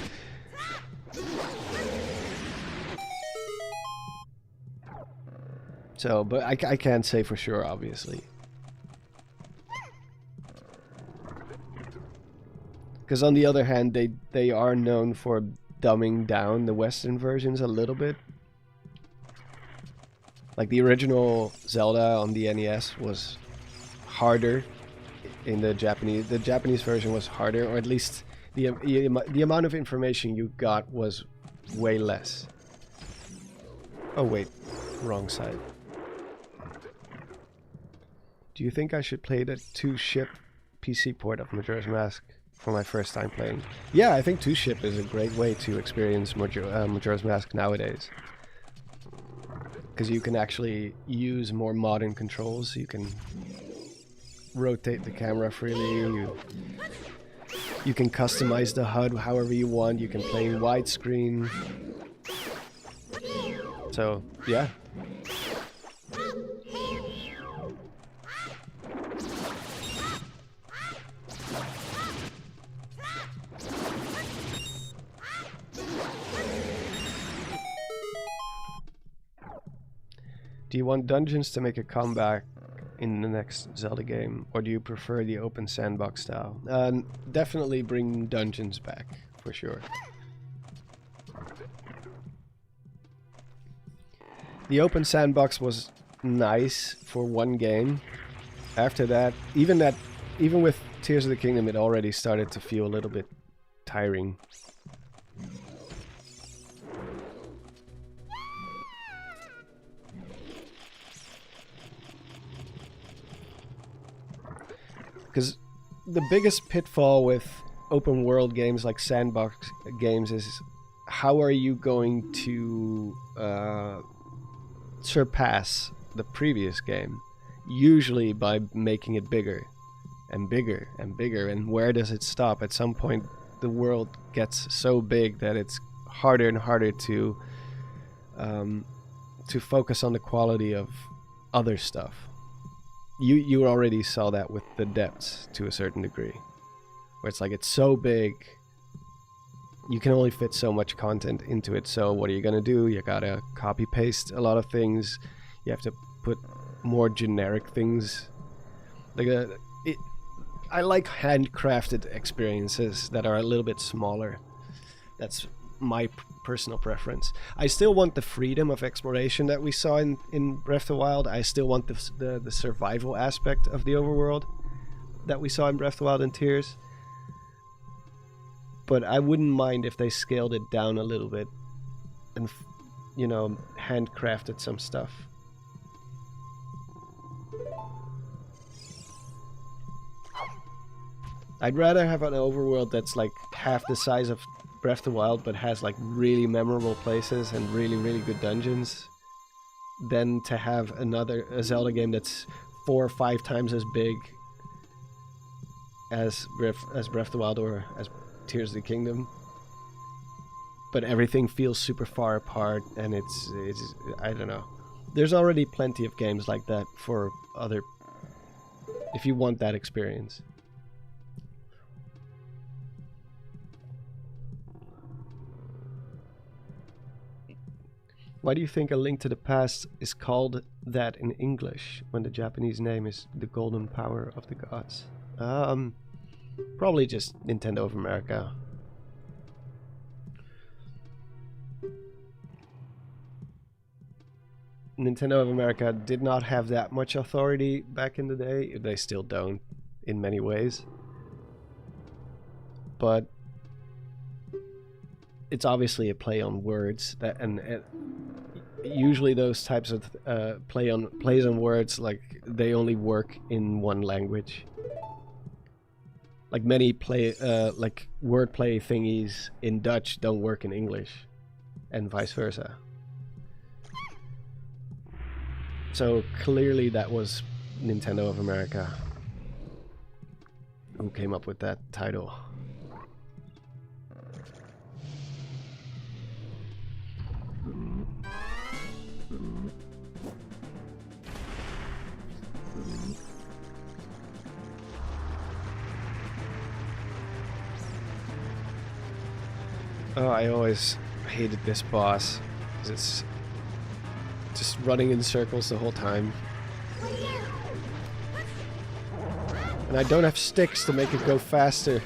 So, but I can't say for sure, obviously. Because on the other hand, they are known for dumbing down the Western versions a little bit. Like the original Zelda on the NES was harder in the Japanese. The Japanese version was harder, or at least the amount of information you got was way less. Oh wait, wrong side. Do you think I should play the 2-ship PC port of Majora's Mask for my first time playing? Yeah, I think 2-ship is a great way to experience Majora's Mask nowadays. Because you can actually use more modern controls. You can rotate the camera freely. You can customize the HUD however you want. You can play in widescreen. So, yeah. Do you want dungeons to make a comeback in the next Zelda game, or do you prefer the open sandbox style? Definitely bring dungeons back, for sure. The open sandbox was nice for one game. After that, even with Tears of the Kingdom, it already started to feel a little bit tiring. Because the biggest pitfall with open world games like sandbox games is how are you going to surpass the previous game? Usually by making it bigger and bigger and bigger. And where does it stop? At some point the world gets so big that it's harder and harder to focus on the quality of other stuff. You already saw that with the depths to a certain degree, where it's like it's so big, you can only fit so much content into it. So what are you gonna do? You gotta copy paste a lot of things. You have to put more generic things. Like I like handcrafted experiences that are a little bit smaller. That's my personal preference. I still want the freedom of exploration that we saw in Breath of the Wild. I still want the survival aspect of the overworld that we saw in Breath of the Wild and Tears. But I wouldn't mind if they scaled it down a little bit and, you know, handcrafted some stuff. I'd rather have an overworld that's like half the size of Breath of the Wild but has like really memorable places and really, really good dungeons than to have a Zelda game that's 4 or 5 times as big as Breath of the Wild or as Tears of the Kingdom. But everything feels super far apart and it's I don't know. There's already plenty of games like that for other, if you want that experience. Why do you think A Link to the Past is called that in English when the Japanese name is the Golden Power of the Gods? Probably just Nintendo of America. Nintendo of America did not have that much authority back in the day. They still don't in many ways. But it's obviously a play on words that and usually those types of plays on words, like, they only work in one language. Like many like wordplay thingies in Dutch don't work in English, and vice versa. So clearly that was Nintendo of America who came up with that title. Oh, I always hated this boss, because it's just running in circles the whole time. And I don't have sticks to make it go faster.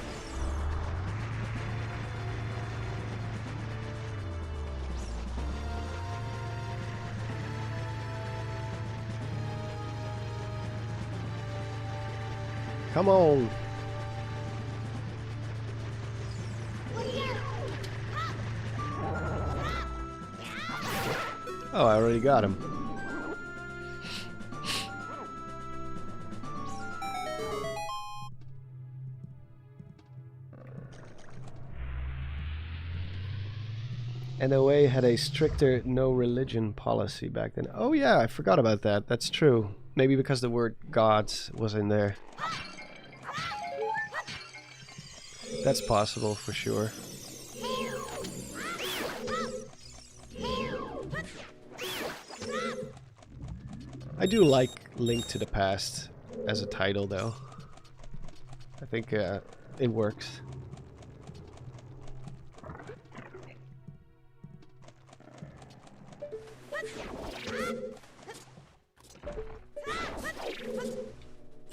Come on! Oh, I already got him. NOA had a stricter no religion policy back then. Oh yeah, I forgot about that. That's true. Maybe because the word gods was in there. That's possible for sure. I do like Link to the Past as a title, though. I think it works.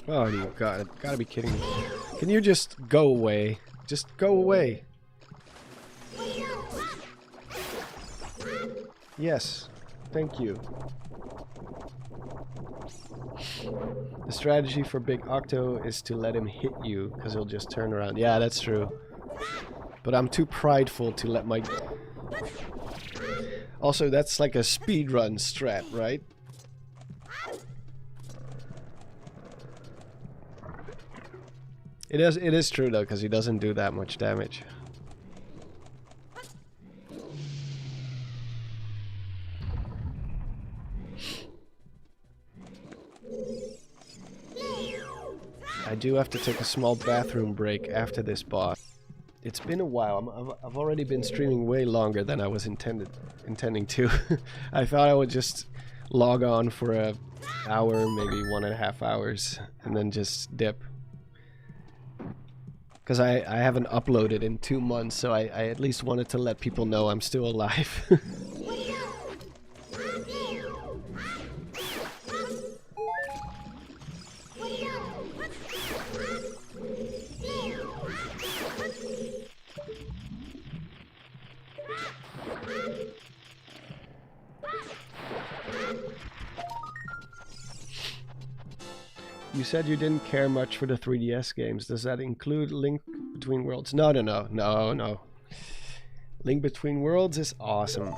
Oh, you gotta be kidding me. Can you just go away? Just go away. Yes. Thank you. The strategy for Big Octo is to let him hit you, because he'll just turn around. Yeah, that's true. But I'm too prideful to let my... Also, that's like a speedrun strat, right? It is true, though, because he doesn't do that much damage. I do have to take a small bathroom break after this boss. It's been a while. I've already been streaming way longer than I was intending to. I thought I would just log on for an hour, maybe 1.5 hours, and then just dip. Because I haven't uploaded in 2 months, so I at least wanted to let people know I'm still alive. You said you didn't care much for the 3DS games. Does that include Link Between Worlds? No. Link Between Worlds is awesome.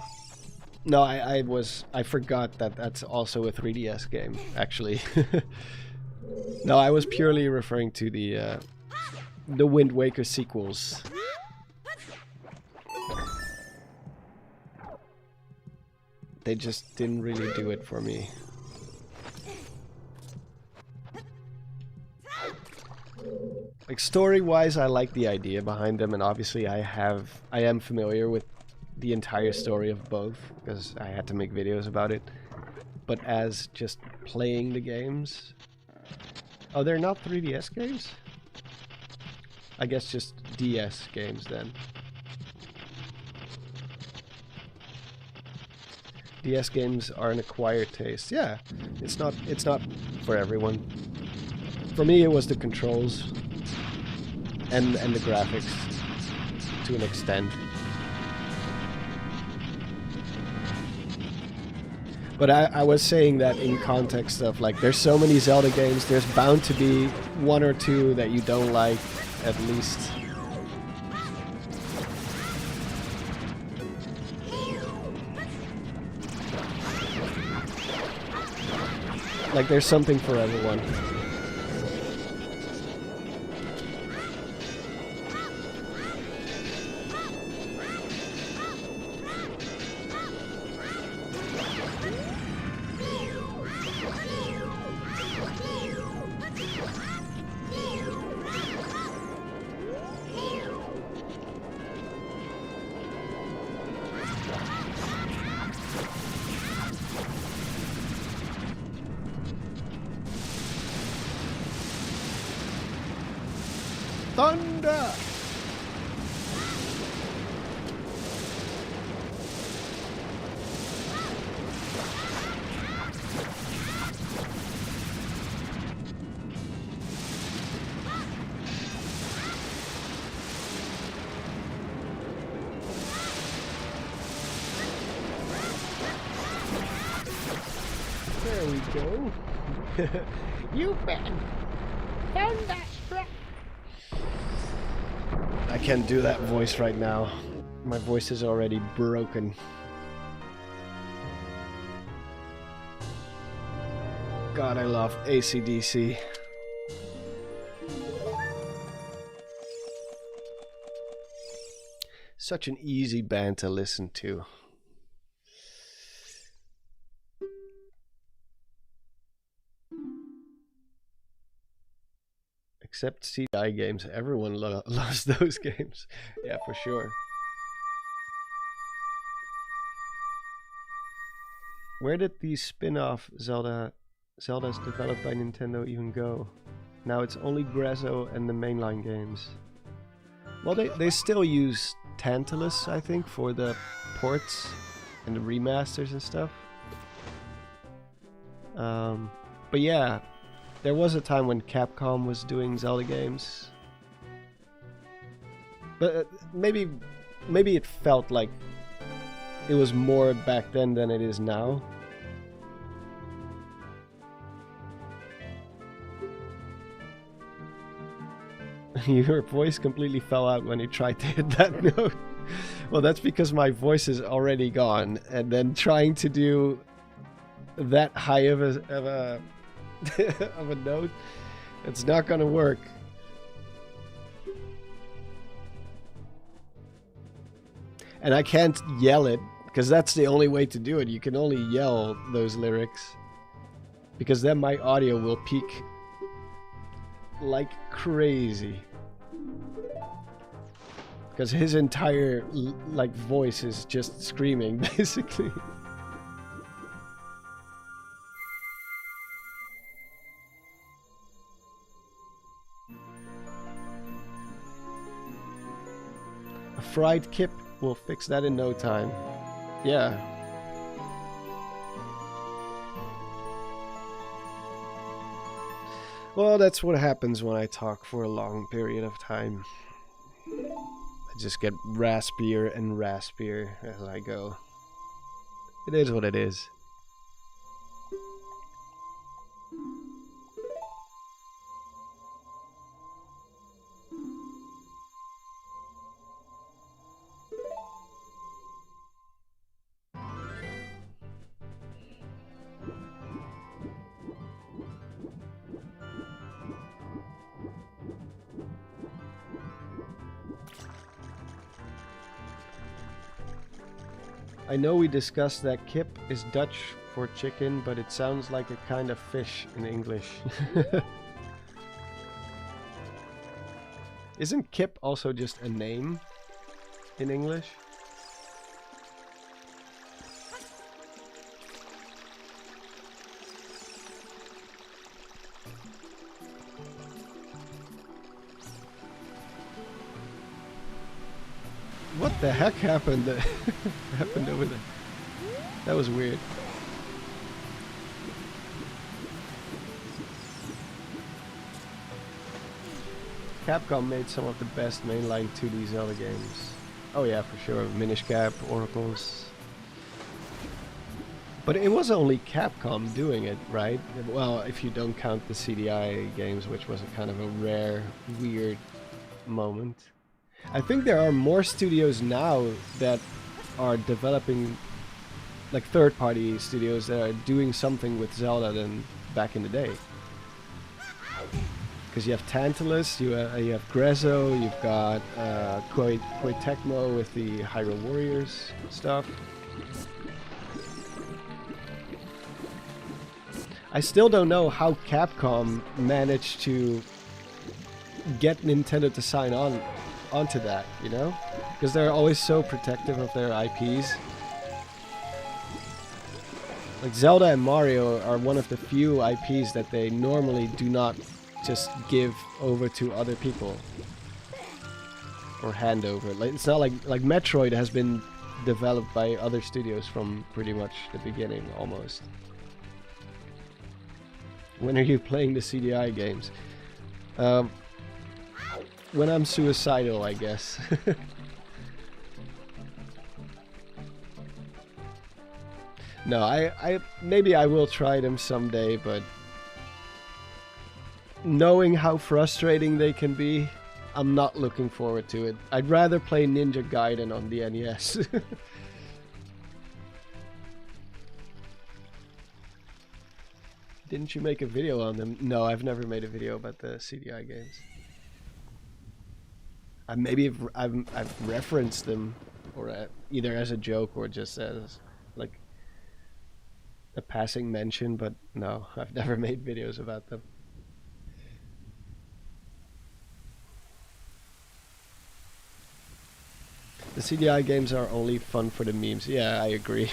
No, I forgot that that's also a 3DS game, actually. No, I was purely referring to the Wind Waker sequels. They just didn't really do it for me. Like, story-wise, I like the idea behind them, and obviously I am familiar with the entire story of both, because I had to make videos about it. But as just playing the games... Oh, they're not 3DS games? I guess just DS games, then. FPS games are an acquired taste. Yeah, it's not for everyone. For me, it was the controls and the graphics to an extent. But I was saying that in context of like, there's so many Zelda games, there's bound to be one or two that you don't like, at least. Like, there's something for everyone. Thunder! There we go. You bet. Thunderstruck. I can't do that voice right now. My voice is already broken. God, I love AC/DC. Such an easy band to listen to. Except CDI games, everyone loves those games. Yeah, for sure. Where did these spin-off Zeldas developed by Nintendo even go? Now it's only Grezzo and the mainline games. Well, they still use Tantalus, I think, for the ports and the remasters and stuff. But yeah, there was a time when Capcom was doing Zelda games. But maybe it felt like it was more back then than it is now. Your voice completely fell out when you tried to hit that note. Well, that's because my voice is already gone, and then trying to do that high of a of a note, it's not gonna work. And I can't yell it, because that's the only way to do it. You can only yell those lyrics, because then my audio will peak like crazy. Because his entire like voice is just screaming, basically. A fried kip will fix that in no time. Yeah. Well, that's what happens when I talk for a long period of time. I just get raspier and raspier as I go. It is what it is. I know we discussed that kip is Dutch for chicken, but it sounds like a kind of fish in English. Isn't kip also just a name in English? What the heck happened? Happened over there? That was weird. Capcom made some of the best mainline 2D Zelda games. Oh yeah, for sure. Minish Cap, Oracles. But it was only Capcom doing it, right? Well, if you don't count the CDI games, which was a kind of a rare, weird moment. I think there are more studios now that are developing, like third-party studios that are doing something with Zelda than back in the day. Because you have Tantalus, you have Grezzo, you've got Koei Tecmo with the Hyrule Warriors stuff. I still don't know how Capcom managed to get Nintendo to sign onto that, you know? Because they're always so protective of their IPs. Like Zelda and Mario are one of the few IPs that they normally do not just give over to other people or hand over. Like it's not like Metroid has been developed by other studios from pretty much the beginning almost. When are you playing the CDI games? When I'm suicidal, I guess. No, I maybe I will try them someday, but knowing how frustrating they can be, I'm not looking forward to it. I'd rather play Ninja Gaiden on the NES. Didn't you make a video on them? No, I've never made a video about the CDI games. Maybe I've referenced them, or either as a joke or just as like a passing mention, but no, I've never made videos about them. The CDI games are only fun for the memes. Yeah, I agree.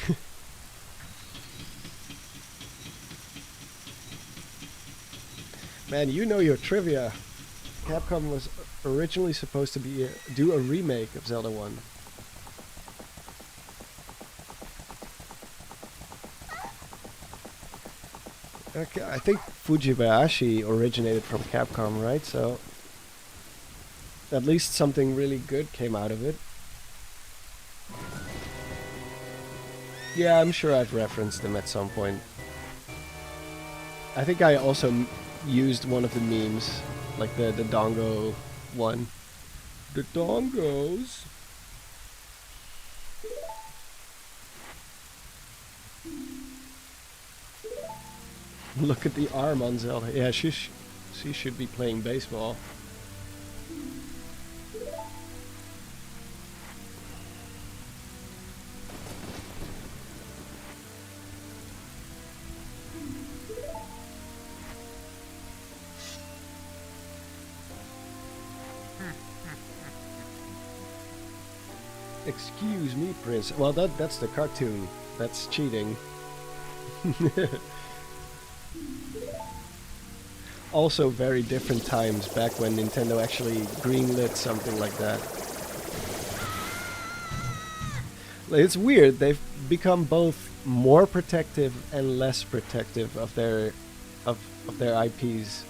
Man, you know your trivia. Capcom was originally supposed to do a remake of Zelda 1. Okay, I think Fujibayashi originated from Capcom, right? So at least something really good came out of it. Yeah, I'm sure I've referenced them at some point. I think I also used one of the memes, like the Dongo one. The Dongos. Look at the arm on Zelda. Yeah, she should be playing baseball. Excuse me, Prince. Well, that's the cartoon. That's cheating. Also very different times back when Nintendo actually greenlit something like that. It's weird, they've become both more protective and less protective of their IPs.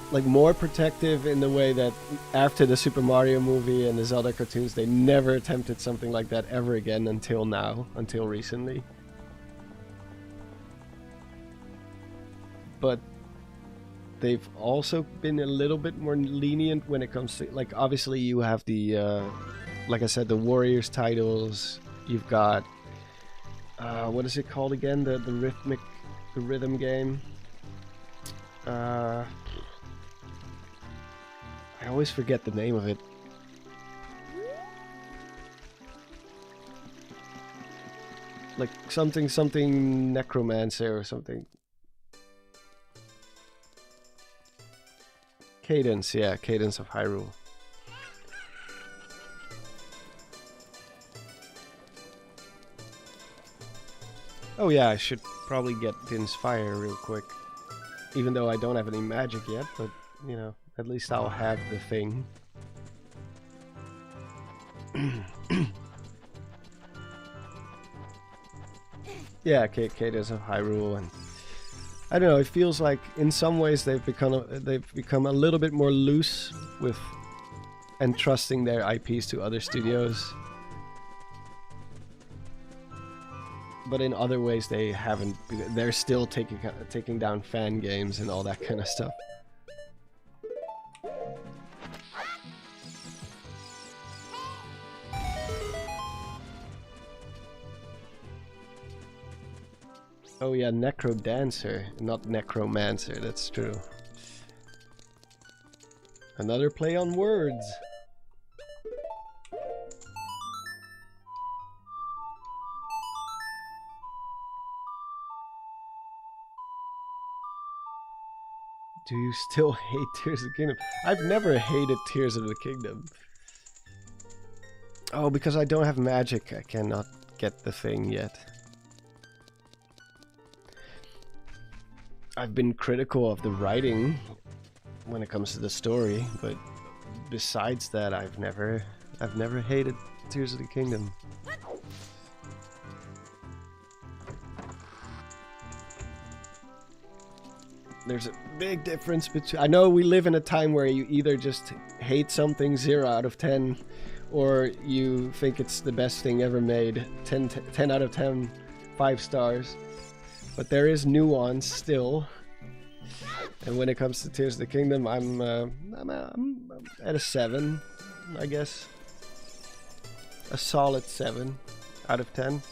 Like more protective in the way that after the Super Mario movie and the Zelda cartoons, they never attempted something like that ever again until now, until recently. But they've also been a little bit more lenient when it comes to, like, obviously you have the, like I said, the Warriors titles. You've got, what is it called again? The rhythm game. I always forget the name of it. Like something necromancer or something. Cadence, yeah, Cadence of Hyrule. Oh yeah, I should probably get Din's Fire real quick. Even though I don't have any magic yet, but, you know, at least I'll have the thing. Yeah, Kate is of Hyrule, and I don't know. It feels like in some ways they've become a little bit more loose with entrusting their IPs to other studios, but in other ways they haven't. They're still taking down fan games and all that kind of stuff. Oh yeah, Necro Dancer, not Necromancer, that's true. Another play on words. Do you still hate Tears of the Kingdom? I've never hated Tears of the Kingdom. Oh, because I don't have magic, I cannot get the thing yet. I've been critical of the writing when it comes to the story, but besides that, I've never hated Tears of the Kingdom. There's a big difference between... I know we live in a time where you either just hate something 0 out of 10, or you think it's the best thing ever made, 10 out of 10, 5 stars. But there is nuance still, and when it comes to Tears of the Kingdom, I'm at a 7, I guess. A solid 7 out of 10.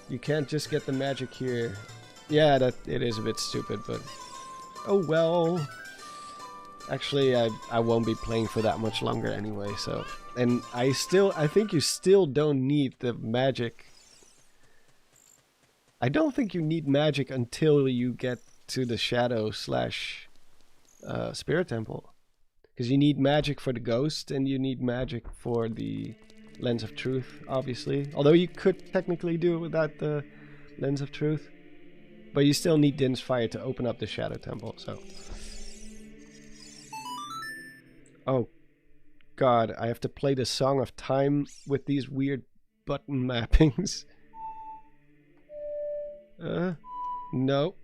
You can't just get the magic here. Yeah, that it is a bit stupid, but oh well. Actually, I won't be playing for that much longer anyway, so... And I think you still don't need the magic. I don't think you need magic until you get to the Shadow / Spirit Temple. Because you need magic for the Ghost, and you need magic for the Lens of Truth, obviously. Although you could technically do it without the Lens of Truth. But you still need Din's Fire to open up the Shadow Temple, so... Oh. God, I have to play the Song of Time with these weird button mappings. No.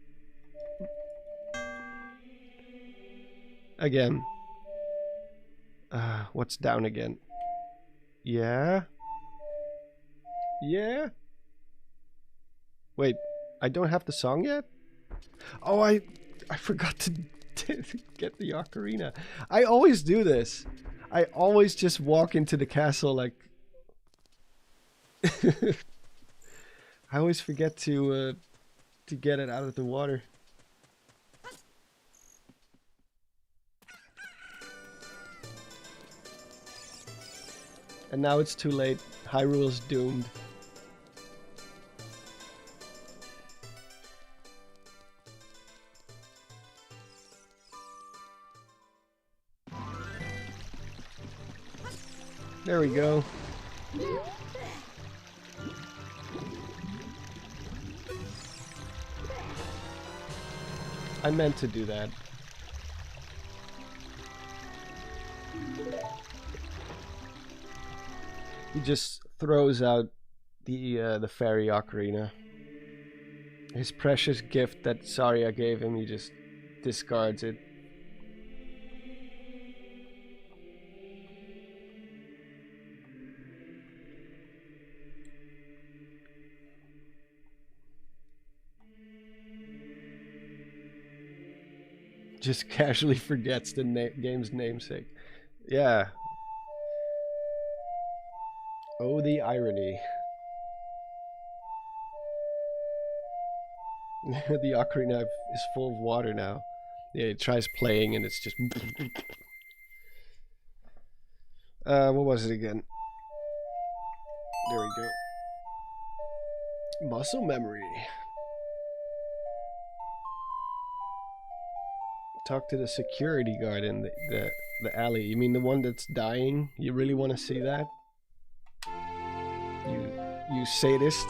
Again. What's down again? Yeah? Yeah? Wait, I don't have the song yet? Oh, I forgot to get the ocarina. I always do this. I always just walk into the castle like... I always forget to get it out of the water. And now it's too late. Hyrule's doomed. There we go. I meant to do that. He just throws out the fairy ocarina. His precious gift that Saria gave him, he just discards it. Just casually forgets the game's namesake. Yeah. Oh, the irony. The ocarina is full of water now. Yeah, it tries playing and it's just... what was it again? There we go. Muscle memory. Talk to the security guard in the alley. You mean the one that's dying? You really want to see that? You sadist.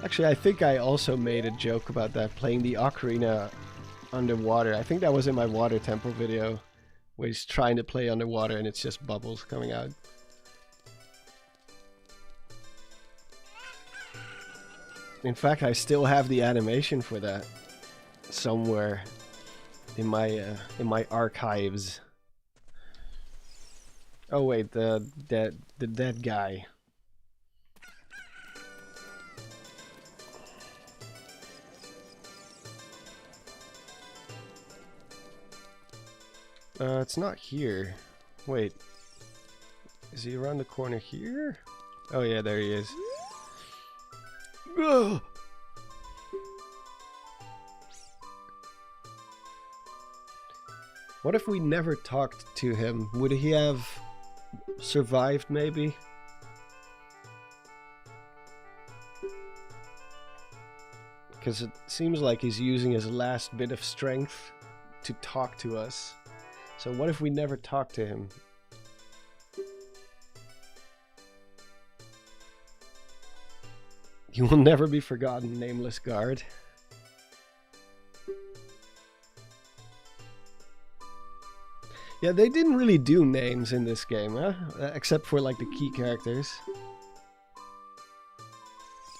Actually, I think I also made a joke about that, playing the ocarina underwater. I think that was in my water temple video, where he's trying to play underwater and it's just bubbles coming out. In fact, I still have the animation for that somewhere in my archives. Oh wait, the dead guy. It's not here. Wait. Is he around the corner here? Oh yeah, there he is. Ugh! What if we never talked to him? Would he have survived, maybe? Because it seems like he's using his last bit of strength to talk to us. So what if we never talk to him? You will never be forgotten, nameless guard. Yeah, they didn't really do names in this game, huh? Except for like the key characters.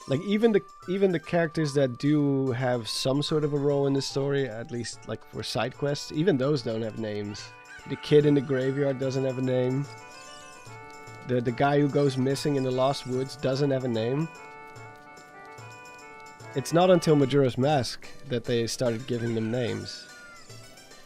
Like even the characters that do have some sort of a role in the story, at least like for side quests, even those don't have names. The kid in the graveyard doesn't have a name. The guy who goes missing in the Lost Woods doesn't have a name. It's not until Majora's Mask that they started giving them names.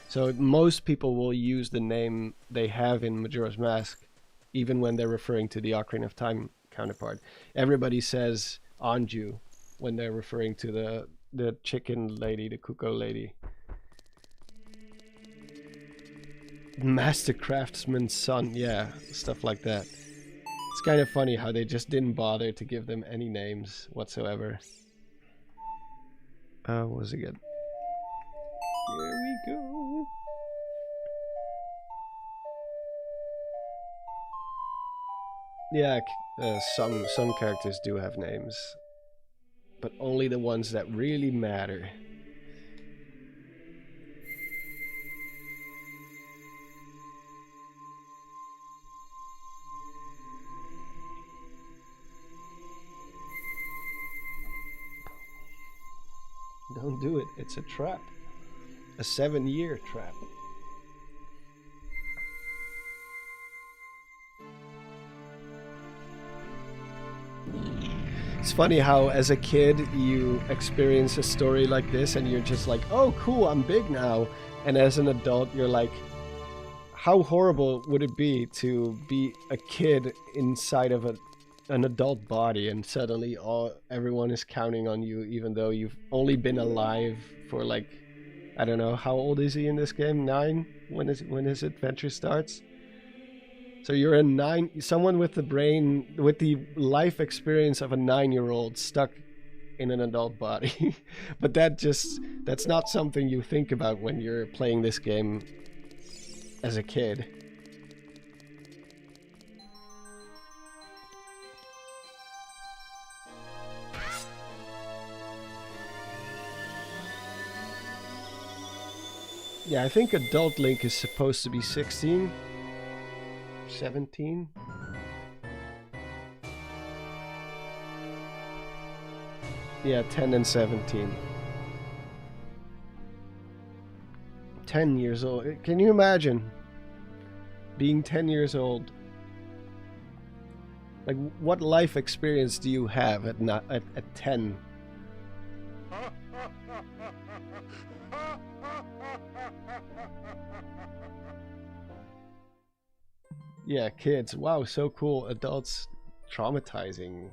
So most people will use the name they have in Majora's Mask, even when they're referring to the Ocarina of Time counterpart. Everybody says Anju when they're referring to the chicken lady, the Kuko lady. Master Craftsman's son, yeah, stuff like that. It's kind of funny how they just didn't bother to give them any names whatsoever. What was it again? Here we go. Yeah, some characters do have names, but only the ones that really matter. Don't do it. It's a trap. A 7-year trap. It's funny how as a kid you experience a story like this and you're just like, oh cool, I'm big now. And as an adult you're like, how horrible would it be to be a kid inside of an adult body and suddenly everyone is counting on you even though you've only been alive for like, I don't know, how old is he in this game? 9? When his adventure starts? So you're someone with the brain, with the life experience of a 9-year-old stuck in an adult body. But that's not something you think about when you're playing this game as a kid. Yeah, I think adult Link is supposed to be 16. 17? Yeah, 10 and 17. 10 years old. Can you imagine being 10 years old? Like, what life experience do you have at 10? Yeah, kids. Wow, so cool. Adults, traumatizing.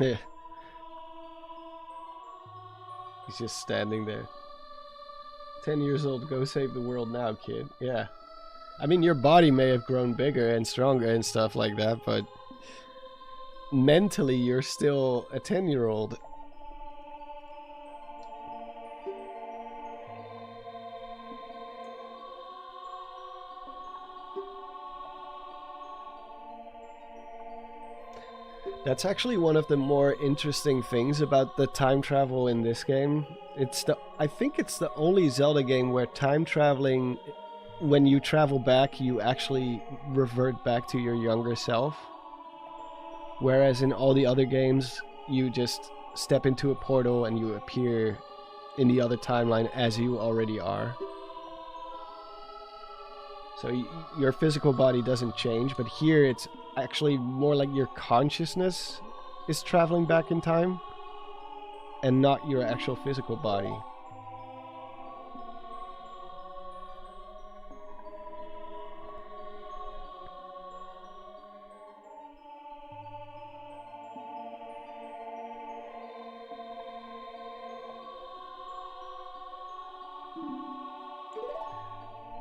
Yeah. He's just standing there. 10 years old, go save the world now, kid. Yeah. I mean, your body may have grown bigger and stronger and stuff like that, but mentally you're still a 10-year-old. That's actually one of the more interesting things about the time travel in this game. I think it's the only Zelda game where time traveling, when you travel back, you actually revert back to your younger self. Whereas in all the other games, you just step into a portal and you appear in the other timeline as you already are. So your physical body doesn't change, but here it's actually more like your consciousness is traveling back in time and not your actual physical body.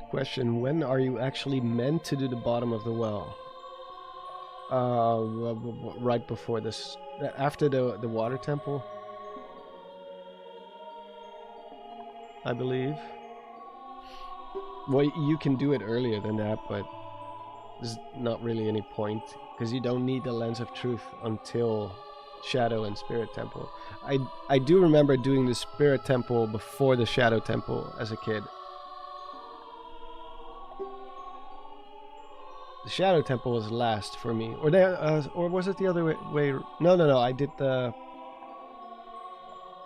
Question, when are you actually meant to do the bottom of the well? Right before this, after the water temple, I believe. Well, you can do it earlier than that, but there's not really any point because you don't need the lens of truth until Shadow and Spirit Temple. I do remember doing the Spirit Temple before the Shadow Temple as a kid. The Shadow Temple was last for me, or was it the other way? No. I did the.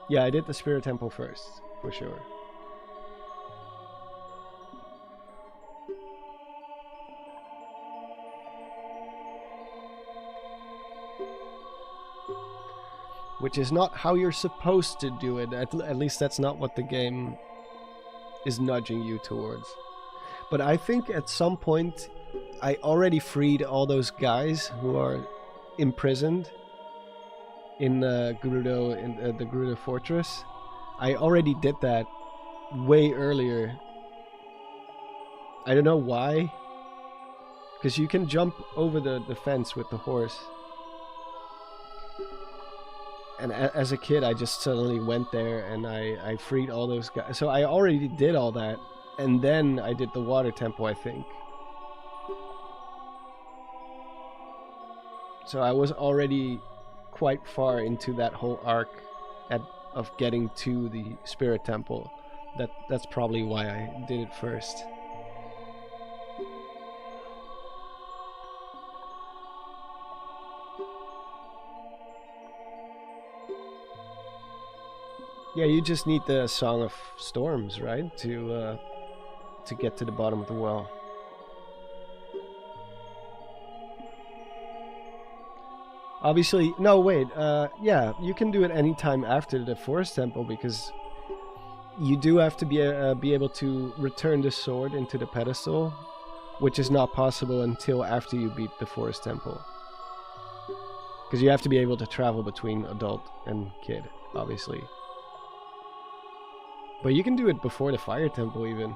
Yeah, I did the Spirit Temple first, for sure. Which is not how you're supposed to do it. At least that's not what the game is nudging you towards. But I think at some point I already freed all those guys who are imprisoned in Gerudo, in the Gerudo Fortress. I already did that way earlier. I don't know why. Because you can jump over the fence with the horse. And as a kid, I just suddenly went there and I freed all those guys. So I already did all that. And then I did the water temple, I think. So I was already quite far into that whole arc of getting to the Spirit Temple. That's probably why I did it first. Yeah, you just need the Song of Storms, right? To get to the bottom of the well. Obviously, no, wait. Yeah, you can do it anytime after the Forest Temple because you do have to be able to return the sword into the pedestal, which is not possible until after you beat the Forest Temple. Because you have to be able to travel between adult and kid, obviously. But you can do it before the Fire Temple even,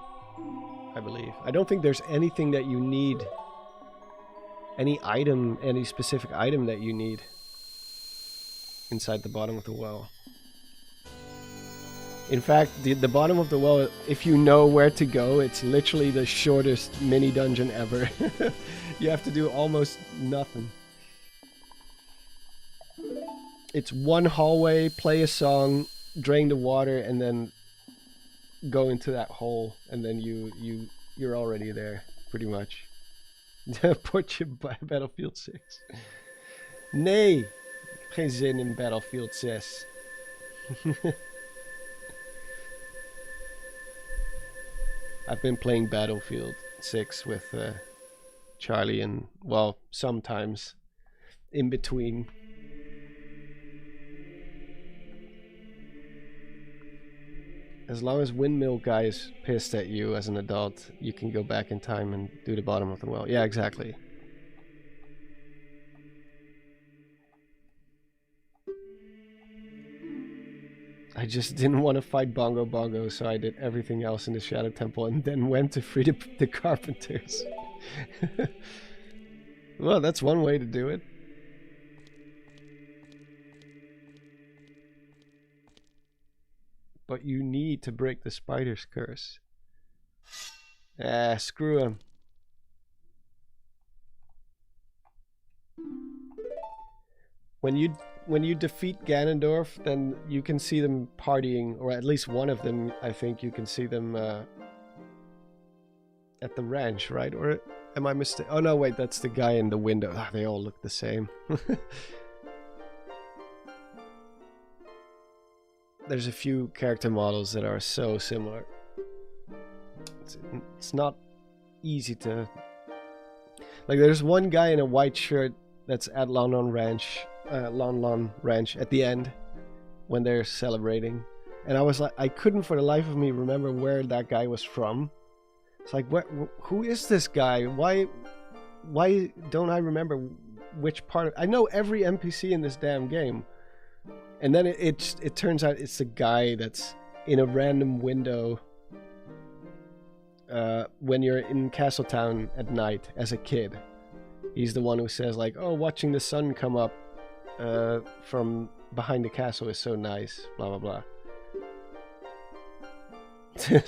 I believe. I don't think there's anything that you need, any specific item that you need inside the bottom of the well. In fact, the bottom of the well, if you know where to go, it's literally the shortest mini dungeon ever. You have to do almost nothing. It's one hallway, play a song, drain the water, and then go into that hole, and then you're already there, pretty much. Put your Battlefield 6. Nee, geen zin in Battlefield 6. I've been playing Battlefield 6 with Charlie, and well, sometimes in between. As long as Windmill Guy is pissed at you as an adult, you can go back in time and do the bottom of the well. Yeah, exactly. I just didn't want to fight Bongo Bongo, so I did everything else in the Shadow Temple and then went to free the Carpenters. Well, that's one way to do it. But you need to break the spider's curse. Ah, screw him. when you defeat Ganondorf, then you can see them partying, or at least one of them. I think you can see them at the ranch, right? Or am I mistaken? Oh no, wait, that's the guy in the window. Ah, they all look the same. There's a few character models that are so similar. It's not easy to... Like, there's one guy in a white shirt that's at Lon Lon Ranch at the end when they're celebrating, and I was like, I couldn't for the life of me remember where that guy was from. It's like, who is this guy? Why don't I remember which part of... I know every NPC in this damn game, and then it turns out it's the guy that's in a random window when you're in Castletown at night as a kid. He's the one who says, like, oh, watching the sun come up from behind the castle is so nice, blah blah blah.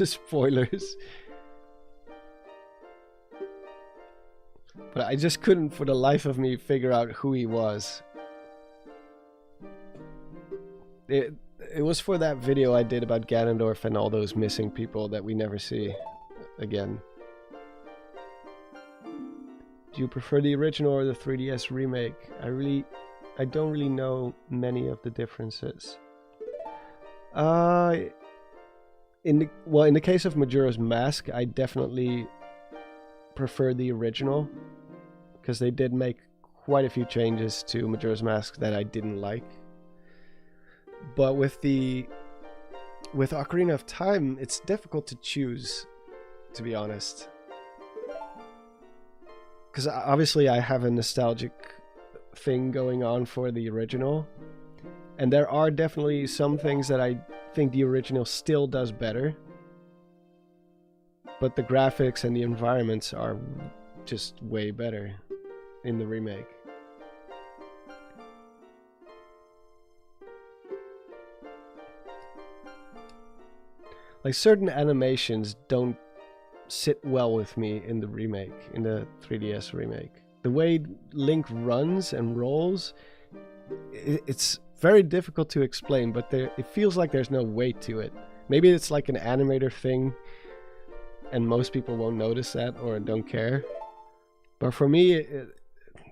Spoilers. But I just couldn't for the life of me figure out who he was. It was for that video I did about Ganondorf and all those missing people that we never see again. Do you prefer the original or the 3DS remake? I don't really know many of the differences. In the case of Majora's Mask, I definitely prefer the original, because they did make quite a few changes to Majora's Mask that I didn't like. But with Ocarina of Time, it's difficult to choose, to be honest. Because obviously I have a nostalgic thing going on for the original, and there are definitely some things that I think the original still does better, but the graphics and the environments are just way better in the remake. Like, certain animations don't sit well with me in the remake, in the 3DS remake. The way Link runs and rolls, it's very difficult to explain, but it feels like there's no weight to it. Maybe it's like an animator thing, and most people won't notice that or don't care. But for me,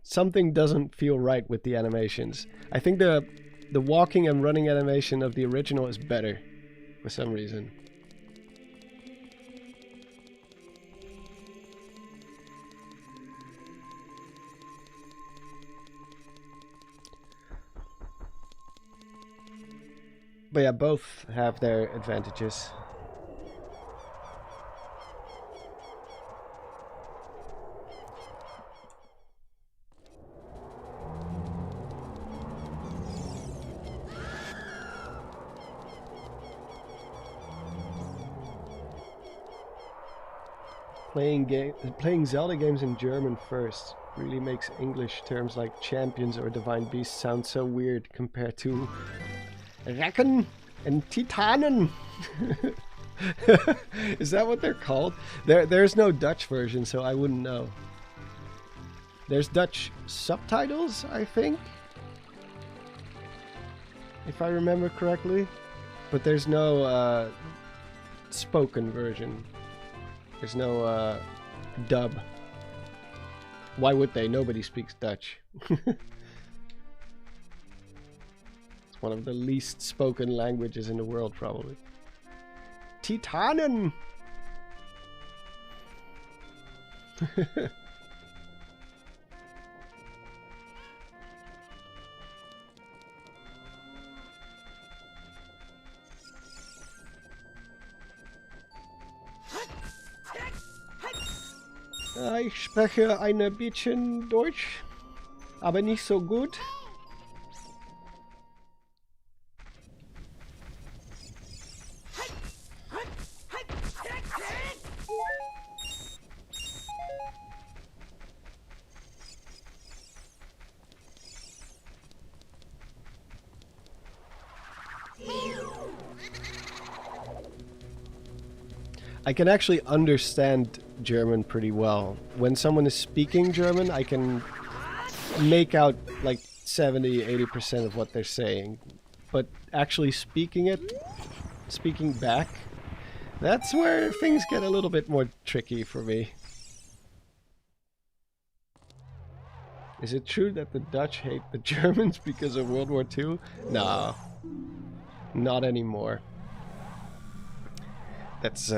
something doesn't feel right with the animations. I think the walking and running animation of the original is better, for some reason. But yeah, both have their advantages. Playing Zelda games in German first really makes English terms like champions or divine beasts sound so weird compared to Recken and Titanen. Is that what they're called? There's no Dutch version, so I wouldn't know. There's Dutch subtitles, I think, if I remember correctly, but there's no spoken version. There's no dub. Why would they? Nobody speaks Dutch. It's one of the least spoken languages in the world, probably. Titanen! Ich spreche ein bisschen Deutsch, aber nicht so gut. I can actually understand German pretty well. When someone is speaking German, I can make out like 70-80% of what they're saying. But actually speaking back, that's where things get a little bit more tricky for me. Is it true that the Dutch hate the Germans because of World War II? No, not anymore. That's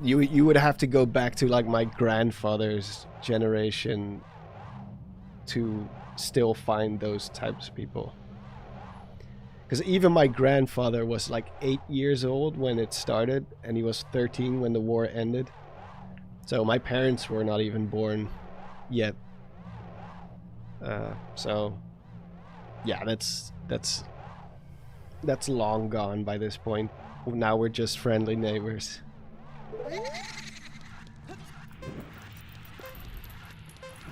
you would have to go back to like my grandfather's generation to still find those types of people. Because even my grandfather was like 8 years old when it started, and he was 13 when the war ended. So my parents were not even born yet. So yeah, that's long gone by this point. Now we're just friendly neighbors.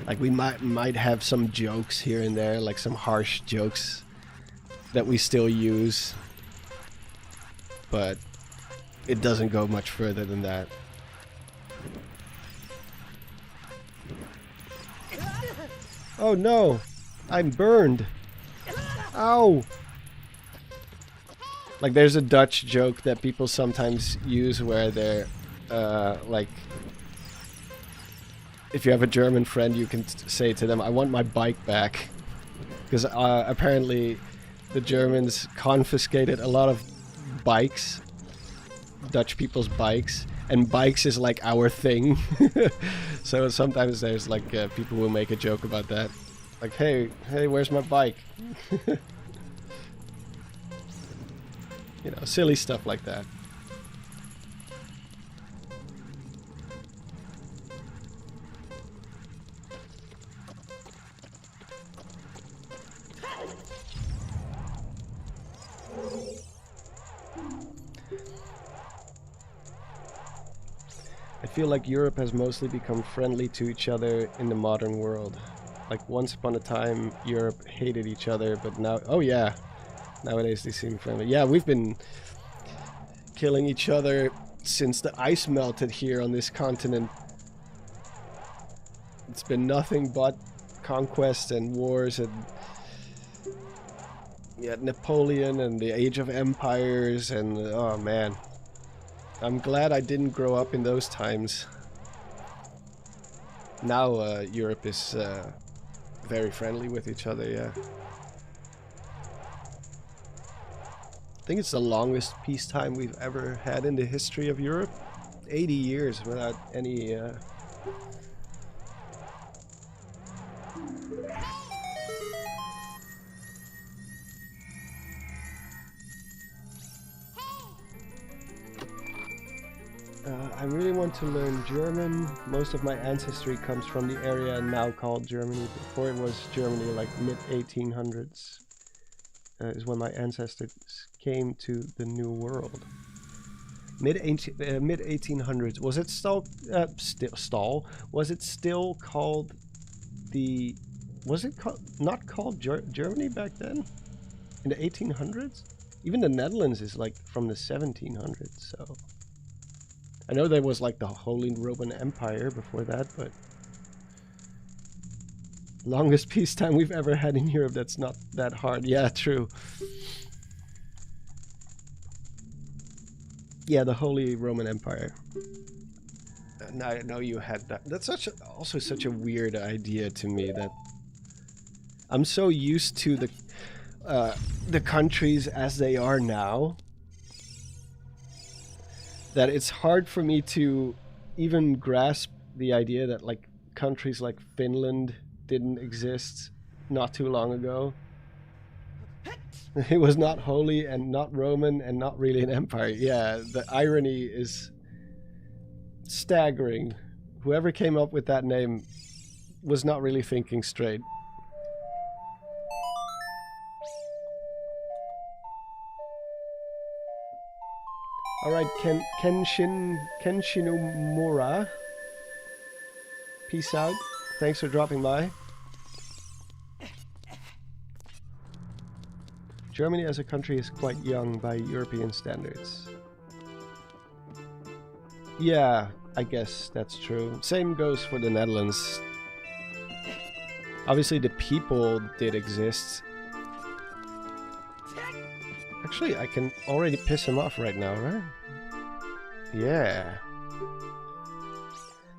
Like we might have some jokes here and there, like some harsh jokes that we still use, but it doesn't go much further than that. Oh no! I'm burned! Ow! Like there's a Dutch joke that people sometimes use where they're like, if you have a German friend, you can say to them, I want my bike back. Because apparently the Germans confiscated a lot of bikes, Dutch people's bikes, and bikes is like our thing. So sometimes there's like people who make a joke about that. Like, hey, where's my bike? You know, silly stuff like that. I feel like Europe has mostly become friendly to each other in the modern world. Like once upon a time, Europe hated each other, but now, oh yeah, nowadays they seem friendly. Yeah, we've been killing each other since the ice melted here on this continent. It's been nothing but conquest and wars and yeah, Napoleon and the Age of Empires and oh man. I'm glad I didn't grow up in those times. Now Europe is very friendly with each other, yeah. I think it's the longest peacetime we've ever had in the history of Europe. 80 years without any... I really want to learn German. Most of my ancestry comes from the area now called Germany. Before it was Germany, like mid-1800s is when my ancestors came to the New World. Mid-1800s. Was it still Was it still called the? Was it not called Germany back then? In the 1800s? Even the Netherlands is like from the 1700s. So. I know there was like the Holy Roman Empire before that, but longest peacetime we've ever had in Europe, that's not that hard. Yeah, true. Yeah, the Holy Roman Empire. Now I know you had that. That's also such a weird idea to me that I'm so used to the countries as they are now, that it's hard for me to even grasp the idea that like countries like Finland didn't exist not too long ago. It was not holy and not Roman and not really an empire. Yeah, the irony is staggering. Whoever came up with that name was not really thinking straight. Alright, Kenshinumura. Peace out. Thanks for dropping by. Germany as a country is quite young by European standards. Yeah, I guess that's true. Same goes for the Netherlands. Obviously the people did exist, Actually, I can already piss him off right now, right? Yeah.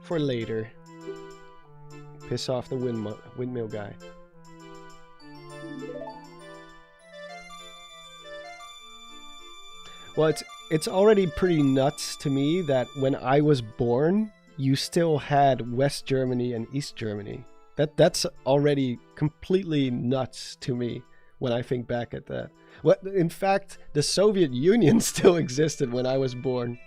For later. Piss off the windmill guy. Well, it's already pretty nuts to me that when I was born, you still had West Germany and East Germany. That's already completely nuts to me when I think back at that. Well, in fact, the Soviet Union still existed when I was born.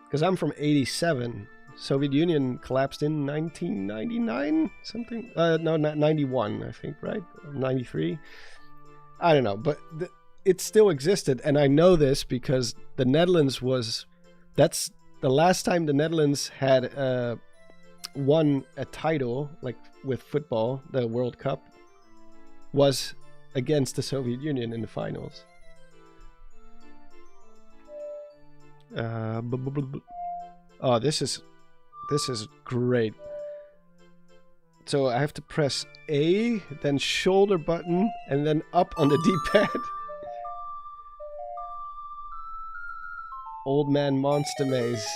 Because I'm from 87. Soviet Union collapsed in 1999, something? No, 91, I think, right? 93? I don't know, but it still existed. And I know this because the Netherlands that's the last time the Netherlands had won a title, like with football, the World Cup, was against the Soviet Union in the finals. Oh, this is great. So I have to press A, then shoulder button, and then up on the D-pad. Old Man Monster Maze.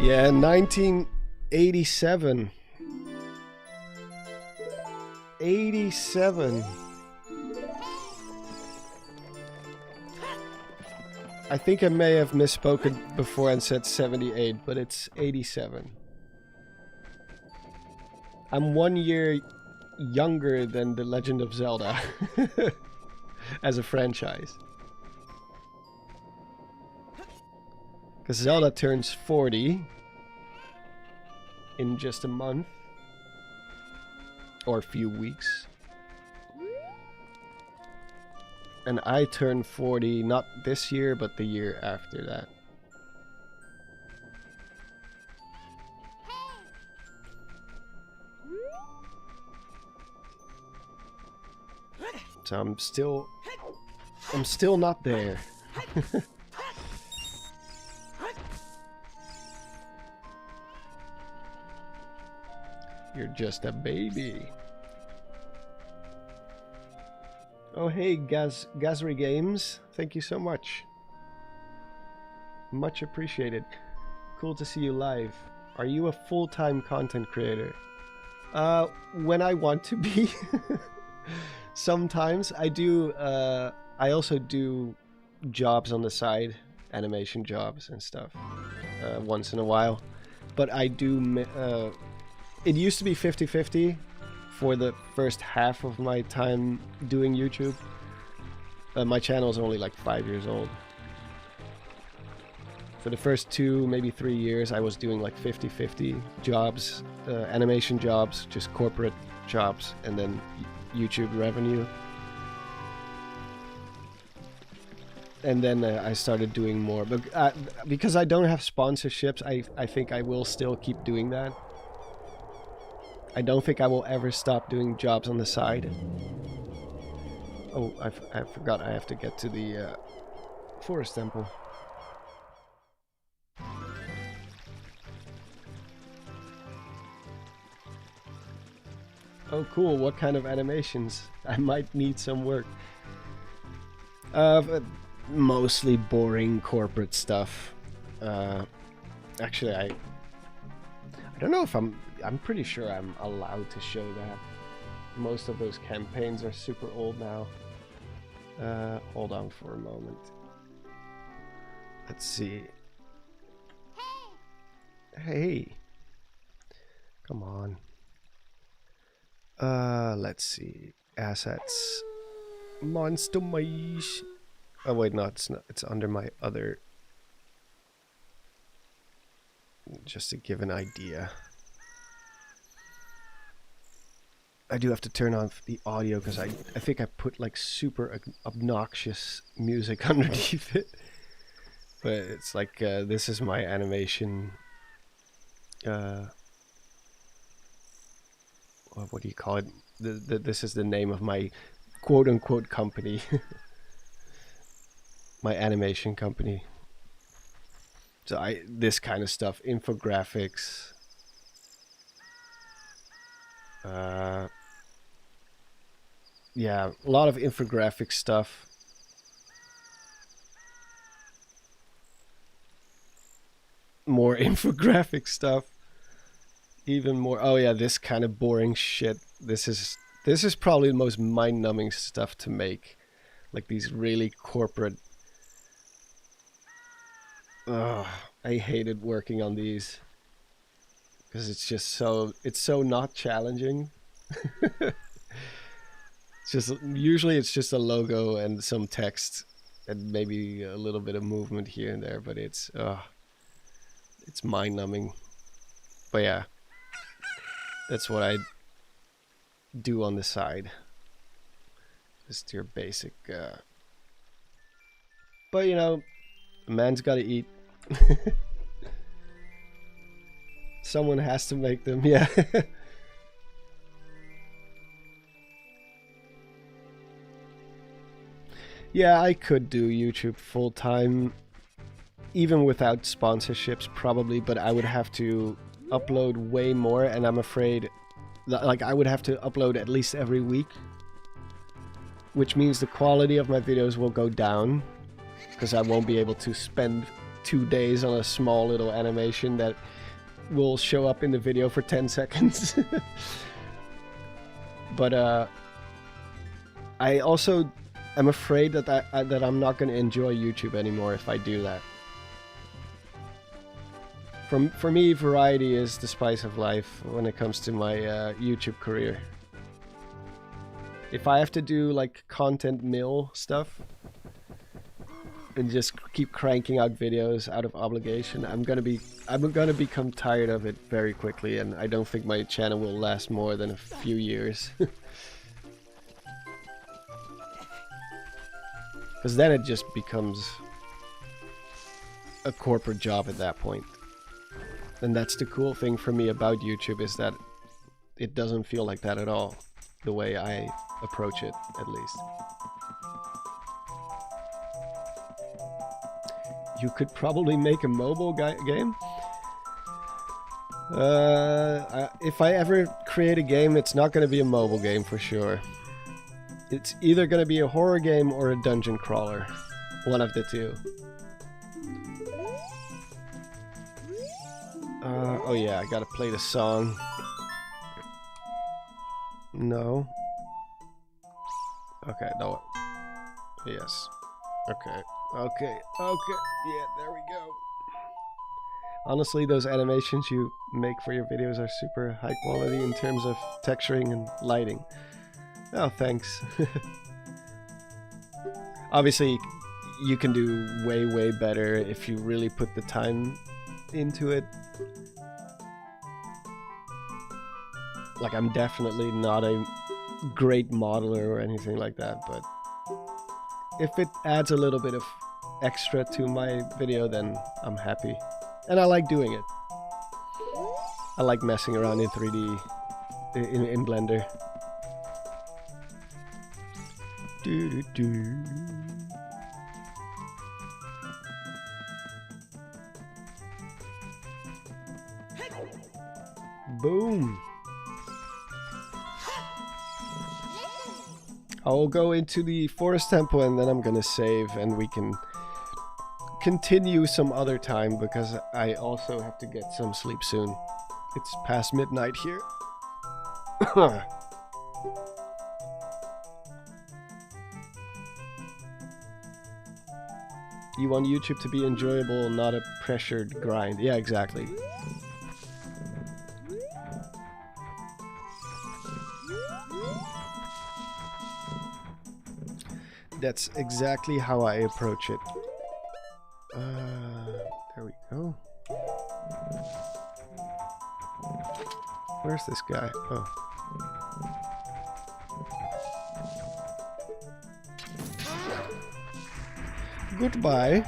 Yeah, 1987. 87. I think I may have misspoken before and said 78, but it's 87. I'm 1 year younger than The Legend of Zelda as a franchise. Because Zelda turns 40 in just a month. Or a few weeks. And I turn 40 not this year, but the year after that. So I'm still not there. You're just a baby. Oh hey, Gazri Games, thank you so much. Much appreciated. Cool to see you live. Are you a full-time content creator? When I want to be. Sometimes I do. I also do jobs on the side, animation jobs and stuff, once in a while. But I do. It used to be 50-50 for the first half of my time doing YouTube. My channel is only like 5 years old. For the first 2, maybe 3 years, I was doing like 50-50 jobs, animation jobs, just corporate jobs, and then YouTube revenue. And then I started doing more. But because I don't have sponsorships, I think I will still keep doing that. I don't think I will ever stop doing jobs on the side. Oh, I forgot I have to get to the forest temple. Oh cool, what kind of animations? I might need some work. Mostly boring corporate stuff. Actually, I don't know if I'm pretty sure I'm allowed to show that. Most of those campaigns are super old now. Hold on for a moment. Let's see. Hey. Come on. Let's see. Assets. Monster Maze. Oh wait, no, it's not. It's under my other. Just to give an idea. I do have to turn off the audio because I think I put like super obnoxious music underneath it. But it's like this is my animation. What do you call it? This is the name of my quote-unquote company. My animation company. So this kind of stuff, infographics, Yeah, a lot of infographic stuff. More infographic stuff. Even more. Oh yeah, this kind of boring shit. This is probably the most mind-numbing stuff to make. Like these really corporate. Ugh, I hated working on these because it's just so not challenging. It's just usually it's just a logo and some text and maybe a little bit of movement here and there, but it's mind-numbing. But yeah, that's what I do on the side. Just your basic. But you know, a man's got to eat. Someone has to make them. Yeah. Yeah, I could do YouTube full time, even without sponsorships, probably. But I would have to upload way more, and I'm afraid, like, I would have to upload at least every week, which means the quality of my videos will go down, because I won't be able to spend 2 days on a small little animation that will show up in the video for 10 seconds. But I also am afraid that that I'm not going to enjoy YouTube anymore if I do that. For me, variety is the spice of life when it comes to my YouTube career. If I have to do like content mill stuff and just keep cranking out videos out of obligation, I'm gonna become tired of it very quickly, and I don't think my channel will last more than a few years. Because then it just becomes a corporate job at that point. And that's the cool thing for me about YouTube, is that it doesn't feel like that at all, the way I approach it, at least. You could probably make a mobile game. If I ever create a game, it's not going to be a mobile game for sure. It's either going to be a horror game or a dungeon crawler. One of the two. Oh yeah, I gotta play the song. No. Okay, no. Yes. Okay. Okay. Okay. Yeah, there we go. Honestly, those animations you make for your videos are super high quality in terms of texturing and lighting. Oh, thanks. Obviously, you can do way, way better if you really put the time into it. Like, I'm definitely not a great modeler or anything like that, but if it adds a little bit of extra to my video, then I'm happy. And I like doing it. I like messing around in 3D, in Blender. Do-do-do. Boom. I'll go into the forest temple and then I'm gonna save, and we can continue some other time, because I also have to get some sleep soon. It's past midnight here. You want YouTube to be enjoyable, not a pressured grind. Yeah, exactly. That's exactly how I approach it. There we go. Where's this guy? Oh. Goodbye.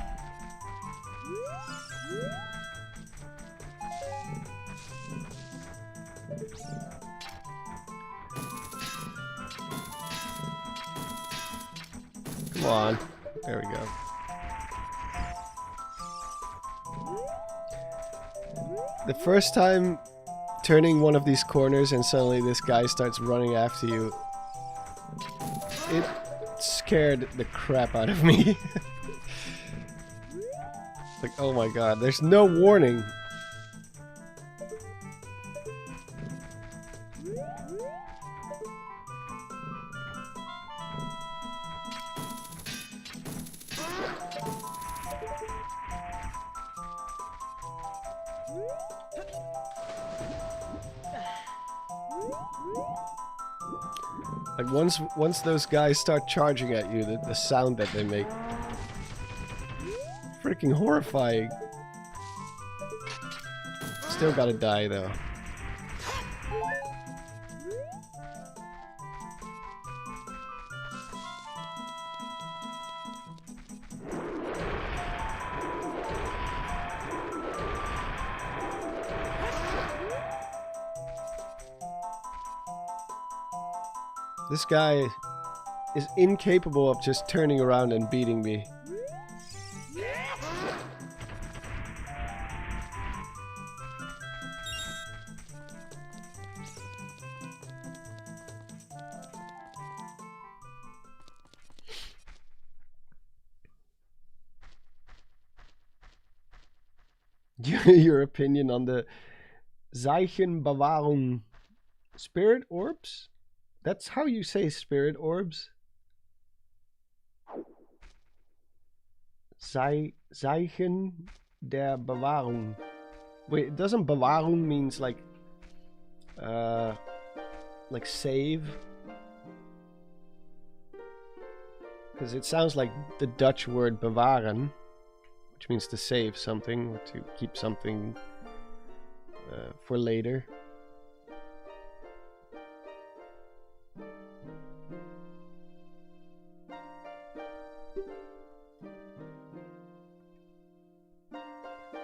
Come on. There we go. The first time turning one of these corners and suddenly this guy starts running after you. It scared the crap out of me. Like, oh my god, there's no warning. Like once those guys start charging at you, the sound that they make, freaking horrifying. Still gotta die though. This guy is incapable of just turning around and beating me. Your opinion on the Zeichenbewahrung spirit orbs? That's how you say spirit orbs? Zeichen der Bewahrung. Wait, doesn't Bewahrung means like save? Because it sounds like the Dutch word bewaren, which means to save something or to keep something for later.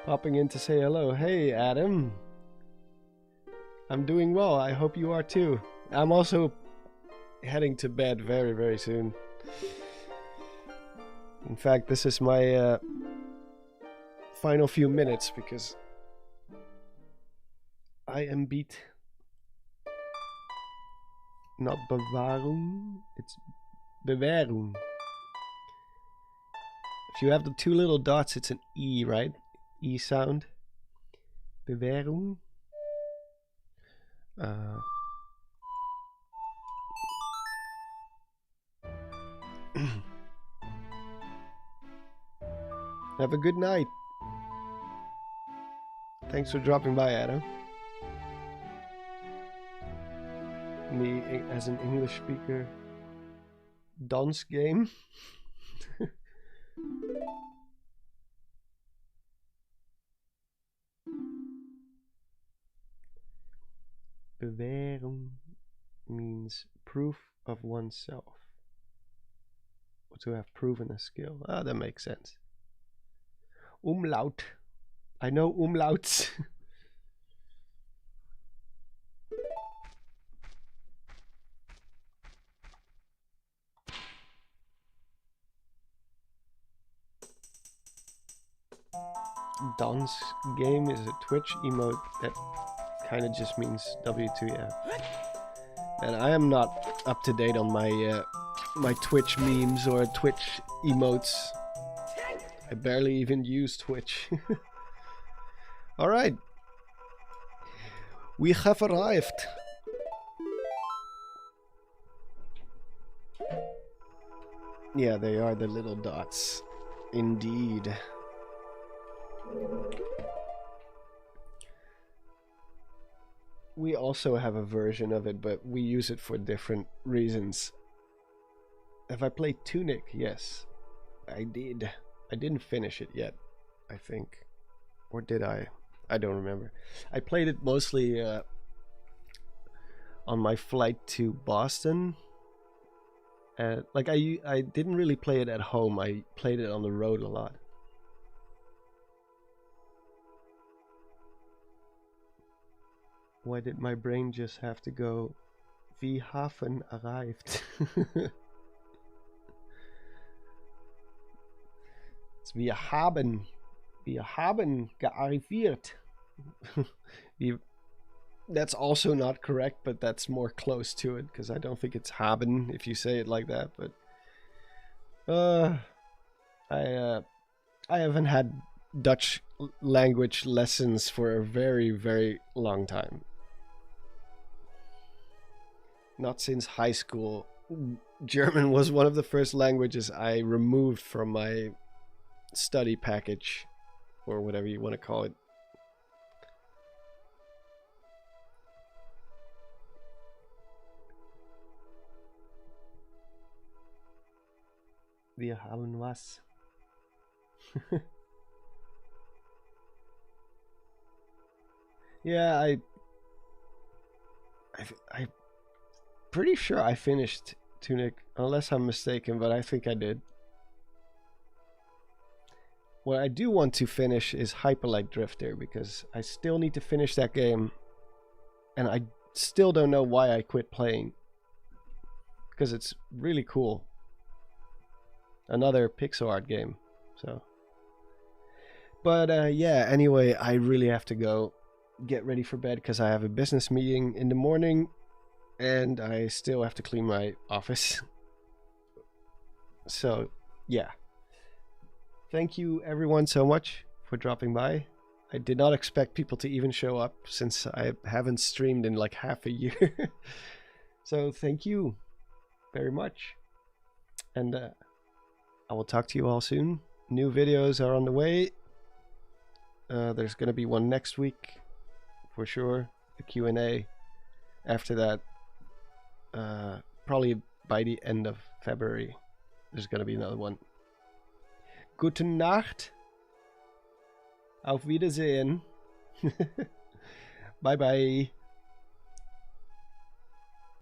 Popping in to say hello. Hey, Adam. I'm doing well. I hope you are too. I'm also heading to bed very, very soon. In fact, this is my final few minutes because I am beat. Not Bewahrung, it's Bewährung. If you have the two little dots, it's an E, right? E sound. Bewährung. Have a good night. Thanks for dropping by, Adam. Me as an English speaker. Dance game. Bewährung means proof of oneself. Or to have proven a skill. Ah, that makes sense. Umlaut. I know umlauts. Dance game is a Twitch emote that kind of just means W2, yeah. And I am not up to date on my my Twitch memes or Twitch emotes. I barely even use Twitch. Alright. We have arrived. Yeah, they are the little dots. Indeed. We also have a version of it, but we use it for different reasons. Have I played Tunic? Yes, I did. I didn't finish it yet, I think. Or did I? I don't remember. I played it mostly on my flight to Boston. Like I didn't really play it at home. I played it on the road a lot. Why did my brain just have to go, "Wir haben arrived"? It's wir haben gearriviert. That's also not correct, but that's more close to it because I don't think it's haben if you say it like that. But I I haven't had Dutch language lessons for a very, very long time. Not since high school. German was one of the first languages I removed from my study package, or whatever you want to call it. Wir haben was. Yeah, I'm pretty sure I finished Tunic, unless I'm mistaken, but I think I did. What I do want to finish is Hyperlight Drifter, because I still need to finish that game, and I still don't know why I quit playing, because it's really cool. Another pixel art game, so. But yeah, anyway, I really have to go get ready for bed because I have a business meeting in the morning and I still have to clean my office. So, yeah. Thank you everyone so much for dropping by. I did not expect people to even show up since I haven't streamed in like half a year. So, thank you very much. And I will talk to you all soon. New videos are on the way. There's going to be one next week for sure, a Q&A. After that, probably by the end of February, there's going to be another one. Gute Nacht. Auf Wiedersehen. Bye bye.